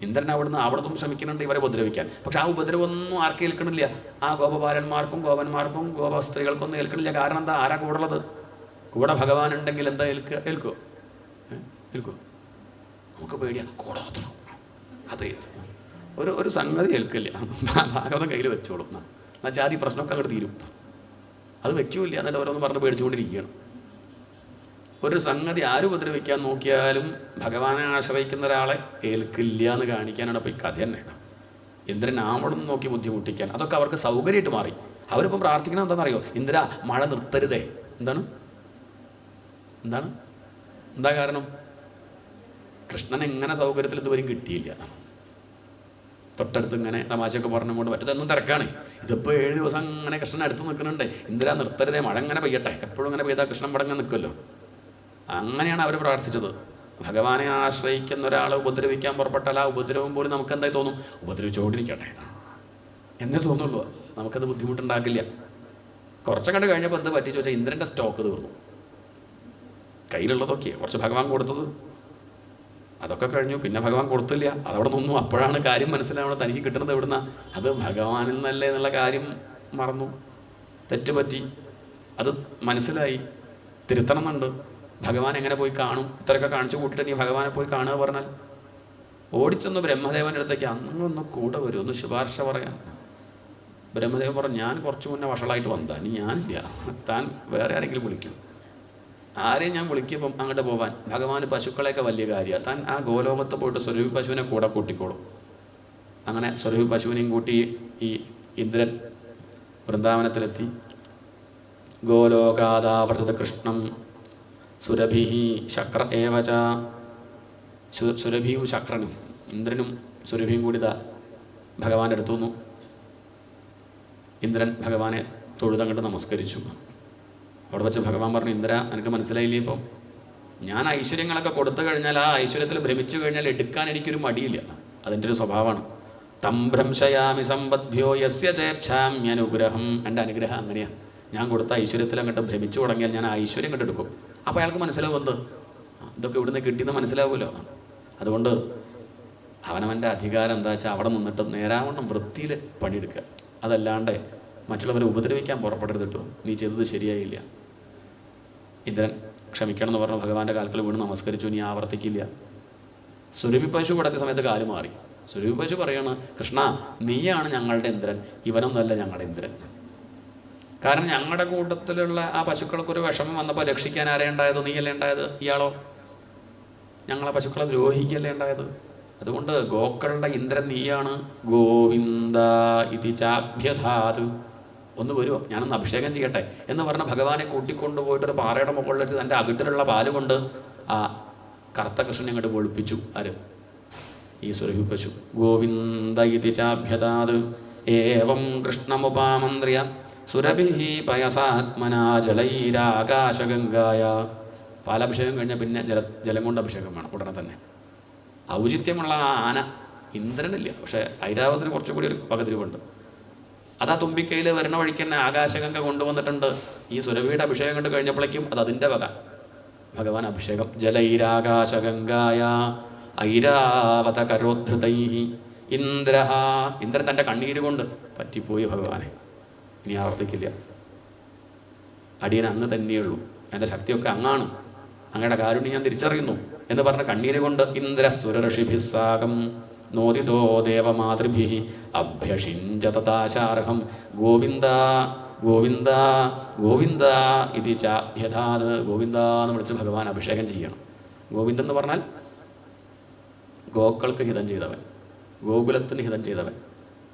ഇന്ദ്രൻ അവിടുന്ന് ശ്രമിക്കുന്നുണ്ട് ഇവരെ ഉപദ്രവിക്കാൻ. പക്ഷെ ആ ഉപദ്രവമൊന്നും ആർക്കും ഏൽക്കണില്ല. ആ ഗോപബാലന്മാർക്കും ഗോപന്മാർക്കും ഗോപസ്ത്രീകൾക്കൊന്നും ഏൽക്കണില്ല. കാരണം എന്താ? ആരാ കൂടെ ഉള്ളത്? കൂടെ ഭഗവാൻ ഉണ്ടെങ്കിൽ എന്താ ഏൽക്കുമോ? നമുക്ക് പേടിയാ, കൂടെ മാത്രം അതേ ഒരു സംഗതി ഏൽക്കില്ല. ഭാഗവതം കയ്യിൽ വെച്ചോളും എന്നാൽ ജാതി പ്രശ്നമൊക്കെ അങ്ങോട്ട് തീരും. അത് വെക്കൂല്ല, എന്നിട്ട് ഓരോന്ന് പറഞ്ഞ് പേടിച്ചുകൊണ്ടിരിക്കുകയാണ്. ഒരു സംഗതി ആരും ഉപദ്രവിക്കാൻ നോക്കിയാലും ഭഗവാനെ ആശ്രയിക്കുന്ന ഒരാളെ ഏൽക്കില്ല എന്ന് കാണിക്കാനാണ് ഇപ്പോൾ ഈ കഥ തന്നെ. ഇന്ദ്രൻ അവിടെ നിന്ന് നോക്കി ബുദ്ധിമുട്ടിക്കാൻ, അതൊക്കെ അവർക്ക് സൗകര്യമായിട്ട് മാറി. അവരിപ്പം പ്രാർത്ഥിക്കുന്നത് എന്താണെന്നറിയോ? ഇന്ദ്ര മഴ നിർത്തരുതേ. എന്താ കാരണം? കൃഷ്ണൻ എങ്ങനെ സൗകര്യത്തിൽ ഇതുവരെയും കിട്ടിയില്ല. തൊട്ടടുത്ത് ഇങ്ങനെ തമാശയൊക്കെ പറഞ്ഞുകൊണ്ട് മറ്റൊന്നും തിരക്കാണ്. ഇതിപ്പോൾ 7 ദിവസം അങ്ങനെ കൃഷ്ണൻ അടുത്ത് നിൽക്കുന്നുണ്ട്. ഇന്ദിര നിർത്തരുതേ, മഴ ഇങ്ങനെ പെയ്യട്ടെ, എപ്പോഴും ഇങ്ങനെ പെയ്താൽ കൃഷ്ണൻ പടങ്ങ് നിൽക്കുമല്ലോ. അങ്ങനെയാണ് അവർ പ്രാർത്ഥിച്ചത്. ഭഗവാനെ ആശ്രയിക്കുന്ന ഒരാളെ ഉപദ്രവിക്കാൻ പുറപ്പെട്ടാൽ ആ ഉപദ്രവം പോലും നമുക്ക് എന്തായി തോന്നും? ഉപദ്രവിച്ചുകൊണ്ടിരിക്കട്ടെ എന്നേ തോന്നുള്ളൂ. നമുക്കത് ബുദ്ധിമുട്ടുണ്ടാക്കില്ല. കുറച്ചങ്ങോട്ട് കഴിഞ്ഞപ്പോൾ എന്താ പറ്റി ചോദിച്ചാൽ ഇന്ദ്രൻ്റെ സ്റ്റോക്ക് തീർന്നു. കയ്യിലുള്ളതൊക്കെ കുറച്ച് ഭഗവാൻ കൊടുത്തത് അതൊക്കെ കഴിഞ്ഞു. പിന്നെ ഭഗവാൻ കൊടുത്തില്ല, അതവിടെ നിന്നു. അപ്പോഴാണ് കാര്യം മനസ്സിലാവണം, തനിക്ക് കിട്ടുന്നത് എവിടുന്ന? അത് ഭഗവാനിൽ നിന്നല്ലേ എന്നുള്ള കാര്യം മറന്നു, തെറ്റുപറ്റി. അത് മനസ്സിലായി, തിരുത്തണം എന്നുണ്ട്. ഭഗവാൻ എങ്ങനെ പോയി കാണും? ഇത്രയൊക്കെ കാണിച്ചു കൂട്ടിയിട്ട് നീ ഭഗവാനെ പോയി കാണുക പറഞ്ഞാൽ ഓടിച്ചൊന്ന് ബ്രഹ്മദേവൻ്റെ അടുത്തേക്ക് അന്നൊന്ന് കൂടെ വരും, ഒന്ന് ശുപാർശ പറയാൻ. ബ്രഹ്മദേവൻ പറഞ്ഞു, ഞാൻ കുറച്ച് മുന്നേ വഷളായിട്ട് വന്നതാ, ഇനി ഞാനില്ല, താൻ വേറെ ആരെങ്കിലും വിളിക്കും. ആരെയും ഞാൻ വിളിക്കുമ്പം അങ്ങോട്ട് പോകാൻ. ഭഗവാന് പശുക്കളെയൊക്കെ വലിയ കാര്യമാണ്. താൻ ആ ഗോലോകത്ത് പോയിട്ട് സ്വരൂപി പശുവിനെ കൂടെ കൂട്ടിക്കോളും. അങ്ങനെ സ്വരൂപി പശുവിനെയും കൂട്ടി ഈ ഇന്ദ്രൻ വൃന്ദാവനത്തിലെത്തി. ഗോലോകാദാവർത്തത കൃഷ്ണം സുരഭി ശക്ര ഏവച. സുരഭിയും ശക്രനും ഇന്ദ്രനും സുരഭിയും കൂടി ഭഗവാന്റെ അടുത്തു വന്നു. ഇന്ദ്രൻ ഭഗവാനെ തൊഴുതങ്ങോട്ട് നമസ്കരിച്ചു. അവിടെ വെച്ച് ഭഗവാൻ പറഞ്ഞു, ഇന്ദ്ര എനിക്ക് മനസ്സിലായില്ലേ, ഇപ്പം ഞാൻ ഐശ്വര്യങ്ങളൊക്കെ കൊടുത്തു കഴിഞ്ഞാൽ ആ ഐശ്വര്യത്തിൽ ഭ്രമിച്ചു കഴിഞ്ഞാൽ എടുക്കാൻ എനിക്കൊരു മടിയില്ല. അതിൻ്റെ ഒരു സ്വഭാവമാണ്. തം ഭ്രംശയാമി സമ്പദ്ഭ്യോ യസ്യ ചേച്ഛാമ്യനുഗ്രഹം. എൻ്റെ അനുഗ്രഹം അങ്ങനെയാണ്. ഞാൻ കൊടുത്ത ഐശ്വര്യത്തിൽ അങ്ങോട്ട് ഭ്രമിച്ചു തുടങ്ങിയാൽ ഞാൻ ആ ഐശ്വര്യം അങ്ങോട്ട് എടുക്കും. അപ്പോൾ അയാൾക്ക് മനസ്സിലാവും എന്ത് ഇതൊക്കെ ഇവിടുന്ന് കിട്ടിയെന്ന് മനസ്സിലാവുമല്ലോ. അതുകൊണ്ട് അവനവൻ്റെ അധികാരം എന്താ വെച്ചാൽ അവിടെ നിന്നിട്ട് നേരാവണ്ണം വൃത്തിയിൽ പണിയെടുക്കുക. അതല്ലാണ്ട് മറ്റുള്ളവരെ ഉപദ്രവിക്കാൻ പുറപ്പെടരുത് കേട്ടോ, നീ ചെയ്തത് ശരിയായില്ല. ഇന്ദ്രൻ ക്ഷമിക്കണം എന്ന് പറഞ്ഞ് ഭഗവാന്റെ കാൽക്കൽ വീണ് നമസ്കരിച്ചു. നീ ആവർത്തിക്കില്ല. സുരഭി പശു കൊടുത്ത സമയത്ത് കാല് മാറി. സുരഭി പശു പറയാണ്, കൃഷ്ണ നീയാണ് ഞങ്ങളുടെ ഇന്ദ്രൻ, ഇവനൊന്നല്ല ഞങ്ങളുടെ ഇന്ദ്രൻ. കാരണം ഞങ്ങളുടെ കൂട്ടത്തിലുള്ള ആ പശുക്കൾക്കൊരു വിഷമം വന്നപ്പോൾ രക്ഷിക്കാൻ ആരെയാണ് ഉണ്ടായത്? നീയല്ലേ ഉണ്ടായത്? ഇയാളോ? ഞങ്ങളെ പശുക്കളെ ദ്രോഹിക്കല്ലേ ഉണ്ടായത്? അതുകൊണ്ട് ഗോക്കളുടെ ഇന്ദ്രൻ നീയാണ്. ഗോവിന്ദ ഇതി ചാഭ്യധാത്. ഒന്ന് വരുമോ, ഞാനൊന്ന് അഭിഷേകം ചെയ്യട്ടെ എന്ന് പറഞ്ഞ ഭഗവാനെ കൂട്ടിക്കൊണ്ടുപോയിട്ടൊരു പാറയുടെ മുകളിലെത്തി തൻ്റെ അകിട്ടിലുള്ള പാല് കൊണ്ട് ആ കറുത്ത കൃഷ്ണനെ അങ്ങോട്ട് ഒളിപ്പിച്ചു. ആര്? ഈ സുരഭി പശു. ഗോവിന്ദ ഇതി ചാഭ്യധാത് ഏവം കൃഷ്ണമുപാമന്ത്ര്യ സുരഭി പയസാത്മനാ ജലൈരാകാശഗംഗായ. പാലഭിഷേകം കഴിഞ്ഞാൽ പിന്നെ ജലം കൊണ്ട് അഭിഷേകം വേണം ഉടനെ തന്നെ. ഔചിത്യമുള്ള ആ ആന ഇന്ദ്രനില്ല, പക്ഷേ ഐരാവതത്തിന് കുറച്ചുകൂടി ഒരു പകതിരിവുണ്ട്. അതാ തുമ്പിക്കൈയിൽ വരുന്ന വഴിക്ക് തന്നെ ആകാശഗംഗ കൊണ്ടുവന്നിട്ടുണ്ട്. ഈ സുരഭിയുടെ അഭിഷേകം കണ്ട് കഴിഞ്ഞപ്പോഴേക്കും അത് അതിൻ്റെ വക ഭഗവാൻ അഭിഷേകം. ജലൈരാകാശഗംഗായ. ഐരാവത കരോദ്ധൃതൈ ഇന്ദ്രഹ. ഇന്ദ്രൻ തൻ്റെ കണ്ണീര് കൊണ്ട് പറ്റിപ്പോയി ഭഗവാനെ, ഇനി ആവർത്തിക്കില്ല, അടിയൻ അങ്ങ് തന്നെയുള്ളൂ, എൻ്റെ ശക്തിയൊക്കെ അങ്ങാണ്, അങ്ങയുടെ കാരുണ്യം ഞാൻ തിരിച്ചറിയുന്നു എന്ന് പറഞ്ഞ കണ്ണീര് കൊണ്ട് ഇന്ദ്രസുരഋഷിഭിസ്സാകം നോദിതോ ദേവമാതൃഭി അഭ്യഷിഞ്ച തഥാശാർഹം ഗോവിന്ദ ഗോവിന്ദ ഗോവിന്ദ ഇതി ച യഥാത്. ഗോവിന്ദ എന്ന് വിളിച്ച് ഭഗവാൻ അഭിഷേകം ചെയ്യണം. ഗോവിന്ദൻ എന്ന് പറഞ്ഞാൽ ഗോക്കൾക്ക് ഹിതം ചെയ്തവൻ, ഗോകുലത്തിന് ഹിതം ചെയ്തവൻ,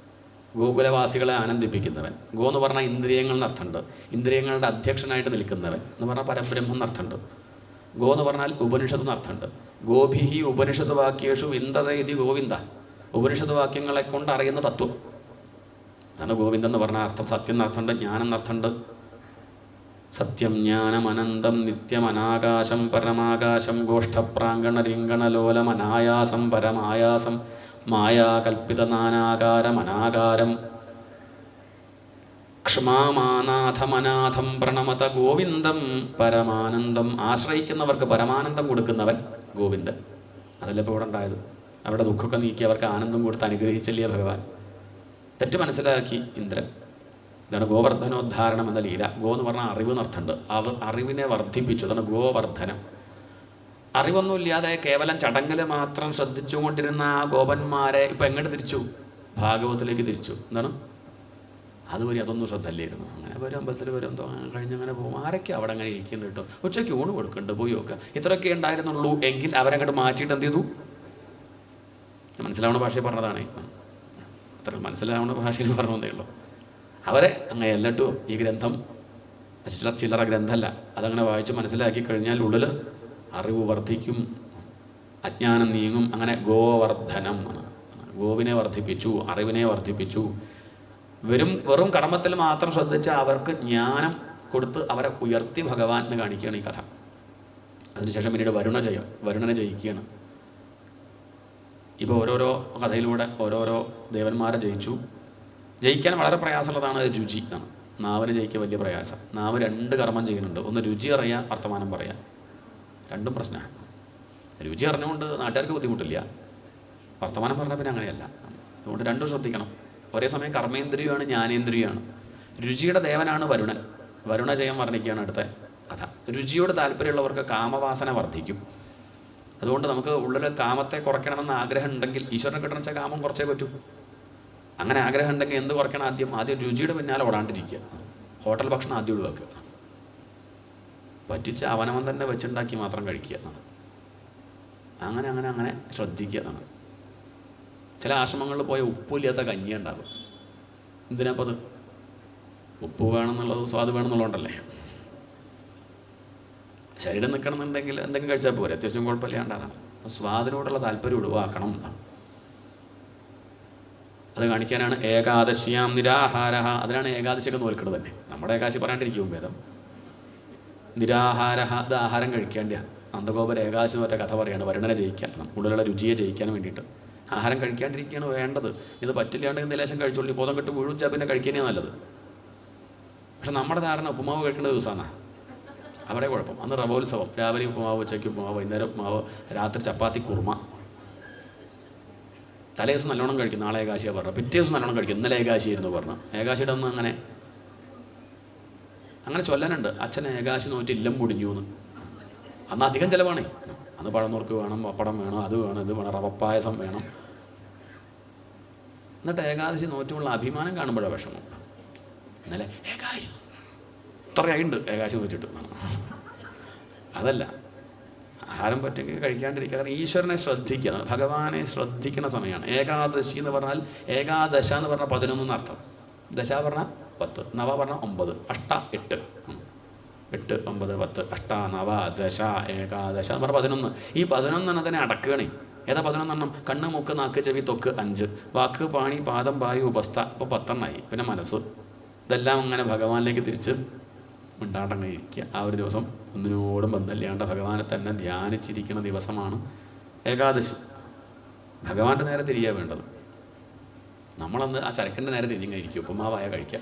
ഗോകുലവാസികളെ ആനന്ദിപ്പിക്കുന്നവൻ. ഗോ എന്ന് പറഞ്ഞാൽ ഇന്ദ്രിയങ്ങൾ എന്നർത്ഥമുണ്ട്, ഇന്ദ്രിയങ്ങളുടെ അധ്യക്ഷനായിട്ട് നിൽക്കുന്നവൻ എന്ന് പറഞ്ഞാൽ പരബ്രഹ്മം എന്നർത്ഥമുണ്ട്. ഗോ എന്ന് പറഞ്ഞാൽ ഉപനിഷത്ത് എന്നർത്ഥമുണ്ട്. ഗോഭിഹി ഉപനിഷത്ത് വാക്യേഷു വിന്ദത ഇതി ഗോവിന്ദ. ഉപനിഷത്ത് വാക്യങ്ങളെ കൊണ്ട് അറിയുന്ന തത്വം അതാണ് ഗോവിന്ദൻ എന്ന് പറഞ്ഞ അർത്ഥം. സത്യം എന്നർത്ഥമുണ്ട്, ജ്ഞാനം എന്നർത്ഥമുണ്ട്. സത്യം ജ്ഞാനം അനന്തം നിത്യം അനാകാശം പരമാകാശം ഗോഷ്ഠപ്രാങ്കണരിങ്കണലോലം അനായാസം പരമായാസം മായാകൽപ്പിത നാനാകാരം അനാകാരം ക്ഷ്മാനാഥമനാഥം പ്രണമത ഗോവിന്ദം പരമാനന്ദം. ആശ്രയിക്കുന്നവർക്ക് പരമാനന്ദം കൊടുക്കുന്നവൻ ഗോവിന്ദൻ. അതല്ല ഇപ്പോൾ ഇവിടെ ഉണ്ടായത്. അവരുടെ ദുഃഖമൊക്കെ നീക്കി അവർക്ക് ആനന്ദം കൊടുത്ത് അനുഗ്രഹിച്ചല്ലേ ഭഗവാൻ. തെറ്റ് മനസ്സിലാക്കി ഇന്ദ്രൻ. ഇതാണ് ഗോവർദ്ധനോദ്ധാരണം എന്ന ലീല. ഗോ എന്ന് പറഞ്ഞാൽ അറിവ് എന്നർത്ഥമുണ്ട്. അറിവിനെ വർദ്ധിപ്പിച്ചു, അതാണ് ഗോവർദ്ധനം. അറിവൊന്നുമില്ലാതെ കേവലം ചടങ്ങിൽ മാത്രം ശ്രദ്ധിച്ചുകൊണ്ടിരുന്ന ആ ഗോപന്മാരെ ഇപ്പം എങ്ങോട്ട് തിരിച്ചു? ഭാഗവതത്തിലേക്ക് തിരിച്ചു. എന്താണ്? അതുവരെ അതൊന്നും ശ്രദ്ധയില്ലായിരുന്നു. അങ്ങനെ വരും, അമ്പലത്തിൽ വരും, കഴിഞ്ഞങ്ങനെ പോകും. ആരൊക്കെ അവിടെ അങ്ങനെ ഇരിക്കുന്നുണ്ട് കേട്ടോ, ഉച്ചയ്ക്ക് ഊണ് കൊടുക്കുന്നുണ്ട്, പോയി നോക്കുക. ഇത്രയൊക്കെ ഉണ്ടായിരുന്നുള്ളൂ എങ്കിൽ അവരങ്ങോട്ട് മാറ്റിയിട്ട് എന്ത് ചെയ്തു? മനസ്സിലാവുന്ന ഭാഷയിൽ പറഞ്ഞതാണ്, അത്ര മനസ്സിലാവുന്ന ഭാഷയിൽ പറഞ്ഞതേ ഉള്ളൂ. അവരെ അങ്ങനെ എല്ലാട്ടും ഈ ഗ്രന്ഥം ചില്ലറ ഗ്രന്ഥമല്ല, അതങ്ങനെ വായിച്ച് മനസ്സിലാക്കി കഴിഞ്ഞാൽ ഉള്ളിൽ അറിവ് വർദ്ധിക്കും, അജ്ഞാനം നീങ്ങും. അങ്ങനെ ഗോവർദ്ധനം, ഗോവിനെ വർദ്ധിപ്പിച്ചു, അറിവിനെ വർദ്ധിപ്പിച്ചു. വെറും കർമ്മത്തിൽ മാത്രം ശ്രദ്ധിച്ച അവർക്ക് ജ്ഞാനം കൊടുത്ത് അവരെ ഉയർത്തി ഭഗവാൻ എന്ന് കാണിക്കുകയാണ് ഈ കഥ. അതിനുശേഷം പിന്നീട് വരുണനെ ജയിക്കുകയാണ്. ഇപ്പോൾ ഓരോരോ കഥയിലൂടെ ഓരോരോ ദേവന്മാരെ ജയിക്കാൻ വളരെ പ്രയാസമുള്ളതാണ് രുചി ആണ്. നാവിന് ജയിക്കാൻ വലിയ പ്രയാസം. നാവ് 2 കർമ്മം ചെയ്യുന്നുണ്ട്. ഒന്ന് രുചി അറിയാം, വർത്തമാനം പറയാം. രണ്ടും പ്രശ്നമാണ്. രുചി അറിഞ്ഞുകൊണ്ട് നാട്ടുകാർക്ക് ബുദ്ധിമുട്ടില്ല, വർത്തമാനം പറഞ്ഞാൽ പിന്നെ അങ്ങനെയല്ല. അതുകൊണ്ട് രണ്ടും ശ്രദ്ധിക്കണം. ഒരേ സമയം കർമ്മേന്ദ്രിയമാണ്, ജ്ഞാനേന്ദ്രിയമാണ്. രുചിയുടെ ദേവനാണ് വരുണൻ. വരുണജയം വർണ്ണിക്കുകയാണ് അടുത്ത കഥ. രുചിയോട് താല്പര്യമുള്ളവർക്ക് കാമവാസന വർദ്ധിക്കും. അതുകൊണ്ട് നമുക്ക് ഉള്ളിൽ കാമത്തെ കുറയ്ക്കണമെന്ന് ആഗ്രഹം ഉണ്ടെങ്കിൽ, ഈശ്വരനെ കിട്ടണം വെച്ചാൽ കാമം കുറച്ചേ പറ്റൂ. അങ്ങനെ ആഗ്രഹം ഉണ്ടെങ്കിൽ എന്ത് കുറയ്ക്കണം? ആദ്യം രുചിയുടെ പിന്നാലെ ഓടാണ്ടിരിക്കുക. ഹോട്ടൽ ഭക്ഷണം ആദ്യം ഒഴിവാക്കുക. പറ്റിച്ച് അവനവൻ തന്നെ വെച്ചുണ്ടാക്കി മാത്രം കഴിക്കുക എന്നാണ്. അങ്ങനെ ശ്രദ്ധിക്കുക എന്നാണ്. ചില ആശ്രമങ്ങളിൽ പോയ ഉപ്പില്ലാത്ത കഞ്ഞി ഉണ്ടാകും. എന്തിനാപ്പം അത്? ഉപ്പ് വേണമെന്നുള്ളത്, സ്വാദ് വേണമെന്നുള്ളതുകൊണ്ടല്ലേ. ശരീരം നിൽക്കണമെന്നുണ്ടെങ്കിൽ എന്തെങ്കിലും കഴിച്ചാൽ പോരെ, അത്യാവശ്യം കുഴപ്പമില്ലാണ്ടാണ്. അപ്പം സ്വാദിനോടുള്ള താല്പര്യം ഒഴിവാക്കണം എന്നാണ്. അത് കാണിക്കാനാണ് ഏകാദശിയാം നിരാഹാര. അതിനാണ് ഏകാദശിയൊക്കെ നോൽക്കുന്നത് തന്നെ. നമ്മുടെ ഏകാദശി പറയാണ്ടിരിക്കും ഭേദം. നിരാഹാര, ഇത് ആഹാരം കഴിക്കേണ്ട. നന്ദഗോപുര ഏകാദശി മറ്റേ കഥ പറയാണ്, വരുണനെ ജയിക്കാൻ, ഉള്ളിലുള്ള രുചിയെ ജയിക്കാൻ വേണ്ടിയിട്ട് ആഹാരം കഴിക്കാണ്ടിരിക്കുകയാണ് വേണ്ടത്. ഇത് പറ്റില്ലാണ്ടെങ്കിൽ ലേശം കഴിച്ചോളൂ, ബോധം കെട്ട് വീഴുച്ചാൽ പിന്നെ കഴിക്കുന്നേ നല്ലത്. പക്ഷെ നമ്മുടെ ധാരണ ഉപ്പുമാവ് കഴിക്കേണ്ട ദിവസമാണ്. അവിടെ കുഴപ്പം. അന്ന് റവോത്സവം, രാവിലെ ഉപ്പുമാവ്, ഉച്ചയ്ക്ക് ഉപ്പുമാവ്, വൈകുന്നേരം ഉപ്പുമാവ്, രാത്രി ചപ്പാത്തി, കുറുമ. തലേ ദിവസം നല്ലോണം കഴിക്കും, നാളെ ഏകാശിയാണ് പറഞ്ഞു. പിറ്റേ ദിവസം നല്ലോണം കഴിക്കും, ഇന്നലെ ഏകാശിയായിരുന്നു പറഞ്ഞു. ഏകാശിയുടെ അന്ന് അങ്ങനെ ചൊല്ലാനുണ്ട്. അച്ഛൻ ഏകാശി നോറ്റ് ഇല്ലം മുടിഞ്ഞു എന്ന്. അന്ന് അധികം ചിലവാണേ. അന്ന് പഴമുറുക്ക് വേണം, പപ്പടം വേണം, അത് വേണം, ഇത് വേണം, റവപ്പായസം വേണം. എന്നിട്ട് ഏകാദശി നോറ്റുമുള്ള അഭിമാനം കാണുമ്പോഴാണ് വിഷമം. ഇന്നലെ ഏകാശി ഇത്രയായിട്ടുണ്ട് ഏകാശി നോച്ചിട്ട്. അതല്ല, ആഹാരം പറ്റുമെങ്കിൽ കഴിക്കാണ്ടിരിക്കുക. കാരണം ഈശ്വരനെ ശ്രദ്ധിക്കുക, ഭഗവാനെ ശ്രദ്ധിക്കുന്ന സമയമാണ് ഏകാദശി എന്ന് പറഞ്ഞാൽ. ഏകാദശ എന്ന് പറഞ്ഞാൽ 11 എന്നർത്ഥം. ദശ പറഞ്ഞാൽ 10, നവ പറഞ്ഞാൽ 9, അഷ്ട 8, 8, 9, 10, അഷ്ട, നവ, ദശ, ഏകാദശ എന്ന് പറഞ്ഞാൽ 11. ഈ 11 എണ്ണത്തിനെ അടക്കുകയാണ്. ഏതാ 11 എണ്ണം? കണ്ണ്, മൂക്ക്, നാക്ക്, ചെവി, ത്വക്ക് 5, വാക്ക്, പാണി, പാദം, വായു, ഉപസ്ഥ. ഇപ്പോൾ 10 എണ്ണമായി. പിന്നെ മനസ്സ്. ഇതെല്ലാം അങ്ങനെ ഭഗവാനിലേക്ക് തിരിച്ച് മിണ്ടാണ്ടങ്ങനെ ഇരിക്കുക. ആ ഒരു ദിവസം ഒന്നിനോടും ബന്ധമില്ലാണ്ട് ഭഗവാനെ തന്നെ ധ്യാനിച്ചിരിക്കുന്ന ദിവസമാണ് ഏകാദശി. ഭഗവാന്റെ നേരെ തിരികെ വേണ്ടത്. നമ്മളന്ന് ആ ചരക്കൻ്റെ നേരെ തിരിഞ്ഞിങ്ങനെ ഇരിക്കും, ഉപ്പുമാവായ കഴിക്കാം.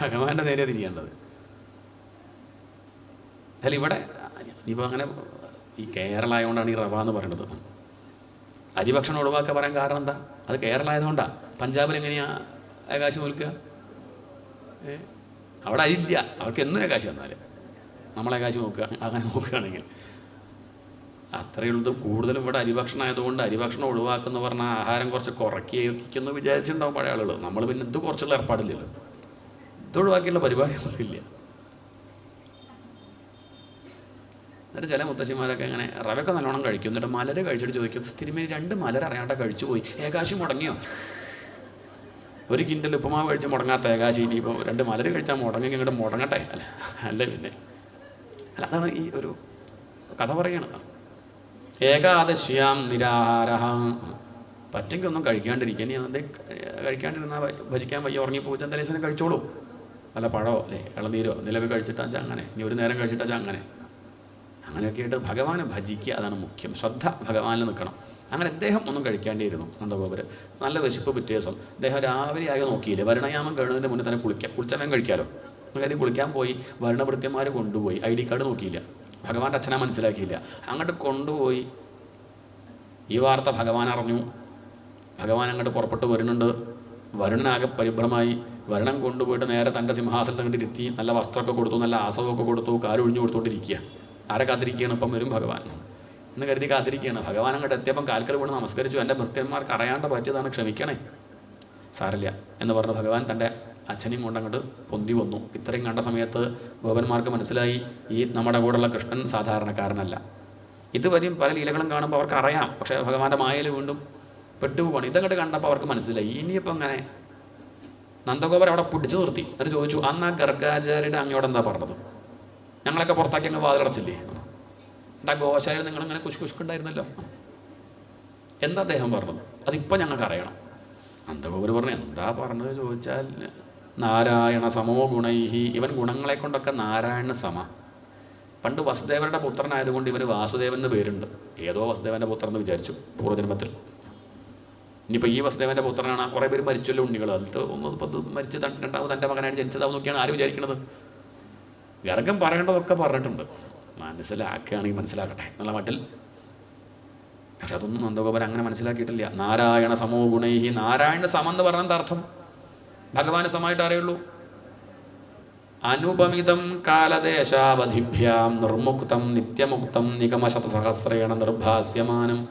ഭഗവാന്റെ നേരെ തിരിയേണ്ടത്. അല്ല ഇവിടെ ഇനിയിപ്പോൾ അങ്ങനെ ഈ കേരള ആയതുകൊണ്ടാണ് ഈ റവ എന്ന് പറയുന്നത്. അരിഭക്ഷണം ഒഴിവാക്കാൻ പറയാൻ കാരണം എന്താ? അത് കേരളം ആയതുകൊണ്ടാണ്. പഞ്ചാബിൽ എങ്ങനെയാണ് ഏകാശി നോൽക്കുക? അവിടെ അരിയില്ല, അവർക്ക് എന്നും ഏകാശി വന്നാൽ നമ്മളേകാശി നോക്കുക. അങ്ങനെ നോക്കുകയാണെങ്കിൽ അത്രയുള്ളത്. കൂടുതലും ഇവിടെ അരിഭക്ഷണം ആയതുകൊണ്ട് അരിഭക്ഷണം ഒഴിവാക്കുന്ന പറഞ്ഞാൽ ആഹാരം കുറച്ച് കുറയ്ക്കുന്നു വിചാരിച്ചിട്ടുണ്ടാവും പഴയ ആളുകൾ. നമ്മൾ പിന്നെ ഇത് കുറച്ചുള്ള ഏർപ്പാടില്ലല്ലോ, ഇത് ഒഴിവാക്കിയുള്ള പരിപാടി നമുക്കില്ല. എന്നിട്ട് ചില മുത്തശ്ശിമാരൊക്കെ ഇങ്ങനെ റവയൊക്കെ നല്ലോണം കഴിക്കും. എന്നിട്ട് മലര് കഴിച്ചിട്ട് ചോദിക്കും, തിരുമേനി 2 മലർ അറിയാണ്ട കഴിച്ചു പോയി, ഏകാശി മുടങ്ങിയോ? 1 കിൻഡൽ ഉപ്പുമാവ് കഴിച്ച് മുടങ്ങാത്ത ഏകാശി ഇനിയിപ്പോൾ 2 മലര് കഴിച്ചാൽ മുടങ്ങി ഇങ്ങോട്ട് മുടങ്ങട്ടെ അല്ലേ പിന്നെ. അല്ല, അതാണ് ഈ ഒരു കഥ പറയണത്. ഏകാദശ്യാം നിരാഹാര, പറ്റെങ്കിൽ ഒന്നും കഴിക്കാണ്ടിരിക്കുക. ഇനി അതെ കഴിക്കാണ്ടിരുന്നാൽ ഭജിക്കാൻ വയ്യ, ഉറങ്ങിപ്പോച്ചാൽ തലേശനം കഴിച്ചോളൂ. അല്ല പഴമോ അല്ലേ ഇളനീരോ നിലവിൽ കഴിച്ചിട്ടാച്ചാൽ അങ്ങനെ, ഇനി ഒരു നേരം കഴിച്ചിട്ടാച്ചാൽ അങ്ങനെയൊക്കെ ആയിട്ട് ഭഗവാനെ ഭജിക്കുക, അതാണ് മുഖ്യം. ശ്രദ്ധ ഭഗവാനിൽ നിൽക്കണം. അങ്ങനെ അദ്ദേഹം ഒന്നും കഴിക്കേണ്ടിയിരുന്നു നന്ദഗോപര്. നല്ല വിശപ്പ് പിറ്റേ ദിവസം അദ്ദേഹം രാവിലെ ആകെ നോക്കിയില്ലേ, വരുണയാമം കഴിയുന്നതിന് മുന്നേ തന്നെ കുളിച്ചവൻ കഴിക്കാമല്ലോ. കരുതി കുളിക്കാൻ പോയി, വരുണഭൃത്യന്മാർ കൊണ്ടുപോയി, ID കാർഡ് നോക്കിയില്ല, ഭഗവാന്റെ അച്ഛനെ മനസ്സിലാക്കിയില്ല, അങ്ങോട്ട് കൊണ്ടുപോയി. ഈ വാർത്ത ഭഗവാൻ അറിഞ്ഞു. ഭഗവാൻ അങ്ങോട്ട് പുറപ്പെട്ട് വരുന്നുണ്ട്. വരുണനാകെ പരിഭ്രമായി. വരുണൻ കൊണ്ടുപോയിട്ട് നേരെ തൻ്റെ സിംഹാസനത്തിൽ അങ്ങോട്ട് ഇരുത്തി, നല്ല വസ്ത്രമൊക്കെ കൊടുത്തു, നല്ല ആസവമൊക്കെ കൊടുത്തു, കാലൊഴിഞ്ഞു കൊടുത്തുകൊണ്ടിരിക്കുക. ആരെ കാത്തിരിക്കുകയാണ്? ഇപ്പം വരും ഭഗവാൻ എന്ന് കരുതി കാത്തിരിക്കുകയാണ്. ഭഗവാൻ അങ്ങോട്ട് എത്തിയപ്പം കാൽക്കൽ വീണ് നമസ്കരിച്ചു. എൻ്റെ ഭൃത്യന്മാർക്ക് അറിയാണ്ട് പറ്റിയതാണ്, ക്ഷമിക്കണേ, സാരല്ല എന്ന് പറഞ്ഞ് ഭഗവാൻ തൻ്റെ അച്ഛനെയും കൊണ്ട് അങ്ങോട്ട് പൊന്തി വന്നു. ഇത്രയും കണ്ട സമയത്ത് ഗോപന്മാർക്ക് മനസ്സിലായി, ഈ നമ്മുടെ കൂടെയുള്ള കൃഷ്ണൻ സാധാരണക്കാരനല്ല. ഇതുവരെയും പല ലീലകളും കാണുമ്പോൾ അവർക്ക് അറിയാം, പക്ഷേ ഭഗവാന്റെ മായയിൽ വീണ്ടും പെട്ടുപോവാണ്. ഇതങ്ങോട്ട് കണ്ടപ്പോൾ അവർക്ക് മനസ്സിലായി, ഇനിയിപ്പോൾ അങ്ങനെ. നന്ദഗോപർ അവിടെ പിടിച്ചു നിർത്തി. എന്നിട്ട് ചോദിച്ചു, അന്ന് ആ ഗർഗാചാര്യയുടെ അങ്ങോട്ട് എന്താ പറഞ്ഞത്? ഞങ്ങളൊക്കെ പുറത്താക്കി അങ്ങ് വാതിലടച്ചില്ലേ? എൻ്റെ ഗോശാലയിൽ നിങ്ങളിങ്ങനെ കുശുക്കുണ്ടായിരുന്നല്ലോ, എന്താ അദ്ദേഹം പറഞ്ഞത്? അതിപ്പോൾ ഞങ്ങൾക്ക് അറിയണം. നന്ദഗോപർ പറഞ്ഞു, എന്താ പറഞ്ഞത് ചോദിച്ചാൽ, നാരായണ സമോ ഗുണൈഹി, ഇവൻ ഗുണങ്ങളെ കൊണ്ടൊക്കെ നാരായണ സമ. പണ്ട് വസുദേവരുടെ പുത്രനായതുകൊണ്ട് ഇവന് വാസുദേവൻ എന്ന് പേരുണ്ട്. ഏതോ വസുദേവൻ്റെ പുത്രൻ എന്ന് വിചാരിച്ചു പൂർവ്വജന്മത്തിൽ. ഇനിയിപ്പോൾ ഈ വസുദേവൻ്റെ പുത്രനാണ്. കുറേ പേര് മരിച്ചല്ലോ ഉണ്ണികൾ. അതിൽ 1 മരിച്ച് 2 തൻ്റെ മകനായിട്ട് ജനിച്ചതാവും നോക്കിയാണ് ആര് വിചാരിക്കുന്നത്. ഗർഗം പറയേണ്ടതൊക്കെ പറഞ്ഞിട്ടുണ്ട്, മനസ്സിലാക്കുകയാണെങ്കിൽ മനസ്സിലാക്കട്ടെ എന്നുള്ള മട്ടിൽ. പക്ഷെ അതൊന്നും നന്ദഗോപൻ അങ്ങനെ മനസ്സിലാക്കിയിട്ടില്ല. നാരായണ സമോ ഗുണൈഹി, നാരായണ സമം എന്ന് പറഞ്ഞാൽ എന്താ അർത്ഥം? ഭഗവാന് സമമായിട്ട് അറിയുള്ളൂ. അനുപമിതം കാലദേശാവധിഭ്യാം നിർമുക്തം നിത്യമുക്തം നിഗമശതസഹസ്രേണ നിർഭാസ്യമാനം.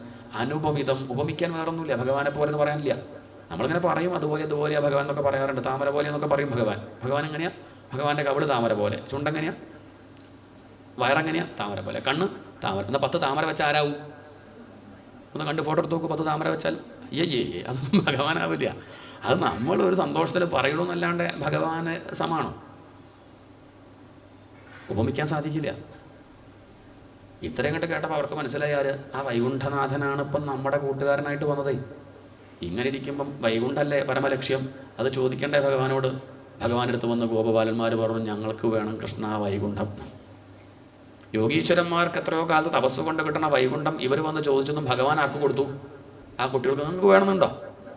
അനുപമിതം, ഉപമിക്കാൻ വേറൊന്നുമില്ല. ഭഗവാനെ പോലെ എന്ന് പറയാനില്ല. നമ്മളിങ്ങനെ പറയും അതുപോലെ ഭഗവാൻ എന്നൊക്കെ പറയാറുണ്ട്. താമര പോലെ എന്നൊക്കെ പറയും ഭഗവാൻ. ഭഗവാൻ എങ്ങനെയാ? ഭഗവാന്റെ കവിള് താമര പോലെ, ചുണ്ടെങ്ങനെയാ, വയറെങ്ങനെയാ, താമര പോലെ, കണ്ണ് താമര. എന്നാൽ 10 താമര വെച്ചാൽ ആരാവും? ഒന്ന് കണ്ട് ഫോട്ടോ എടുത്ത് നോക്കും. 10 താമര വെച്ചാൽ അയ്യേ, അതൊന്നും ഭഗവാനാവില്ല. അത് നമ്മൾ ഒരു സന്തോഷത്തിൽ പറയണു എന്നല്ലാണ്ട് ഭഗവാന് സമാണോ? ഉപമിക്കാൻ സാധിക്കില്ല. ഇത്രയും കണ്ട് കേട്ടപ്പോൾ അവർക്ക് മനസ്സിലായി, ആര്? ആ വൈകുണ്ഠനാഥനാണ് ഇപ്പം നമ്മുടെ കൂട്ടുകാരനായിട്ട് വന്നത്. ഇങ്ങനെ ഇരിക്കുമ്പം വൈകുണ്ഠല്ലേ പരമലക്ഷ്യം, അത് ചോദിക്കണ്ടേ ഭഗവാനോട്? ഭഗവാനെടുത്ത് വന്ന് ഗോപബാലന്മാർ പറഞ്ഞു, ഞങ്ങൾക്ക് വേണം കൃഷ്ണ വൈകുണ്ഠം. യോഗീശ്വരന്മാർക്ക് എത്രയോ കാലത്ത് തപസ് കൊണ്ട് കിട്ടണ വൈകുണ്ഠം ഇവർ വന്ന് ചോദിച്ചൊന്നും ഭഗവാൻ ആർക്ക് കൊടുത്തു? ആ കുട്ടികൾക്ക് നിങ്ങൾക്ക് വേണമെന്നുണ്ടോ?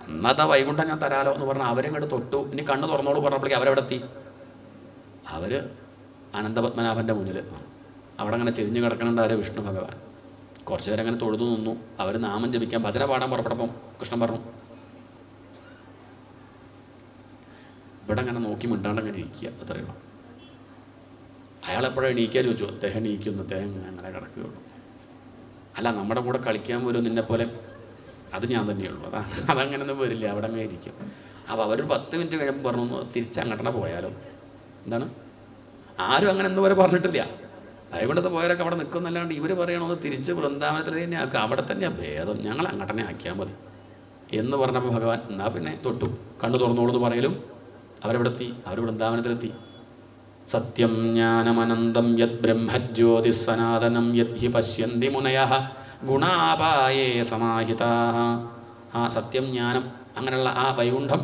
എന്നാ വൈകുണ്ഠം ഞാൻ തരാലോ എന്ന് പറഞ്ഞാൽ അവരെങ്ങോട്ട് തൊട്ടു. ഇനി കണ്ണ് തുറന്നോളൂ പറഞ്ഞപ്പോഴേക്കും അവരെവിടെ എത്തി? അവർ അനന്തപത്മനാഭൻ്റെ മുന്നിൽ അവിടെ അങ്ങനെ ചെരിഞ്ഞ് കിടക്കണുണ്ട് ആര്? വിഷ്ണു ഭഗവാൻ. കുറച്ച് നേരം അങ്ങനെ തൊഴുതു നിന്നു. അവർ നാമം ജപിക്കാൻ ഭജന പാടാൻ പുറപ്പെട്ടപ്പം കൃഷ്ണൻ പറഞ്ഞു, ഇവിടെ അങ്ങനെ നോക്കി മിണ്ടാണ്ട് അങ്ങനെ ഇരിക്കുക, അത്രയുള്ളൂ. അയാളെപ്പോഴും എണീക്കാൻ ചോദിച്ചു. അദ്ദേഹം എണീക്കുന്നു, അദ്ദേഹം അങ്ങനെ കിടക്കുകയുള്ളൂ. അല്ല, നമ്മുടെ കൂടെ കളിക്കാൻ വരും നിന്നെപ്പോലെ, അത് ഞാൻ തന്നെയുള്ളൂ. അതങ്ങനെയൊന്നും വരില്ല, അവിടെ അങ്ങനെ ഇരിക്കും. അപ്പോൾ അവരൊരു 10 മിനിറ്റ് കഴിയുമ്പോൾ പറഞ്ഞു, തിരിച്ചങ്ങോട്ടനെ പോയാലോ? എന്താണ്? ആരും അങ്ങനെ ഒന്നും വരെ പറഞ്ഞിട്ടില്ല. വൈകുണ്ഠത്ത് പോയവരൊക്കെ അവിടെ നിൽക്കുന്നല്ലാണ്ട് ഇവർ പറയണമെന്ന് തിരിച്ച് വൃന്ദാവനത്തിൽ തന്നെ ആക്കുക, അവിടെ തന്നെയാണ് ഭേദം, ഞങ്ങൾ അങ്ങോട്ടനെ ആക്കിയാൽ മതി എന്ന് പറഞ്ഞപ്പോൾ ഭഗവാൻ എന്നാൽ പിന്നെ തൊട്ടു. കണ്ണു തുറന്നോളൂ എന്ന് പറയലും അവരെവിടെ എത്തി? അവർ വൃന്ദാവനത്തിലെത്തി. സത്യം ജ്ഞാനമനന്തം യത് ബ്രഹ്മജ്യോതി സനാതനം യത് ഹി പശ്യന്തി മുനയഃ ഗുണാപായേ സമാഹിതാഃ. ആ സത്യം ജ്ഞാനം അങ്ങനെയുള്ള ആ വൈകുണ്ഠം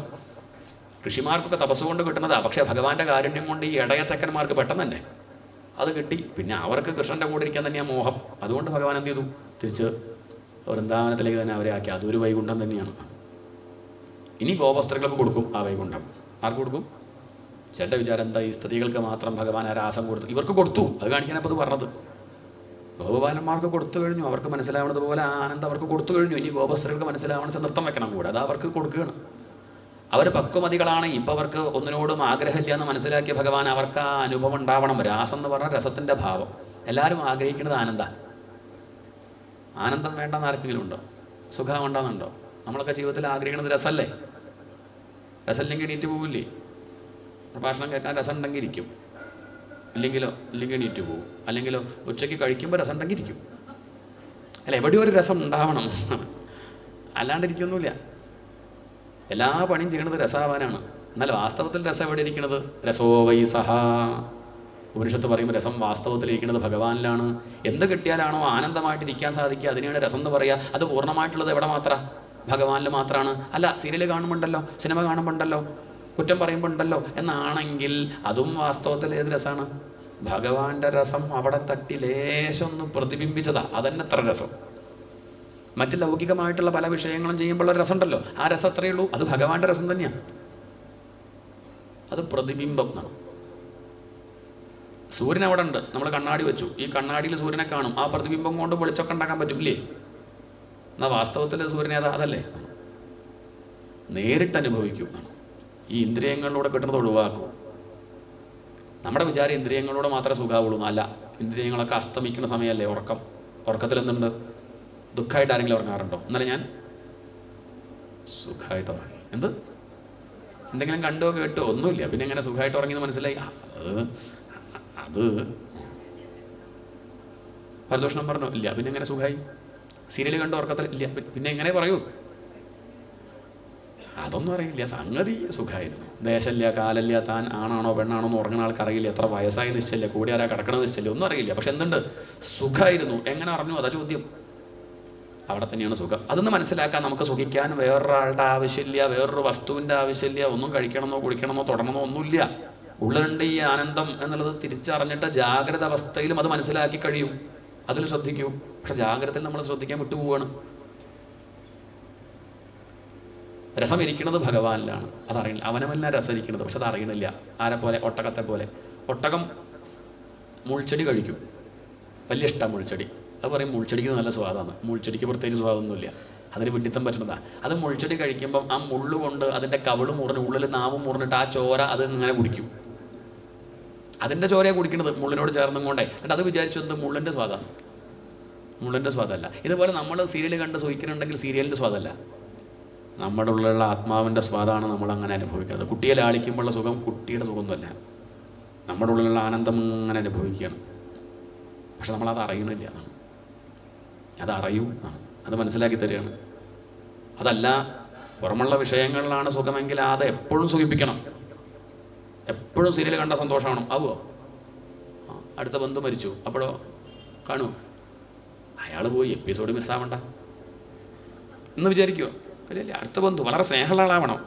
ഋഷിമാർക്കൊക്കെ തപസ്സുകൊണ്ട് കിട്ടുന്നതാണ്. പക്ഷേ ഭഗവാന്റെ കാരുണ്യം കൊണ്ട് ഈ ഇടയച്ചക്കന്മാർക്ക് പെട്ടെന്ന് തന്നെ അത് കിട്ടി. പിന്നെ അവർക്ക് കൃഷ്ണൻ്റെ കൂടെ ഇരിക്കാൻ തന്നെയാണ് മോഹം. അതുകൊണ്ട് ഭഗവാൻ എന്ത് ചെയ്തു? തിരിച്ച് വൃന്ദാവനത്തിലേക്ക് തന്നെ അവരെ ആക്കി. അതൊരു വൈകുണ്ഠം തന്നെയാണ്. ഇനി ഗോപസ്ത്രീകൾക്ക് കൊടുക്കും ആ വൈകുണ്ഠം. ആർക്ക് കൊടുക്കും? ചിലരുടെ വിചാരം എന്താ, ഈ സ്ത്രീകൾക്ക് മാത്രം ഭഗവാൻ ആ രാസം കൊടുത്തു. ഇവർക്ക് കൊടുത്തു, അത് കാണിക്കാനപ്പോൾ അത് പറഞ്ഞത്. ഗോപാലന്മാർക്ക് കൊടുത്തു കഴിഞ്ഞു, അവർക്ക് മനസ്സിലാവുന്നത് പോലെ ആനന്ദം അവർക്ക് കൊടുത്തു കഴിഞ്ഞു. ഇനി ഗോപസ്ത്രീകൾക്ക് മനസ്സിലാവണമെന്ന് നൃത്തം വെക്കണം കൂടെ, അത് അവർക്ക് കൊടുക്കുകയാണ്. അവർ പക്വമതികളാണ്. ഇപ്പം അവർക്ക് ഒന്നിനോടും ആഗ്രഹമില്ല എന്ന് മനസ്സിലാക്കിയ ഭഗവാൻ അവർക്ക് ആ അനുഭവം ഉണ്ടാവണം. രാസം എന്ന് പറഞ്ഞാൽ രസത്തിൻ്റെ ഭാവം. എല്ലാവരും ആഗ്രഹിക്കുന്നത് ആനന്ദം വേണ്ടെന്ന് ആർക്കെങ്കിലും ഉണ്ടോ? സുഖം ഉണ്ടെന്നുണ്ടോ? നമ്മളൊക്കെ ജീവിതത്തിൽ ആഗ്രഹിക്കുന്നത് രസമല്ലേ? രസമില്ലെങ്കിൽ എണീറ്റ് പോവില്ലേ? പ്രഭാഷണം കേൾക്കാൻ രസം ഉണ്ടെങ്കിൽ ഇരിക്കും, ഇല്ലെങ്കിൽ എണീറ്റ് പോകും. അല്ലെങ്കിലോ ഉച്ചയ്ക്ക് കഴിക്കുമ്പോൾ രസം ഉണ്ടെങ്കിൽ ഇരിക്കും. അല്ല, എവിടെയോ ഒരു രസം ഉണ്ടാവണം, അല്ലാണ്ടിരിക്കൊന്നുമില്ല. എല്ലാ പണിയും ചെയ്യണത് രസാവാനാണ്. എന്നാൽ വാസ്തവത്തിൽ രസം എവിടെ ഇരിക്കുന്നത്? രസോ വൈ സഹ. ഉപനിഷത്ത് പറയുമ്പോൾ രസം വാസ്തവത്തിലിരിക്കുന്നത് ഭഗവാനിലാണ്. എന്ത് കിട്ടിയാലാണോ ആനന്ദമായിട്ടിരിക്കാൻ സാധിക്കുക അതിനെയാണ് രസം എന്ന് പറയുക. അത് പൂർണ്ണമായിട്ടുള്ളത് എവിടെ മാത്രമാണ്? ഭഗവാനിൽ മാത്രമാണ്. അല്ല, സീരിയൽ കാണുമ്പോണ്ടല്ലോ, സിനിമ കാണുമ്പോണ്ടല്ലോ, കുറ്റം പറയുമ്പോണ്ടല്ലോ എന്നാണെങ്കിൽ അതും വാസ്തവത്തിൽ ഏത് രസമാണ്? ഭഗവാന്റെ രസം അവിടെ തട്ടി ലേശം ഒന്ന് പ്രതിബിംബിച്ചതാ, അതന്നെ എത്ര രസം. മറ്റ് ലൗകികമായിട്ടുള്ള പല വിഷയങ്ങളും ചെയ്യുമ്പോഴുള്ള രസമുണ്ടല്ലോ, ആ രസം അത്രയേ ഉള്ളൂ. അത് ഭഗവാന്റെ രസം തന്നെയാണ്. അത് പ്രതിബിംബം എന്നാണ്. സൂര്യൻ അവിടെ ഉണ്ട്, നമ്മൾ കണ്ണാടി വെച്ചു, ഈ കണ്ണാടിയിൽ സൂര്യനെ കാണും. ആ പ്രതിബിംബം കൊണ്ട് വെളിച്ചൊക്കെ ഉണ്ടാക്കാൻ പറ്റില്ലേ? എന്നാൽ വാസ്തവത്തിൽ സൂര്യനെ അതല്ലേ? നേരിട്ട് അനുഭവിക്കും. ഈ ഇന്ദ്രിയങ്ങളിലൂടെ കിട്ടുന്നത് ഒഴിവാക്കും. നമ്മുടെ വിചാരം ഇന്ദ്രിയങ്ങളിലൂടെ മാത്രമേ സുഖാവുള്ളൂ. അല്ല, ഇന്ദ്രിയങ്ങളൊക്കെ അസ്തമിക്കുന്ന സമയമല്ലേ ഉറക്കം. ഉറക്കത്തിൽ എന്തുണ്ട്? ദുഃഖമായിട്ട് ആരെങ്കിലും ഉറങ്ങാറുണ്ടോ? എന്നാലും ഞാൻ സുഖമായിട്ട് ഉറങ്ങി. എന്തെങ്കിലും കണ്ടോ കേട്ടോ? ഒന്നുമില്ല. പിന്നെ എങ്ങനെ സുഖമായിട്ട് ഉറങ്ങിയെന്ന് മനസ്സിലായി? അത് പരദൂഷണം പറഞ്ഞോ? ഇല്ല. പിന്നെ എങ്ങനെ സുഖമായി? സീരിയൽ കണ്ടോ ഉറക്കത്തിൽ? ഇല്ല. പിന്നെ എങ്ങനെ പറയൂ? അതൊന്നും അറിയില്ല. സംഗതി സുഖമായിരുന്നു. ദേശമില്ല, കാലമില്ല, താൻ ആണാണോ പെണ്ണാണോ എന്ന് ഉറങ്ങുന്ന ആൾക്ക് അറിയില്ല. എത്ര വയസ്സായി നിശ്ചയില്ല, കൂടി ആരാ കിടക്കണമെന്ന് നിശ്ചയില്ല, ഒന്നും അറിയില്ല. പക്ഷെ എന്തുണ്ട്? സുഖമായിരുന്നു. എങ്ങനെ അറിഞ്ഞു? അതാ ചോദ്യം. അവിടെ തന്നെയാണ് സുഖം. അതൊന്ന് മനസ്സിലാക്കാൻ നമുക്ക് സുഖിക്കാൻ വേറൊരാളുടെ ആവശ്യമില്ല, വേറൊരു വസ്തുവിൻ്റെ ആവശ്യമില്ല. ഒന്നും കഴിക്കണമെന്നോ കുടിക്കണമെന്നോ തൊടണമെന്നോ ഒന്നുമില്ല. ഉള്ളിലുണ്ട് ഈ ആനന്ദം എന്നുള്ളത് തിരിച്ചറിഞ്ഞിട്ട് ജാഗ്രത അവസ്ഥയിലും അത് മനസ്സിലാക്കി കഴിയും. അതിൽ ശ്രദ്ധിക്കൂ. പക്ഷെ ജാഗ്രതയിൽ നമ്മൾ ശ്രദ്ധിക്കാൻ വിട്ടുപോവാണ്. രസം ഇരിക്കുന്നത് ഭഗവാനിലാണ്, അതറിയില്ല. അവനവല്ല രസം ഇരിക്കുന്നത്, പക്ഷെ അത് അറിയണില്ല. ആരെ പോലെ? ഒട്ടകത്തെ പോലെ. ഒട്ടകം മുൾച്ചെടി കഴിക്കും, വലിയ ഇഷ്ടമാണ് മുൾച്ചെടി. അത് പറയും മുൾച്ചെടിക്ക് നല്ല സ്വാദാണ്. മുൾച്ചെടിക്ക് പ്രത്യേകിച്ച് സ്വാദമൊന്നുമില്ല, അതിന് വിഡിത്തം പറ്റുന്നതാണ്. അത് മുൾച്ചെടി കഴിക്കുമ്പം ആ മുള്ളുകൊണ്ട് അതിൻ്റെ കവിള് മുറിഞ്ഞ് ഉള്ളിൽ നാവും മുറിഞ്ഞിട്ട് ആ ചോര അത് ഇങ്ങനെ കുടിക്കും. അതിൻ്റെ ചോരയാണ് കുടിക്കുന്നത്, മുള്ളിനോട് ചേർന്നും കൊണ്ടേ. എന്നിട്ട് അത് വിചാരിച്ചു എന്ത് മുള്ളിൻ്റെ സ്വാദാണ്. മുള്ളിൻ്റെ സ്വാദമല്ല. ഇതുപോലെ നമ്മൾ സീരിയൽ കണ്ട് സുഖിക്കുന്നുണ്ടെങ്കിൽ സീരിയലിൻ്റെ സ്വാദമല്ല, നമ്മുടെ ഉള്ളിലുള്ള ആത്മാവിൻ്റെ സ്വാദാണ് നമ്മൾ അങ്ങനെ അനുഭവിക്കുന്നത്. കുട്ടിയെ ലാളിക്കുമ്പോഴുള്ള സുഖം കുട്ടിയുടെ സുഖമൊന്നുമല്ല, നമ്മുടെ ഉള്ളിലുള്ള ആനന്ദം അങ്ങനെ അനുഭവിക്കുകയാണ്. പക്ഷെ നമ്മളത് അറിയണില്ല എന്നാണ്. അതറിയൂ എന്നാണ്, അത് മനസ്സിലാക്കി തരികയാണ്. അതല്ല, പുറമുള്ള വിഷയങ്ങളിലാണ് സുഖമെങ്കിൽ അത് എപ്പോഴും സുഖിപ്പിക്കണം. എപ്പോഴും സീരിയൽ കണ്ട സന്തോഷമാണ്. ആവുമോ? അടുത്ത ബന്ധു മരിച്ചു, അപ്പോഴോ കാണുമോ? അയാൾ പോയി, എപ്പിസോഡ് മിസ്സാവണ്ട എന്ന് വിചാരിക്കുമോ? അല്ലേ? അടുത്ത ബന്ധു വളരെ സ്നേഹമുള്ള ആളാവണം.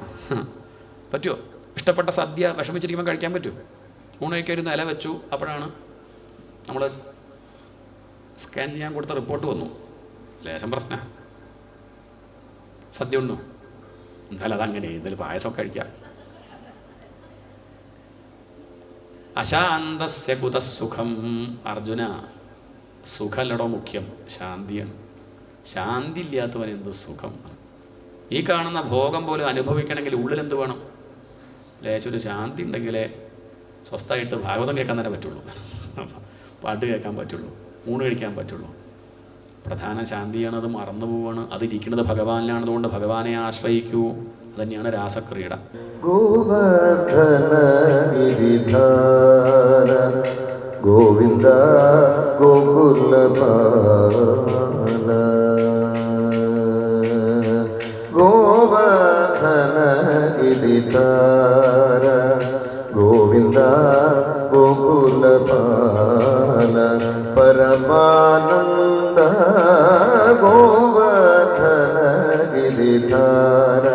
പറ്റുമോ? ഇഷ്ടപ്പെട്ട സദ്യ വിഷമിച്ചിരിക്കുമ്പോൾ കഴിക്കാൻ പറ്റുമോ? ഊണ് കഴിക്കായിരുന്നു, ഇല വെച്ചു, അപ്പോഴാണ് നമ്മൾ സ്കാൻ ചെയ്യാൻ കൊടുത്ത റിപ്പോർട്ട് വന്നു, ലേശം പ്രശ്നം, സദ്യ ഉണ്ണു. എന്നാലും അതങ്ങനെ ഇതിൽ പായസമൊക്കെ കഴിക്കാം. അശാന്തസ്യ കുതസുഖം. അർജുന, സുഖമല്ലടോ മുഖ്യം, ശാന്തിയാണ്. ശാന്തി ഇല്ലാത്തവൻ എന്ത് സുഖം? ഈ കാണുന്ന ഭോഗം പോലും അനുഭവിക്കണമെങ്കിൽ ഉള്ളിലെന്ത് വേണം? ലേശൊരു ശാന്തി ഉണ്ടെങ്കിലേ സ്വസ്ഥമായിട്ട് ഭാഗവതം കേൾക്കാൻ തന്നെ പറ്റുള്ളൂ, പാട്ട് കേൾക്കാൻ പറ്റുള്ളൂ, ഊണ് കഴിക്കാൻ പറ്റുള്ളൂ. പ്രധാന ശാന്തിയാണ്. അത് മറന്നു പോവാണ്. അതിരിക്കുന്നത് ഭഗവാനിലാണ്. അതുകൊണ്ട് ഭഗവാനെ ആശ്രയിക്കൂ. അതുതന്നെയാണ് രാസക്രീഡ. ഗോവിന്ദ ഗോകുലപാല ഗോവർദ്ധന ഗിരിധാര ഗോവിന്ദ ഗോകുലപാല പരമാനന്ദ ഗോവർദ്ധന ഗിരിധാര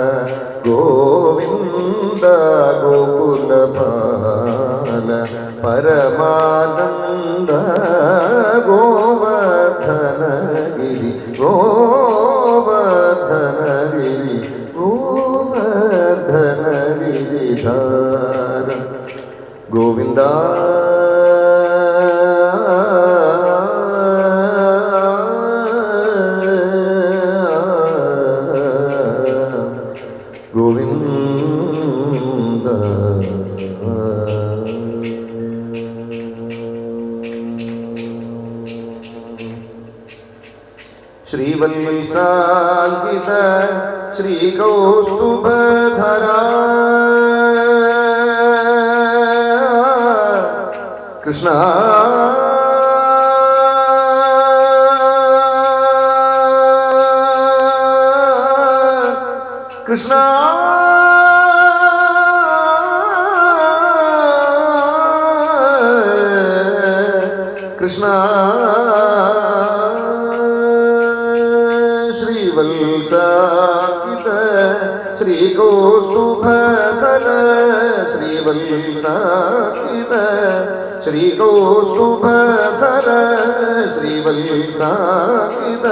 ഗോവിന്ദ ഗോകുലപാല പരമാനന്ദ ഗോവർദ്ധന ഗിരി ഗോവർദ്ധന ഗിരി ഗോവർദ്ധന ഗിരിധാര ഗോവിന്ദ ശ്രീവത്സാങ്കിത ശ്രീകൗസ്തുഭധര കൃഷ്ണ കൃഷ്ണ കൃഷ്ണ ശ്രീവത്സാങ്കിത ശ്രീകൗസ്തുഭധര ശ്രീവത്സാങ്കിത ശ്രീകൗസ്തുഭധര ശ്രീവത്സാങ്കിത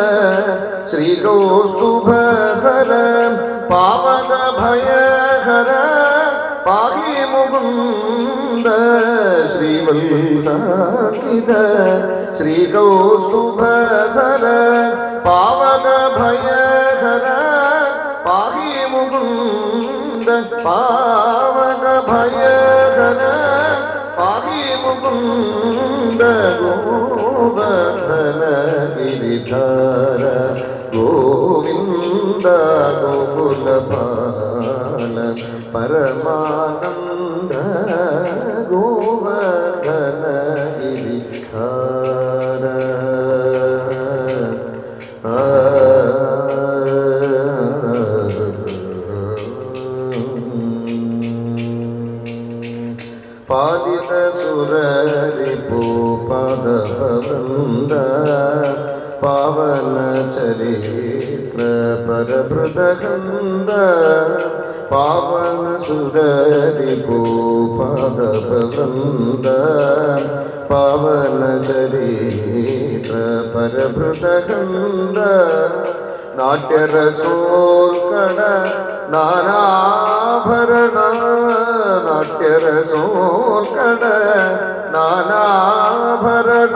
ശ്രീകൗസ്തുഭധര പാവക ഭയഹര പാഹി മുകുന്ദ ശ്രീവത്സാങ്കിത ശ്രീകൗസ്തുഭധര പാവക ഭയഹര പാഹി മുകുന്ദ പാവക ഭയഹര പാഹി മുകുന്ദ ഗോവർദ്ധന ഗിരിധര ഗോവിന്ദ ഗോകുലപാല പരമാനന്ദ ഗോവർദ്ധന ഗിരിധര പാലിത സുരരിപോ പദവൃന്ദ പാവന ചരിത്ര പരഭൃതകന്ദ പാവന സുരരിപോ പദവൃന്ദ പാവന ചരിത്ര പരഭൃതകന്ദ നാട്യരസോൽക്കട നാനാഭരണ നാട്യരസോൽക്കട നാനാഭരണ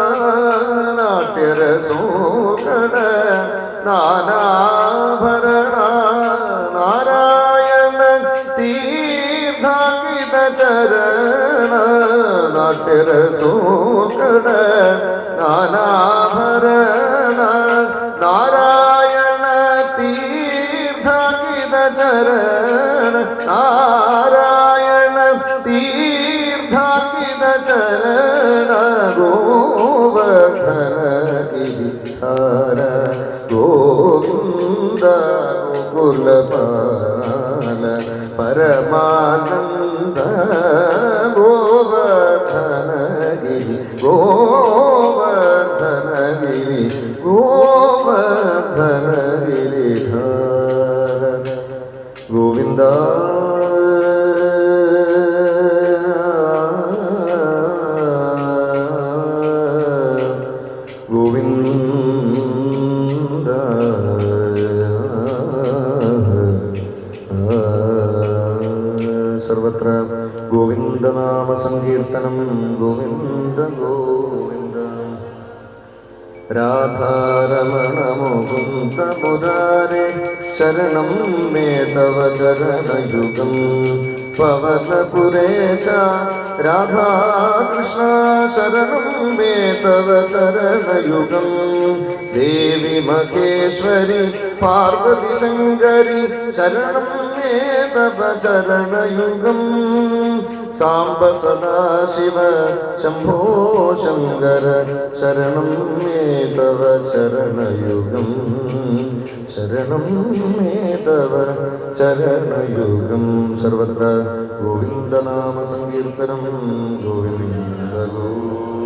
നാട്യരസോൽക്കട നാനാഭരണ നാരായണ തീർത്ഥാങ്കിത ചരണ നാട്യരസോൽക്കട നാനാഭരണ നാരായണ തീർത്ഥാങ്കിത ചരണ നാരായണ തീർത്ഥാങ്കിത ചരണ ഗോവർദ്ധന ഗിരിധര ഗോവിന്ദ ഗോകുലപാല പരമാനന്ദ ഗോവർദ്ധന ഗിരി ഗോവർദ്ധന ഗിരി ഗോവർദ്ധന ഗിരിധര ഗോവിന്ദ ഗോവിന്ദ സർവത്ര ഗോവിന്ദനാമ സങ്കീർത്തനം ഗോവിന്ദ ഗോവിന്ദ രാധാരമണ മുകുന്ദ മുരാരേ ശരണം മേ തവ ചരണയുഗം പവനപുരേശ രാധാകൃഷ്ണ ശരണം മേ തവ ചരണയുഗം ദേവി മഹേശ്വരി പാർവതി ശങ്കരി ശരണം മേ തവ ചരണയുഗം സാംബ സദാശിവ ശംഭോ ശങ്കര ശരണം മേ തവ ചരണയുഗം ശരണം മേ തവ ചരണയുഗം സർവത്ര ഗോവിന്ദനാമ സങ്കീർത്തനം ഗോവിന്ദ ഗോവിന്ദ